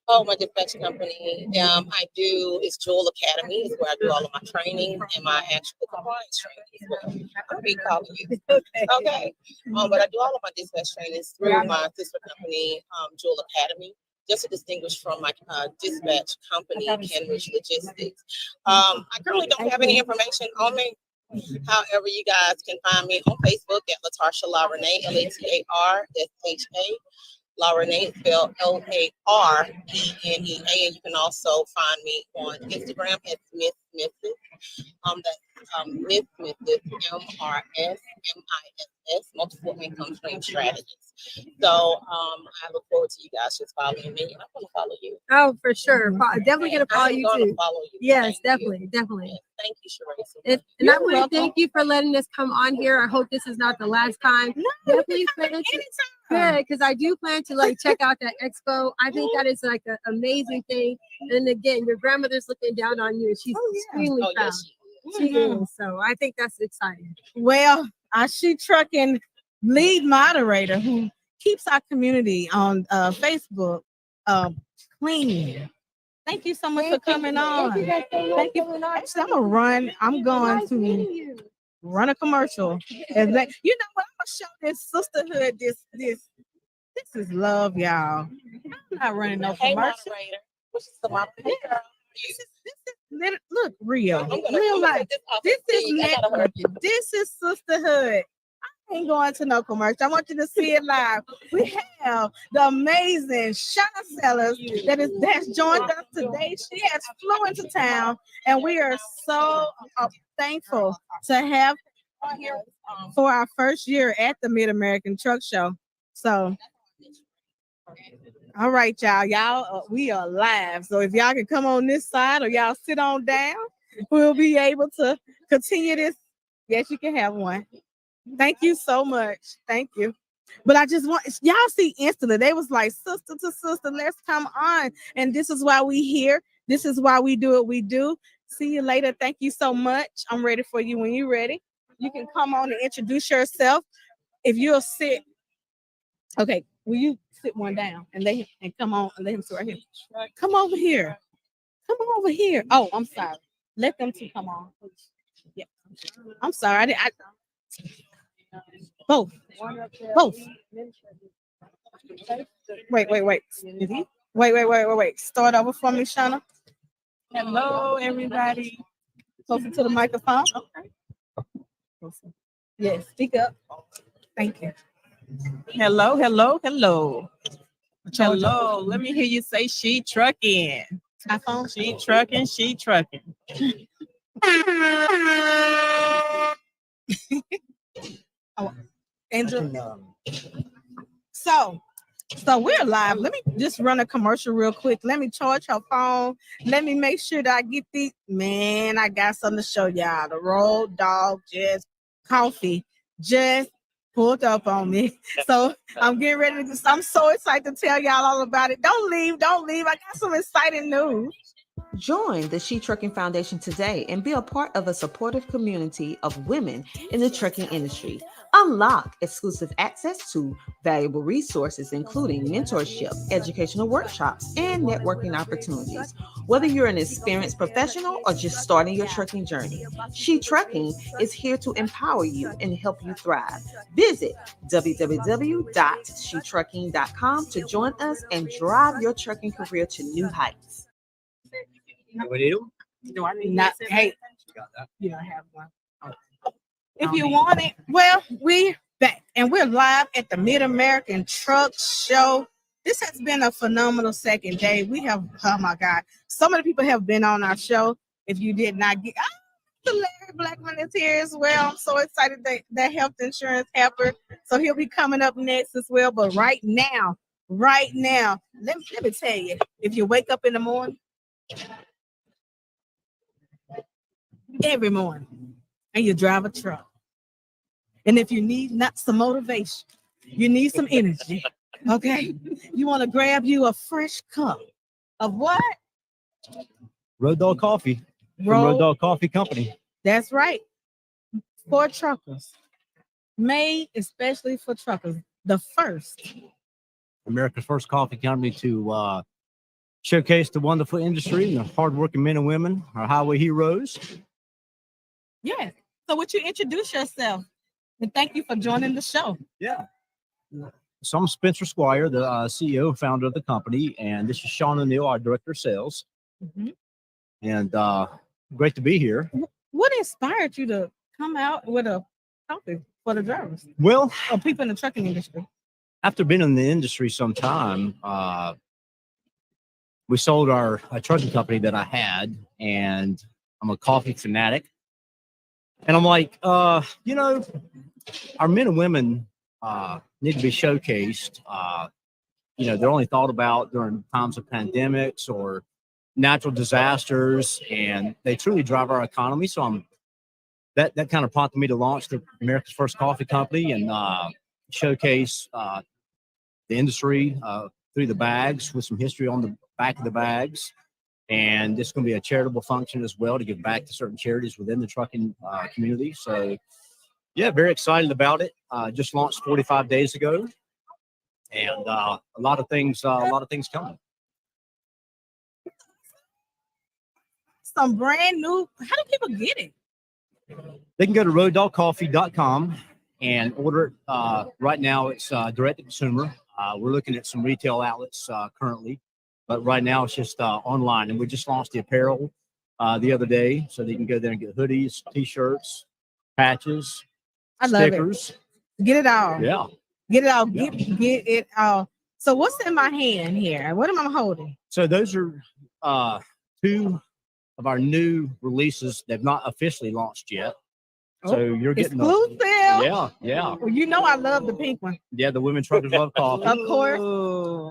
Oh, my dispatch company. It's Jewel Academy. Is where I do all of my training and my actual compliance training. Is what I'll be calling you. Okay. But I do all of my dispatch trainings through my sister company, Jewel Academy. Just to distinguish from my dispatch company, Kenridge Logistics. I currently don't have any information on me. However, you guys can find me on Facebook at Latarsha La Renee, LATARSHA. La Renee, spelled LARENEA, and you can also find me on Instagram at Miss Mrs. That's Miss Mrs. MRSMISS, multiple income stream strategies. So I look forward to you guys just following me, and I'm going to follow you. Oh, for sure. Definitely going to follow you too. Follow you. Yes, definitely. Yes, thank you, Sheree. And I want to thank you for letting us come on here. I hope this is not the last time. No, definitely good, because I do plan to check out that expo. I think that is like an amazing thing. And again, your grandmother's looking down on you. She's extremely proud. She is. So I think that's exciting. Well, our Shetrucking lead moderator who keeps our community on Facebook clean. Thank you so much for coming on. Thank you. Actually, I'm going to run a commercial. And you know what? I'm gonna show this sisterhood. This is love, y'all. I'm not running no commercial. Which is the moderator. Look, real life. This is networking. This is sisterhood. I ain't going to no commercial. I want you to see it live. We have the amazing Shauna Sellers that's joined us today. She has flew into town, and we are so thankful to have her here for our first year at the Mid-American Truck Show. So, all right, y'all, we are live. So if y'all can come on this side or y'all sit on down, we'll be able to continue this. Yes, you can have one. Thank you so much. Thank you. But I just want y'all see instantly. They was like, sister to sister, let's come on. And this is why we here. This is why we do what we do. See you later. Thank you so much. I'm ready for you when you're ready. You can come on and introduce yourself. If you'll sit Okay, will you sit one down and come on and let him sit right here? Come over here. Come over here. Oh, I'm sorry. Let them two come on. Yeah. I'm sorry. Both. Both. Wait. Is he? Wait. Start over for me, Shauna. Hello, everybody. Closer to the microphone. Okay. Yes, speak up. Thank you. Hello. Hello. Let me hear you say she trucking. iPhone. She trucking. Oh, Andrew. So we're live. Let me just run a commercial real quick. Let me charge her phone. Let me make sure that I get these. Man, I got something to show y'all. The Road Dog Just Coffee just pulled up on me. So I'm getting ready to. I'm so excited to tell y'all all about it. Don't leave. I got some exciting news. Join the She Trucking Foundation today and be a part of a supportive community of women in the trucking industry. Unlock exclusive access to valuable resources, including mentorship, educational workshops, and networking opportunities. Whether you're an experienced professional or just starting your trucking journey, She Trucking is here to empower you and help you thrive. Visit www.shetrucking.com to join us and drive your trucking career to new heights. We need them? Do I need not? Hey, you don't have one. If you want it, well, we're back and we're live at the Mid-American Truck Show. This has been a phenomenal second day. We have, oh my God, so many people have been on our show. If you did not get, the Larry Blackman is here as well. I'm so excited that health insurance helper. So he'll be coming up next as well. But right now, let me tell you, if you wake up in the morning, every morning, and you drive a truck, and if you need not some motivation, you need some energy, okay? You want to grab you a fresh cup of what? Road Dog Coffee from Road Dog Coffee Company. That's right. For truckers. Made especially for truckers. The first. America's first coffee company to showcase the wonderful industry and the hardworking men and women, our highway heroes. Yeah. So would you introduce yourself? And thank you for joining the show. Yeah. So I'm Spencer Squire, the CEO and founder of the company, and this is Sean O'Neill, our director of sales. Mm-hmm. And great to be here. What inspired you to come out with a coffee for the drivers? Well, or people in the trucking industry. After being in the industry some time, we sold a trucking company that I had, and I'm a coffee fanatic. And I'm like, our men and women need to be showcased. They're only thought about during times of pandemics or natural disasters, and they truly drive our economy. So that kind of prompted me to launch the America's First Coffee Company and showcase the industry through the bags with some history on the back of the bags. And it's going to be a charitable function as well to give back to certain charities within the trucking community. So, yeah, very excited about it. Just launched 45 days ago, and a lot of things coming. Some brand new. How do people get it? They can go to roaddogcoffee.com and order it. Right now, it's direct to consumer. We're looking at some retail outlets currently. But right now it's just online, and we just launched the apparel the other day, so they can go there and get hoodies, t-shirts, patches, stickers. Get it all. Yeah. Get it all. Get it all. So what's in my hand here? What am I holding? So those are two of our new releases. They've not officially launched yet. So you're getting exclusive. Yeah. Well, I love the pink one. Yeah, the women truckers love coffee. Of course.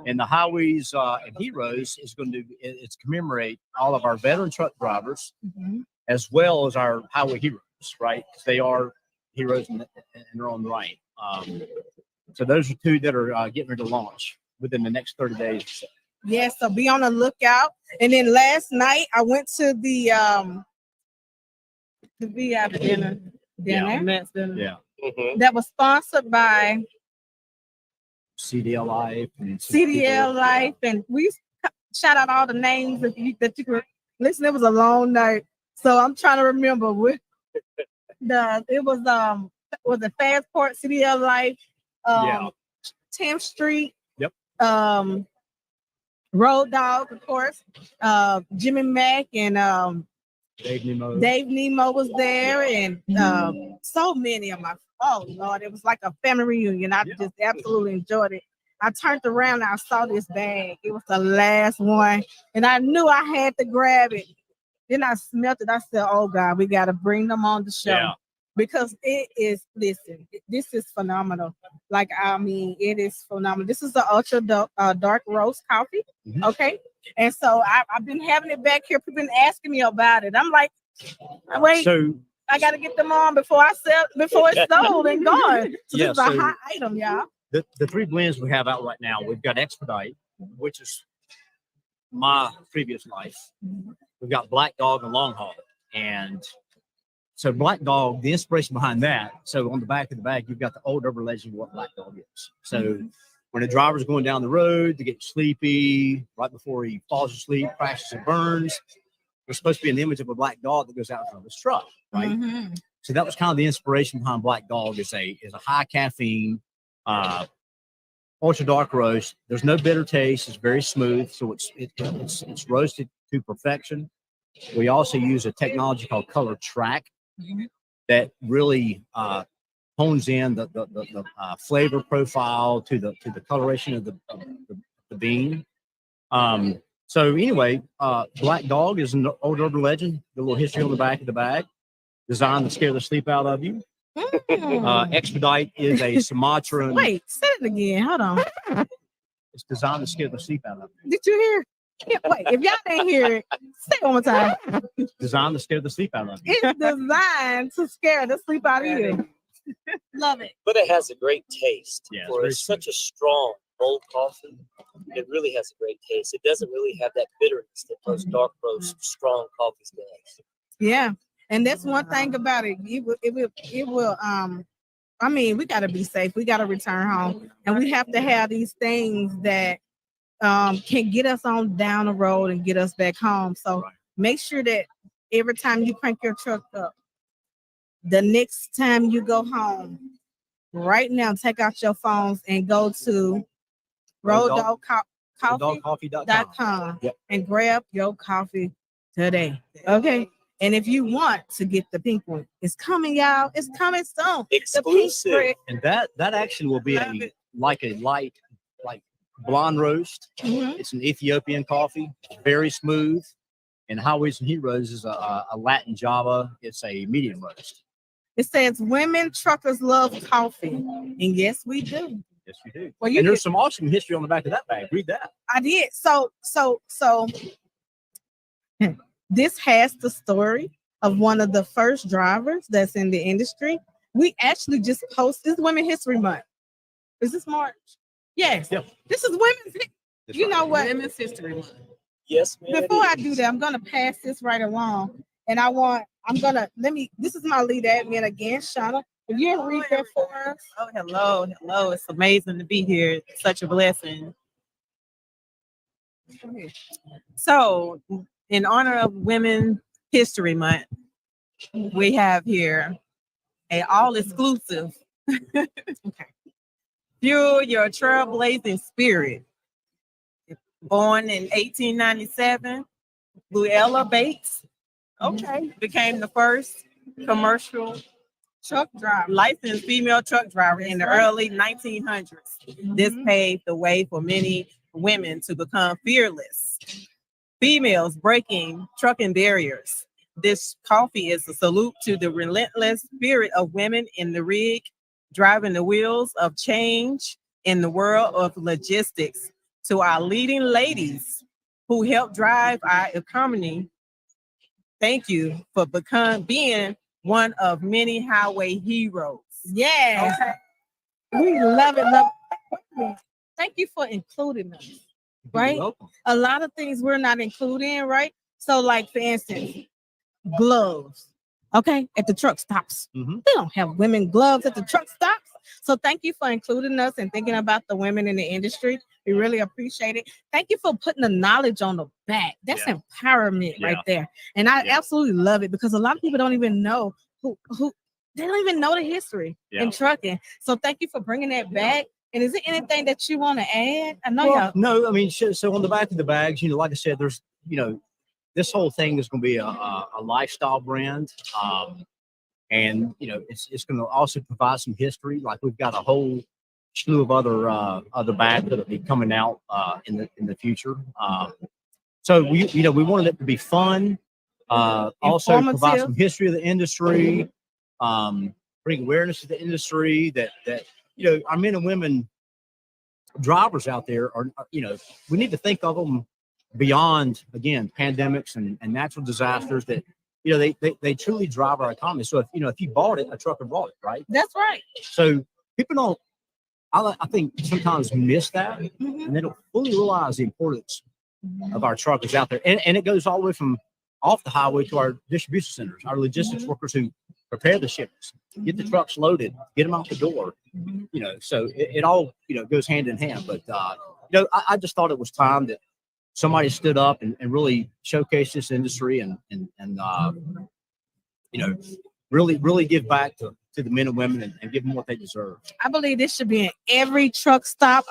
And the highways and heroes is going to commemorate all of our veteran truck drivers, as well as our highway heroes, right? They are heroes in their own right. So those are two that are getting ready to launch within the next 30 days or so. Yes, so be on the lookout. And then last night I went to the VIP dinner. Yeah. That was sponsored by CDL Life and CDL Life, and we shout out all the names that you could listen. It was a long night, so I'm trying to remember what it was the Fastport, CDL Life, 10th Street, Road Dog, of course, Jimmy Mack and Dave Nemo. Dave Nemo was there, and so many of my. Oh Lord, it was like a family reunion. I just absolutely enjoyed it. I turned around and I saw this bag. It was the last one, and I knew I had to grab it. Then I smelt it. I said, "Oh God, we got to bring them on the show because it is. Listen, this is phenomenal. Like I mean, it is phenomenal. This is the ultra dark roast coffee. Okay, and so I've been having it back here. People been asking me about it. I'm like, wait. So I got to get them on before it's sold and gone. So this is a hot item, y'all. The three blends we have out right now, we've got Expedite, which is my previous life. We've got Black Dog and Long Haul. And so Black Dog, the inspiration behind that, so on the back of the bag, you've got the old urban legend of what Black Dog is. So when a driver's going down the road to get sleepy, right before he falls asleep, crashes and burns, there's supposed to be an image of a black dog that goes out in front of his truck, right? So that was kind of the inspiration behind Black Dog. Is a high caffeine, ultra dark roast. There's no bitter taste. It's very smooth, so it's roasted to perfection. We also use a technology called Color Track that really hones in the flavor profile to the coloration of the bean. So anyway, Black Dog is an old urban legend. The little history on the back of the bag, designed to scare the sleep out of you. Expedite is a Sumatran. Wait, say it again. Hold on. It's designed to scare the sleep out of you. Did you hear? Yeah, wait, if y'all didn't hear it, say it one more time. Designed to scare the sleep out of you. It's designed to scare the sleep out of you. Love it. But it has a great taste. Yeah, For such a strong, bold coffee, it really has a great taste. It doesn't really have that bitterness that those dark roast, strong coffees does. Yeah, and that's one thing about it. It will. I mean, we got to be safe. We got to return home, and we have to have these things that can get us on down the road and get us back home. So make sure that every time you crank your truck up, the next time you go home, right now, take out your phones and go to roaddogcoffee.com and grab your coffee today. Okay. And if you want to get the pink one, it's coming, y'all. It's coming soon. Exclusive. And that action will be like a light, blonde roast. It's an Ethiopian coffee, very smooth. And Highways and Heroes is a Latin Java. It's a medium roast. It says women truckers love coffee. And yes, we do. Yes, we do. Well, and there's some awesome history on the back of that bag. Read that. I did. So this has the story of one of the first drivers that's in the industry. We actually just posted. It's Women's History Month. Is this March? Yes. Yep. This is Women's. You know what? Women's History Month. Yes, ma'am. Before I do that, I'm gonna pass this right along, and this is my lead admin again, Shauna. If you can read that for us. Oh, hello. It's amazing to be here. It's such a blessing. So, in honor of Women's History Month, we have here a all exclusive. Okay. Fuel your trailblazing spirit. Born in 1897, Luella Bates, became the first commercial truck driver, licensed female truck driver in the early 1900s. This paved the way for many women to become fearless females breaking trucking barriers. This coffee is a salute to the relentless spirit of women in the rig, driving the wheels of change in the world of logistics. To our leading ladies who help drive our economy, thank you for being one of many highway heroes. Yes. We love it. Thank you for including us. Right? A lot of things we're not including, right? So, like, for instance, gloves. Okay, at the truck stops. They don't have women gloves at the truck stops. So thank you for including us and thinking about the women in the industry. We really appreciate it. Thank you for putting the knowledge on the back. That's empowerment right there. And I absolutely love it because a lot of people don't even know who they don't even know the history in trucking. So thank you for bringing that back. And is there anything that you want to add? I know y'all. No, I mean, so on the back of the bags, like I said, there's, this whole thing is going to be a lifestyle brand. And, it's going to also provide some history. Like we've got a whole slew of other bags that'll be coming out in the future. So we wanted it to be fun, also provide some history of the industry, bring awareness to the industry that our men and women drivers out there are, we need to think of them beyond, again, pandemics and natural disasters that, they truly drive our economy. So if you bought it, a trucker bought it, right? That's right. So people don't, I think sometimes miss that and they don't fully realize the importance of our truckers out there. And it goes all the way from off the highway to our distribution centers, our logistics workers who prepare the shipments, get the trucks loaded, get them out the door, so it all, goes hand in hand. But, I just thought it was time that somebody stood up and really showcased this industry and really give back to the men and women and give them what they deserve. I believe this should be in every truck stop.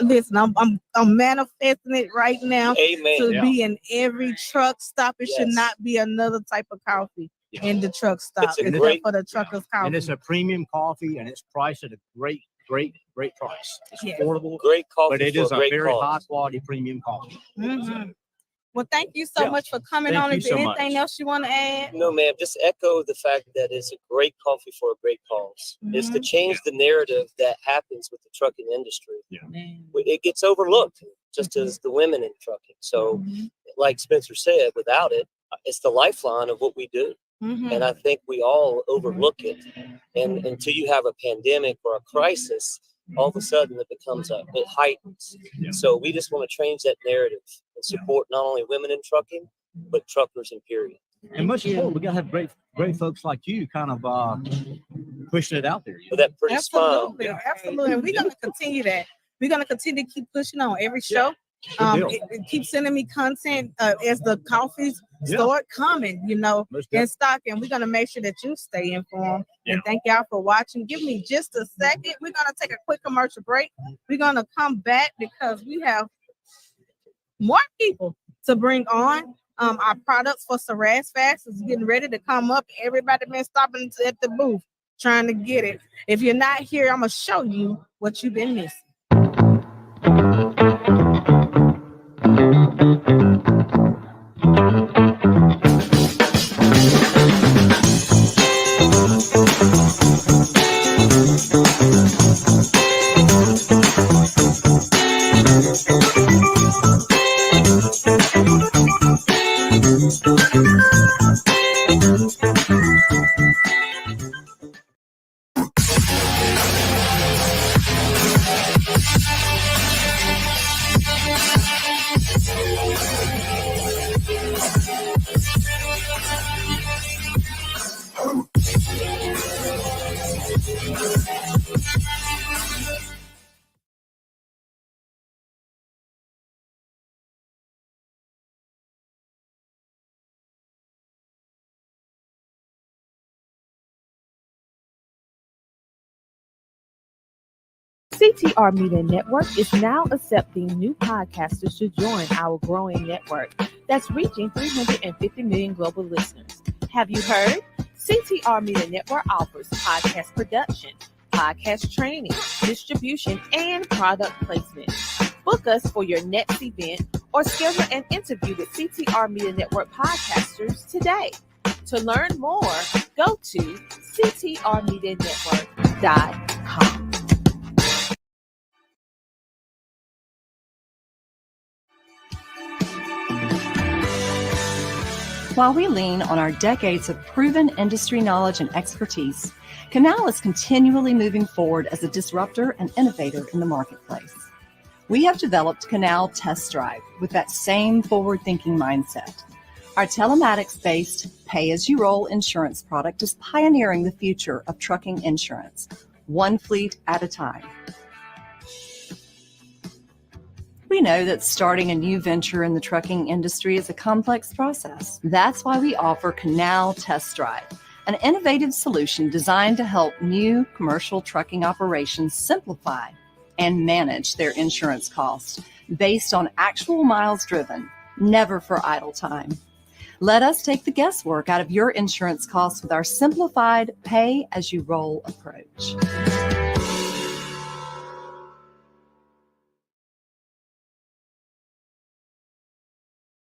Listen, I'm manifesting it right now. Amen. To be in every truck stop. It should not be another type of coffee in the truck stop. It's for the truckers coffee. And it's a premium coffee and it's priced at a great price. It's affordable. Great coffee, but it is a great very cause. high quality premium coffee. Well, thank you so much for coming on. Is there anything else you want to add? No, ma'am. Just echo the fact that it's a great coffee for a great cause. It's to change the narrative that happens with the trucking industry. It gets overlooked, just as the women in trucking. So, like Spencer said, without it, it's the lifeline of what we do. And I think we all overlook it. And until you have a pandemic or a crisis, all of a sudden it heightens. So we just want to change that narrative and support not only women in trucking, but truckers in period. And most important, we got to have great folks like you kind of pushing it out there. With that pretty smile. Absolutely. And we're going to continue that. We're going to continue to keep pushing on every show. Keep sending me content as the coffees start coming, in stock, and we're gonna make sure that you stay informed. And thank y'all for watching. Give me just a second. We're gonna take a quick commercial break. We're gonna come back because we have more people to bring on. Our products for Saras Fast is getting ready to come up. Everybody been stopping at the booth trying to get it. If you're not here, I'm gonna show you what you've been missing. CTR Media Network is now accepting new podcasters to join our growing network that's reaching 350 million global listeners. Have you heard? CTR Media Network offers podcast production, podcast training, distribution, and product placement. Book us for your next event or schedule an interview with CTR Media Network podcasters today. To learn more, go to ctrmedianetwork.com. While we lean on our decades of proven industry knowledge and expertise, Canal is continually moving forward as a disruptor and innovator in the marketplace. We have developed Canal Test Drive with that same forward-thinking mindset. Our telematics-based pay-as-you-roll insurance product is pioneering the future of trucking insurance, one fleet at a time. We know that starting a new venture in the trucking industry is a complex process. That's why we offer Canal Test Drive, an innovative solution designed to help new commercial trucking operations simplify and manage their insurance costs based on actual miles driven, never for idle time. Let us take the guesswork out of your insurance costs with our simplified pay-as-you-roll approach.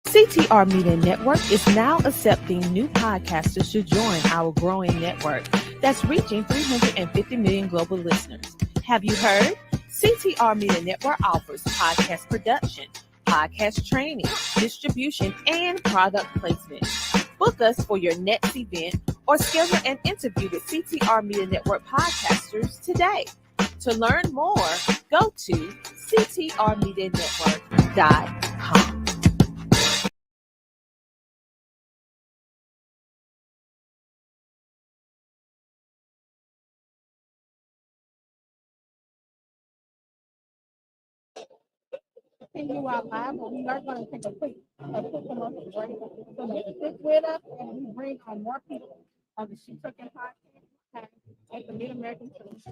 CTR Media Network is now accepting new podcasters to join our growing network that's reaching 350 million global listeners. Have you heard? CTR Media Network offers podcast production, podcast training, distribution, and product placement. Book us for your next event or schedule an interview with CTR Media Network podcasters today. To learn more, go to ctrmedianetwork.com. Continue our live, but we are going to take a quick commercial break. So stick with us and we bring on more people on the Shetrucking podcast at the Mid-American Church.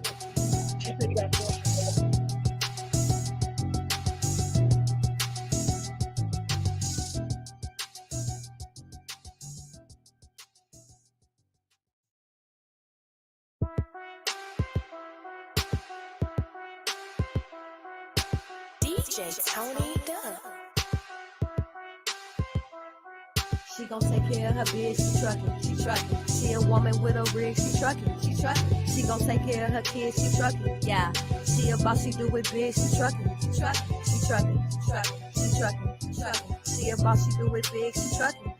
DJ Tony Dubb. She gon' take care of her bitch, she truckin'. She a woman with a rig, she truckin'. She gon' take care of her kids, she truckin'. Yeah, she a boss, she do it big, she truckin'. She truckin'. She a boss, she do it big, she truckin'.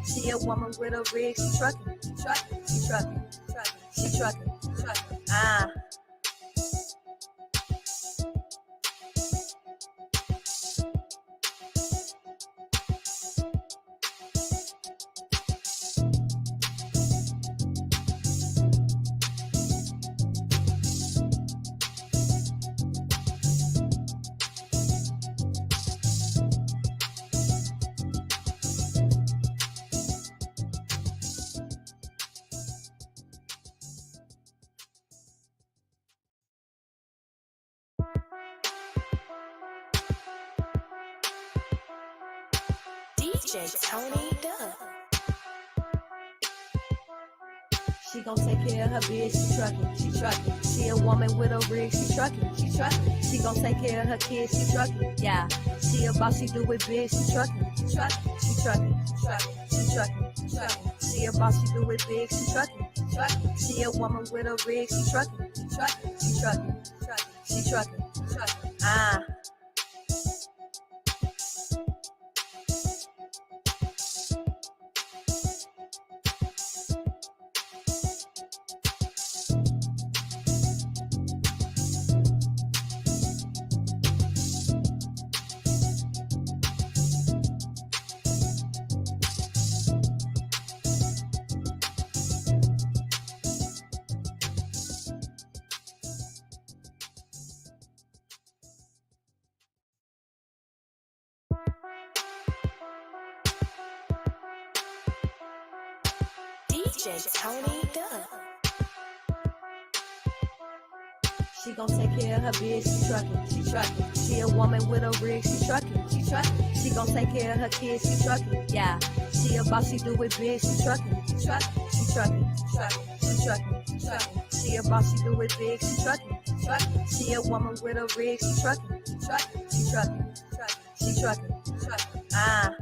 She a woman with a rig, she truckin'. She truckin'. Ah. DJ Tony Dubb. She gon' take care of her bitch, she truckin'. She a woman with a rig, she truckin'. She gon' take care of her kids, she truckin'. Yeah, she a boss, she do it big, she truckin'. She truckin'. She a boss, she do it big, she truckin'. She a woman with a rig, she truckin'. She truckin'. Ah. DJ Tony Dubb. She gon' take care of her bitch, she truckin'. She a woman with a rig, she truckin'. She gon' take care of her kids, she truckin'. Yeah, she a boss, she do it big, she truckin'. She truckin'. She a boss, she do it big, she truckin'. She a woman with a rig, she truckin'. She truckin'. Ah.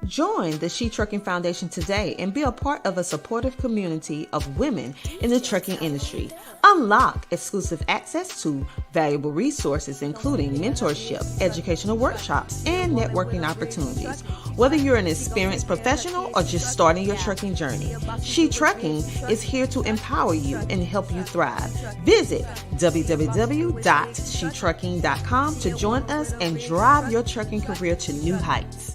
Join the Shetrucking Foundation today and be a part of a supportive community of women in the trucking industry. Unlock exclusive access to valuable resources, including mentorship, educational workshops, and networking opportunities. Whether you're an experienced professional or just starting your trucking journey, Shetrucking is here to empower you and help you thrive. Visit www.shetrucking.com to join us and drive your trucking career to new heights.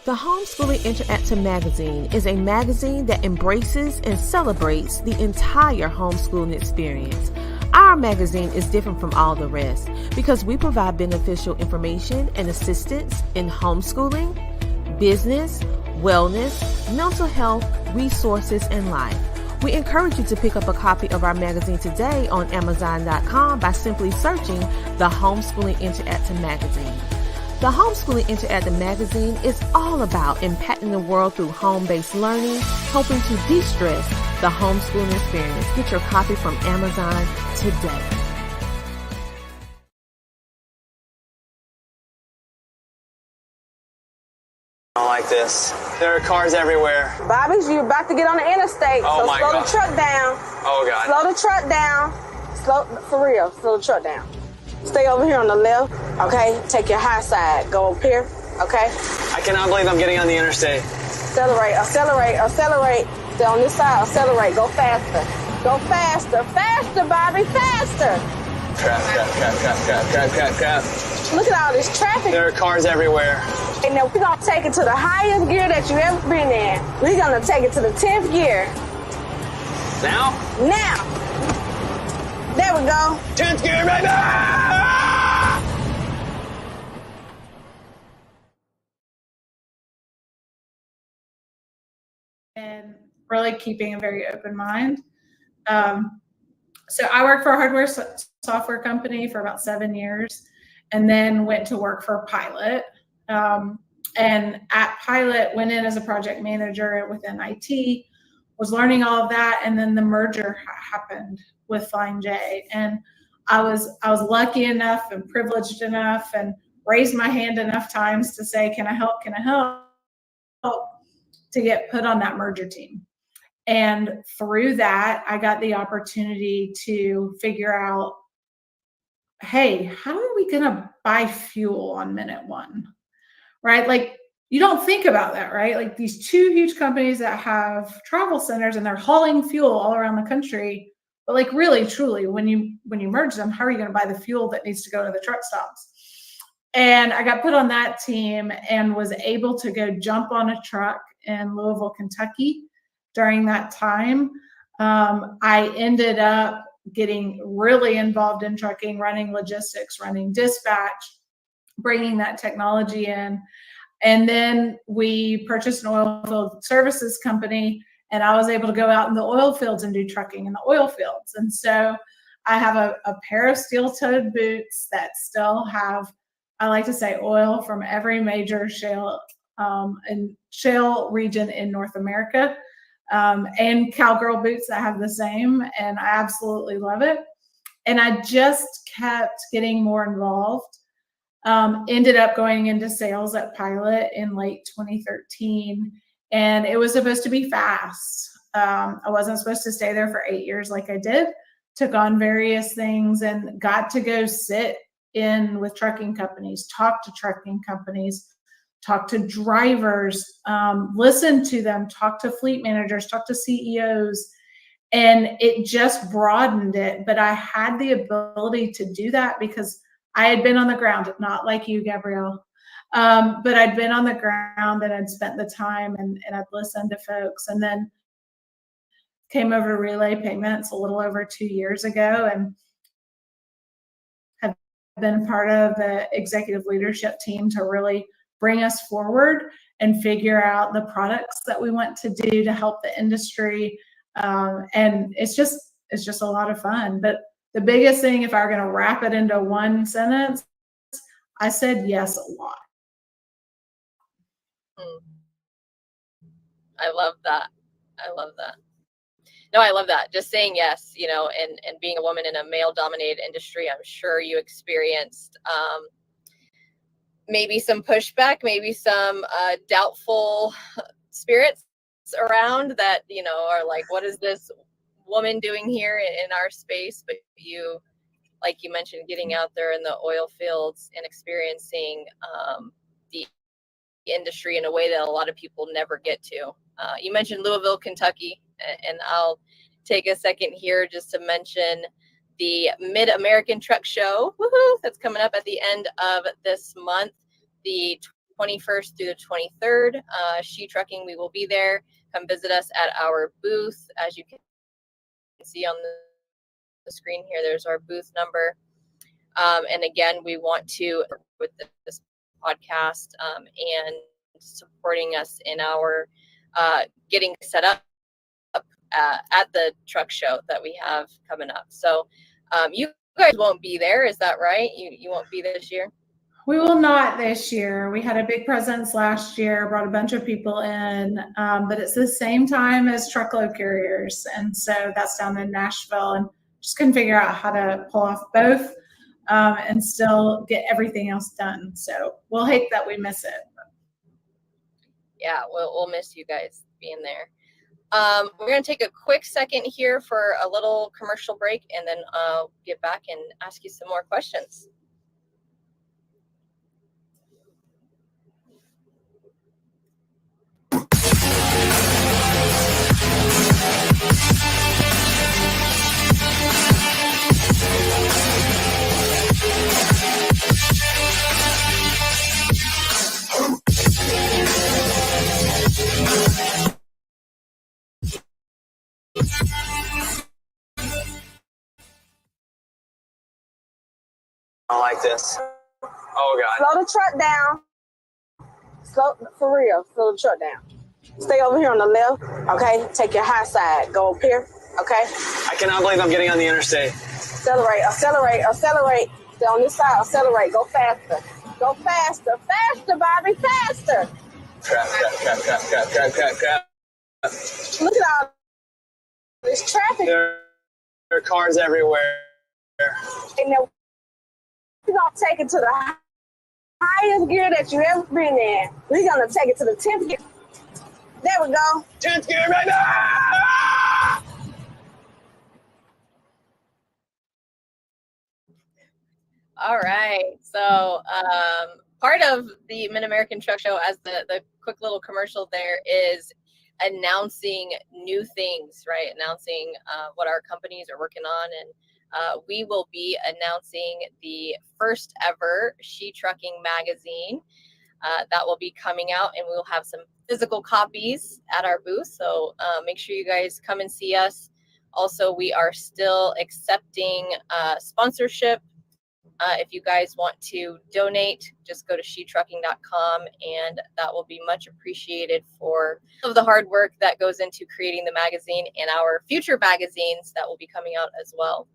The Homeschooling Interactive Magazine is a magazine that embraces and celebrates the entire homeschooling experience. Our magazine is different from all the rest because we provide beneficial information and assistance in homeschooling, business, wellness, mental health, resources, and life. We encourage you to pick up a copy of our magazine today on Amazon.com by simply searching the Homeschooling Interactive Magazine. The Homeschooling Interactive Magazine is all about impacting the world through home-based learning, helping to de-stress the homeschooling experience. Get your copy from Amazon today. I don't like this. There are cars everywhere. Bobby's, you about to get on the interstate, Oh so my slow God. the truck down. Oh God. Slow the truck down. Slow, for real, slow the truck down. Stay over here on the left, okay? Take your high side, go up here, okay? I cannot believe I'm getting on the interstate. Accelerate, accelerate, accelerate. Stay on this side, accelerate, go faster. Go faster, faster, Bobby, faster. Crap, crap, crap, crap, crap, crap, crap, crap. Look at all this traffic. There are cars everywhere. And now we're gonna take it to the highest gear that you've ever been in. We're gonna take it to the 10th gear. Now? Now. There we go. 10th gear, baby! And really keeping a very open mind. So I worked for a hardware software company for about 7 years and then went to work for Pilot. And at Pilot, went in as a project manager within IT, was learning all of that. And then the merger happened with Flying J. And I was lucky enough and privileged enough and raised my hand enough times to say, can I help? Can I help? To get put on that merger team. And through that, I got the opportunity to figure out, hey, how are we going to buy fuel on minute one? Right? Like, you don't think about that, right? Like these two huge companies that have travel centers and they're hauling fuel all around the country. But like really, truly, when you merge them, how are you going to buy the fuel that needs to go to the truck stops? And I got put on that team and was able to go jump on a truck in Louisville, Kentucky during that time. I ended up getting really involved in trucking, running logistics, running dispatch, bringing that technology in. And then we purchased an oil field services company, and I was able to go out in the oil fields and do trucking in the oil fields. And so I have a pair of steel-toed boots that still have, I like to say, oil from every major shale region in North America, and cowgirl boots that have the same, and I absolutely love it. And I just kept getting more involved. Ended up going into sales at Pilot in late 2013, and it was supposed to be fast. I wasn't supposed to stay there for 8 years like I did. Took on various things and got to go sit in with trucking companies, talk to trucking companies, talk to drivers, listen to them, talk to fleet managers, talk to CEOs, and it just broadened it. But I had the ability to do that because I had been on the ground, not like you, Gabrielle, but I'd been on the ground and I'd spent the time and I'd listened to folks, and then came over to Relay Payments a little over 2 years ago and have been part of the executive leadership team to really bring us forward and figure out the products that we want to do to help the industry. And it's just a lot of fun. But the biggest thing, if I were going to wrap it into one sentence, I said yes a lot. I love that. I love that. no, I love that. Just saying yes, you know, and being a woman in a male dominated industry, I'm sure you experienced maybe some pushback, maybe some doubtful spirits around that, you know, are like, what is this woman doing here in our space? But you, like you mentioned, getting out there in the oil fields and experiencing the industry in a way that a lot of people never get to. You mentioned Louisville, Kentucky, and I'll take a second here just to mention the Mid-American Truck Show, woohoo, that's coming up at the end of this month, the 21st through the 23rd. Shetrucking, we will be there. Come visit us at our booth. As you can see on the screen here, there's our booth number. And again, we want to, with this podcast and supporting us in our getting set up at the truck show that we have coming up. So you guys won't be there, is that right? You won't be there this year? We will not this year. We had a big presence last year, brought a bunch of people in, but it's the same time as truckload carriers. And so that's down in Nashville, and just couldn't figure out how to pull off both and still get everything else done. So we'll hate that we miss it. Yeah, we'll miss you guys being there. We're going to take a quick second here for a little commercial break, and then I'll get back and ask you some more questions. I don't like this. Oh God. Slow the truck down. Slow, for real, slow the truck down. Stay over here on the left, okay? Take your high side, go up here, okay? I cannot believe I'm getting on the interstate. Accelerate, accelerate, accelerate. Stay on this side, accelerate, go faster. Go faster, faster, Bobby, faster. Crap. Look at all this traffic. There are cars everywhere. And then we're gonna take it to the highest gear that you ever been in. We're gonna take it to the 10th gear. There we go. 10th gear right now! All right. So part of the Mid-American Truck Show, as the quick little commercial there, is announcing new things, right? Announcing what our companies are working on. And we will be announcing the first ever Shetrucking magazine that will be coming out, and we'll have some physical copies at our booth. So make sure you guys come and see us. Also, we are still accepting sponsorship. If you guys want to donate, just go to shetrucking.com, and that will be much appreciated for all of the hard work that goes into creating the magazine and our future magazines that will be coming out as well.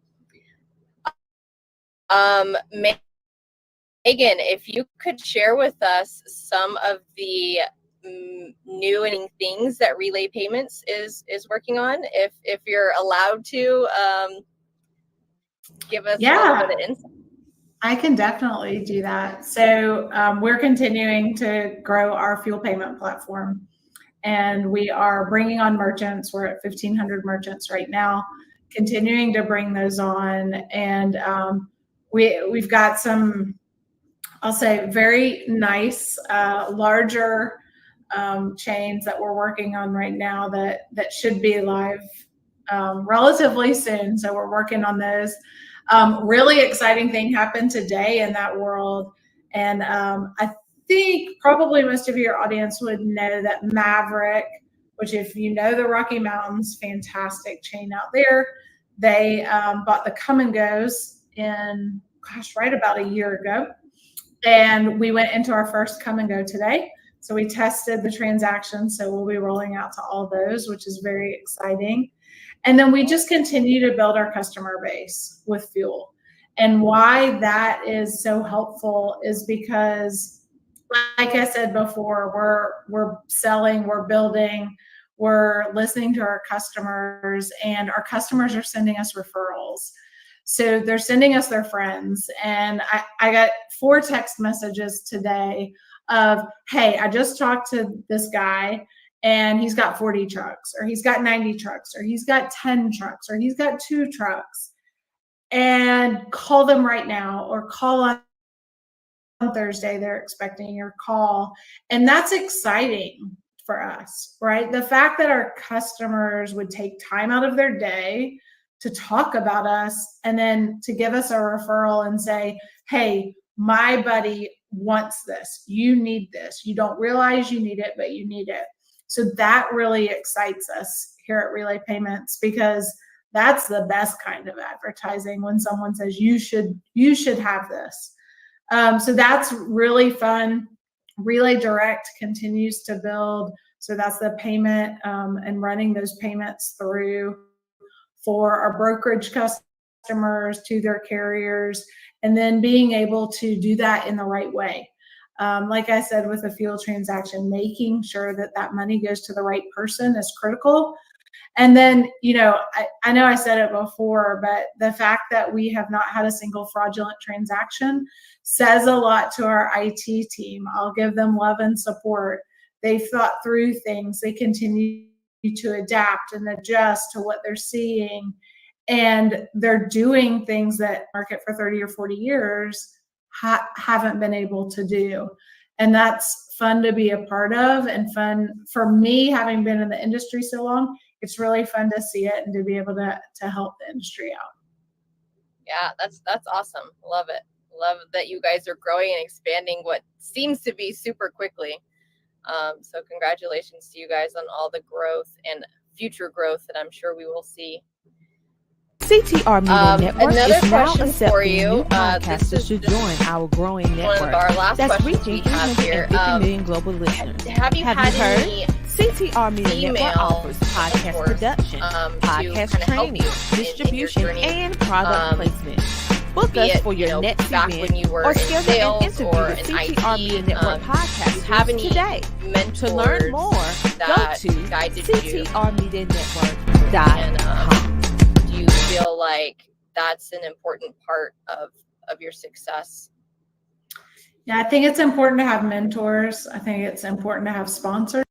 Megan, if you could share with us some of the new and things that Relay Payments is working on, if you're allowed to give us a little bit of insight. I can definitely do that. So we're continuing to grow our fuel payment platform, and we are bringing on merchants. We're at 1,500 merchants right now, continuing to bring those on. And we've got some, I'll say, very nice, larger chains that we're working on right now that should be live relatively soon. So we're working on those. Really exciting thing happened today in that world. And I think probably most of your audience would know that Maverick, which if you know the Rocky Mountains, fantastic chain out there, they bought the Come and Goes in, right about a year ago. And we went into our first Come and Go today. So we tested the transaction. So we'll be rolling out to all those, which is very exciting. And then we just continue to build our customer base with fuel. And why that is so helpful is because, like I said before, we're selling, we're building, we're listening to our customers, and our customers are sending us referrals. So they're sending us their friends. And I got 4 text messages today of, hey, I just talked to this guy and he's got 40 trucks, or he's got 90 trucks, or he's got 10 trucks, or he's got 2 trucks. And call them right now, or call on Thursday. They're expecting your call. And that's exciting for us, right? The fact that our customers would take time out of their day to talk about us and then to give us a referral and say, hey, my buddy wants this. You need this. You don't realize you need it, but you need it. So that really excites us here at Relay Payments, because that's the best kind of advertising, when someone says you should have this. So that's really fun. Relay Direct continues to build. So that's the payment and running those payments through for our brokerage customers to their carriers, and then being able to do that in the right way. Like I said, with a fuel transaction, making sure that that money goes to the right person is critical. And then, I know I said it before, but the fact that we have not had a single fraudulent transaction says a lot to our IT team. I'll give them love and support. They've thought through things. They continue to adapt and adjust to what they're seeing. And they're doing things that market for 30 or 40 years haven't been able to do. And that's fun to be a part of, and fun for me, having been in the industry so long. It's really fun to see it and to be able to help the industry out. Yeah, that's awesome. Love it. Love that you guys are growing and expanding what seems to be super quickly. So congratulations to you guys on all the growth and future growth that I'm sure we will see. CTR Media Network another is now question accepting for you. new podcasters to join our growing network One of our last that's questions reaching we have here. 350 million global listeners. Have you had heard? any CTR Media Network female offers podcast mentors, production, to podcast kinda help training, you in your distribution, journey, and product placement. Book be us it, for your next back event when you were or in schedule sales an interview or with in CTR Media IT. Network Do you have podcasters any today. mentors To learn more, go that to guided you? CTRmedianetwork.com. Do you feel like that's an important part of your success? Yeah, I think it's important to have mentors. I think it's important to have sponsors.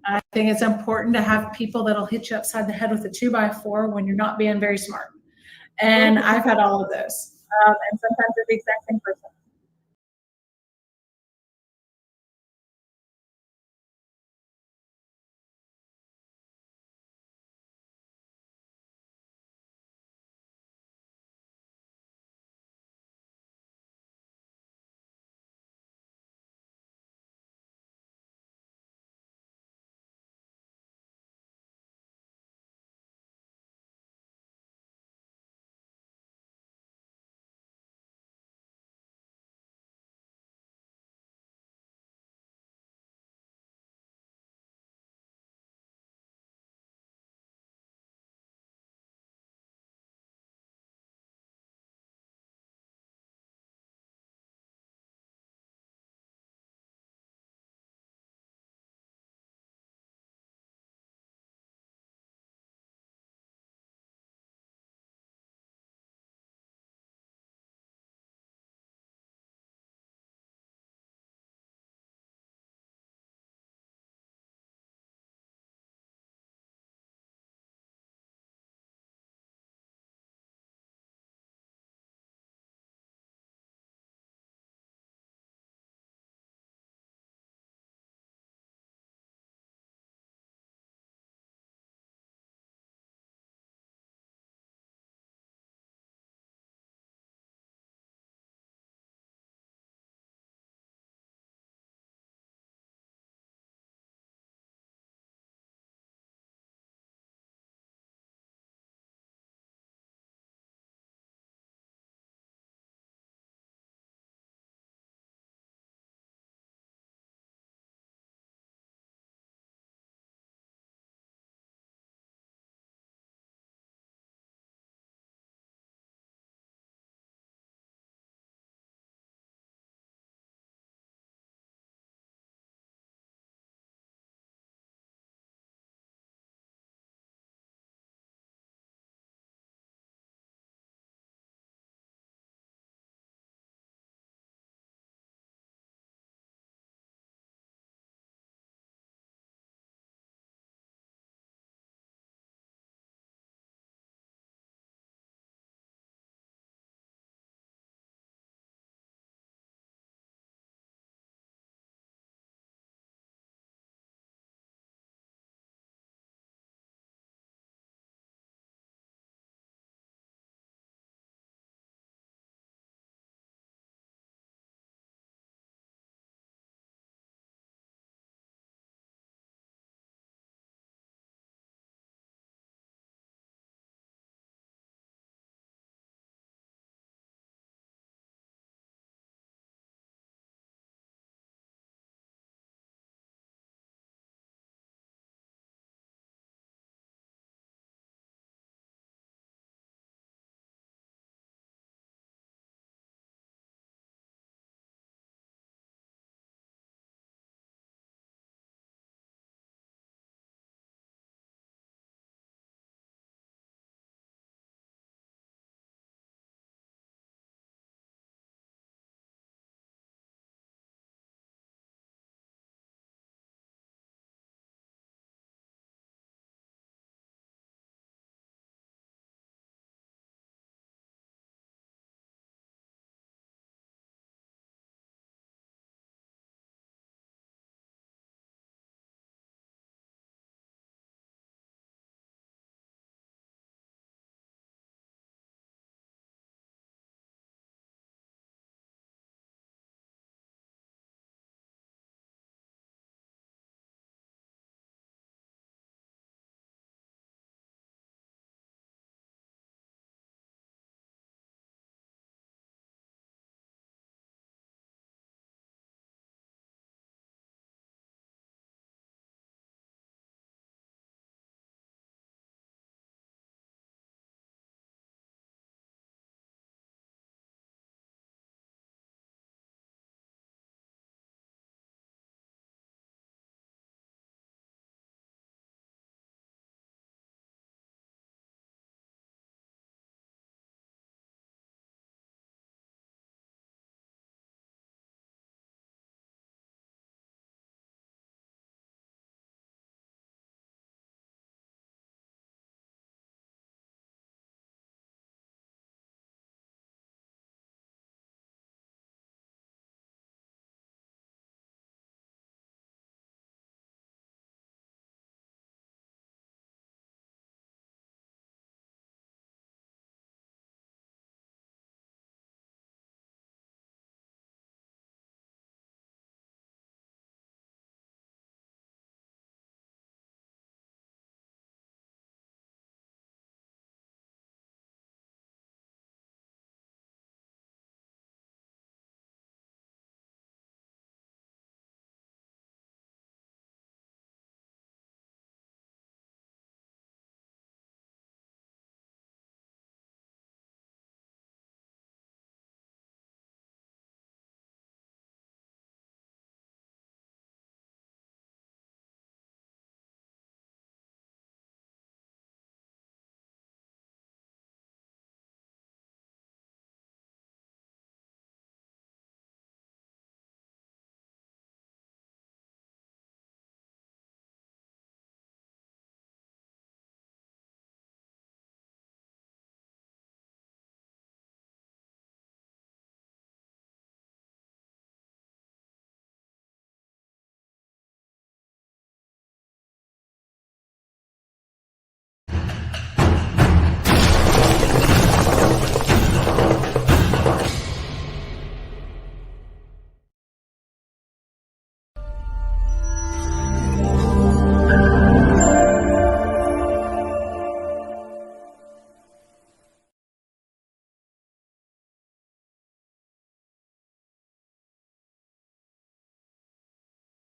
I think it's important to have people that'll hit you upside the head with a 2x4 when you're not being very smart. And I've had all of those. And sometimes they're the exact same person.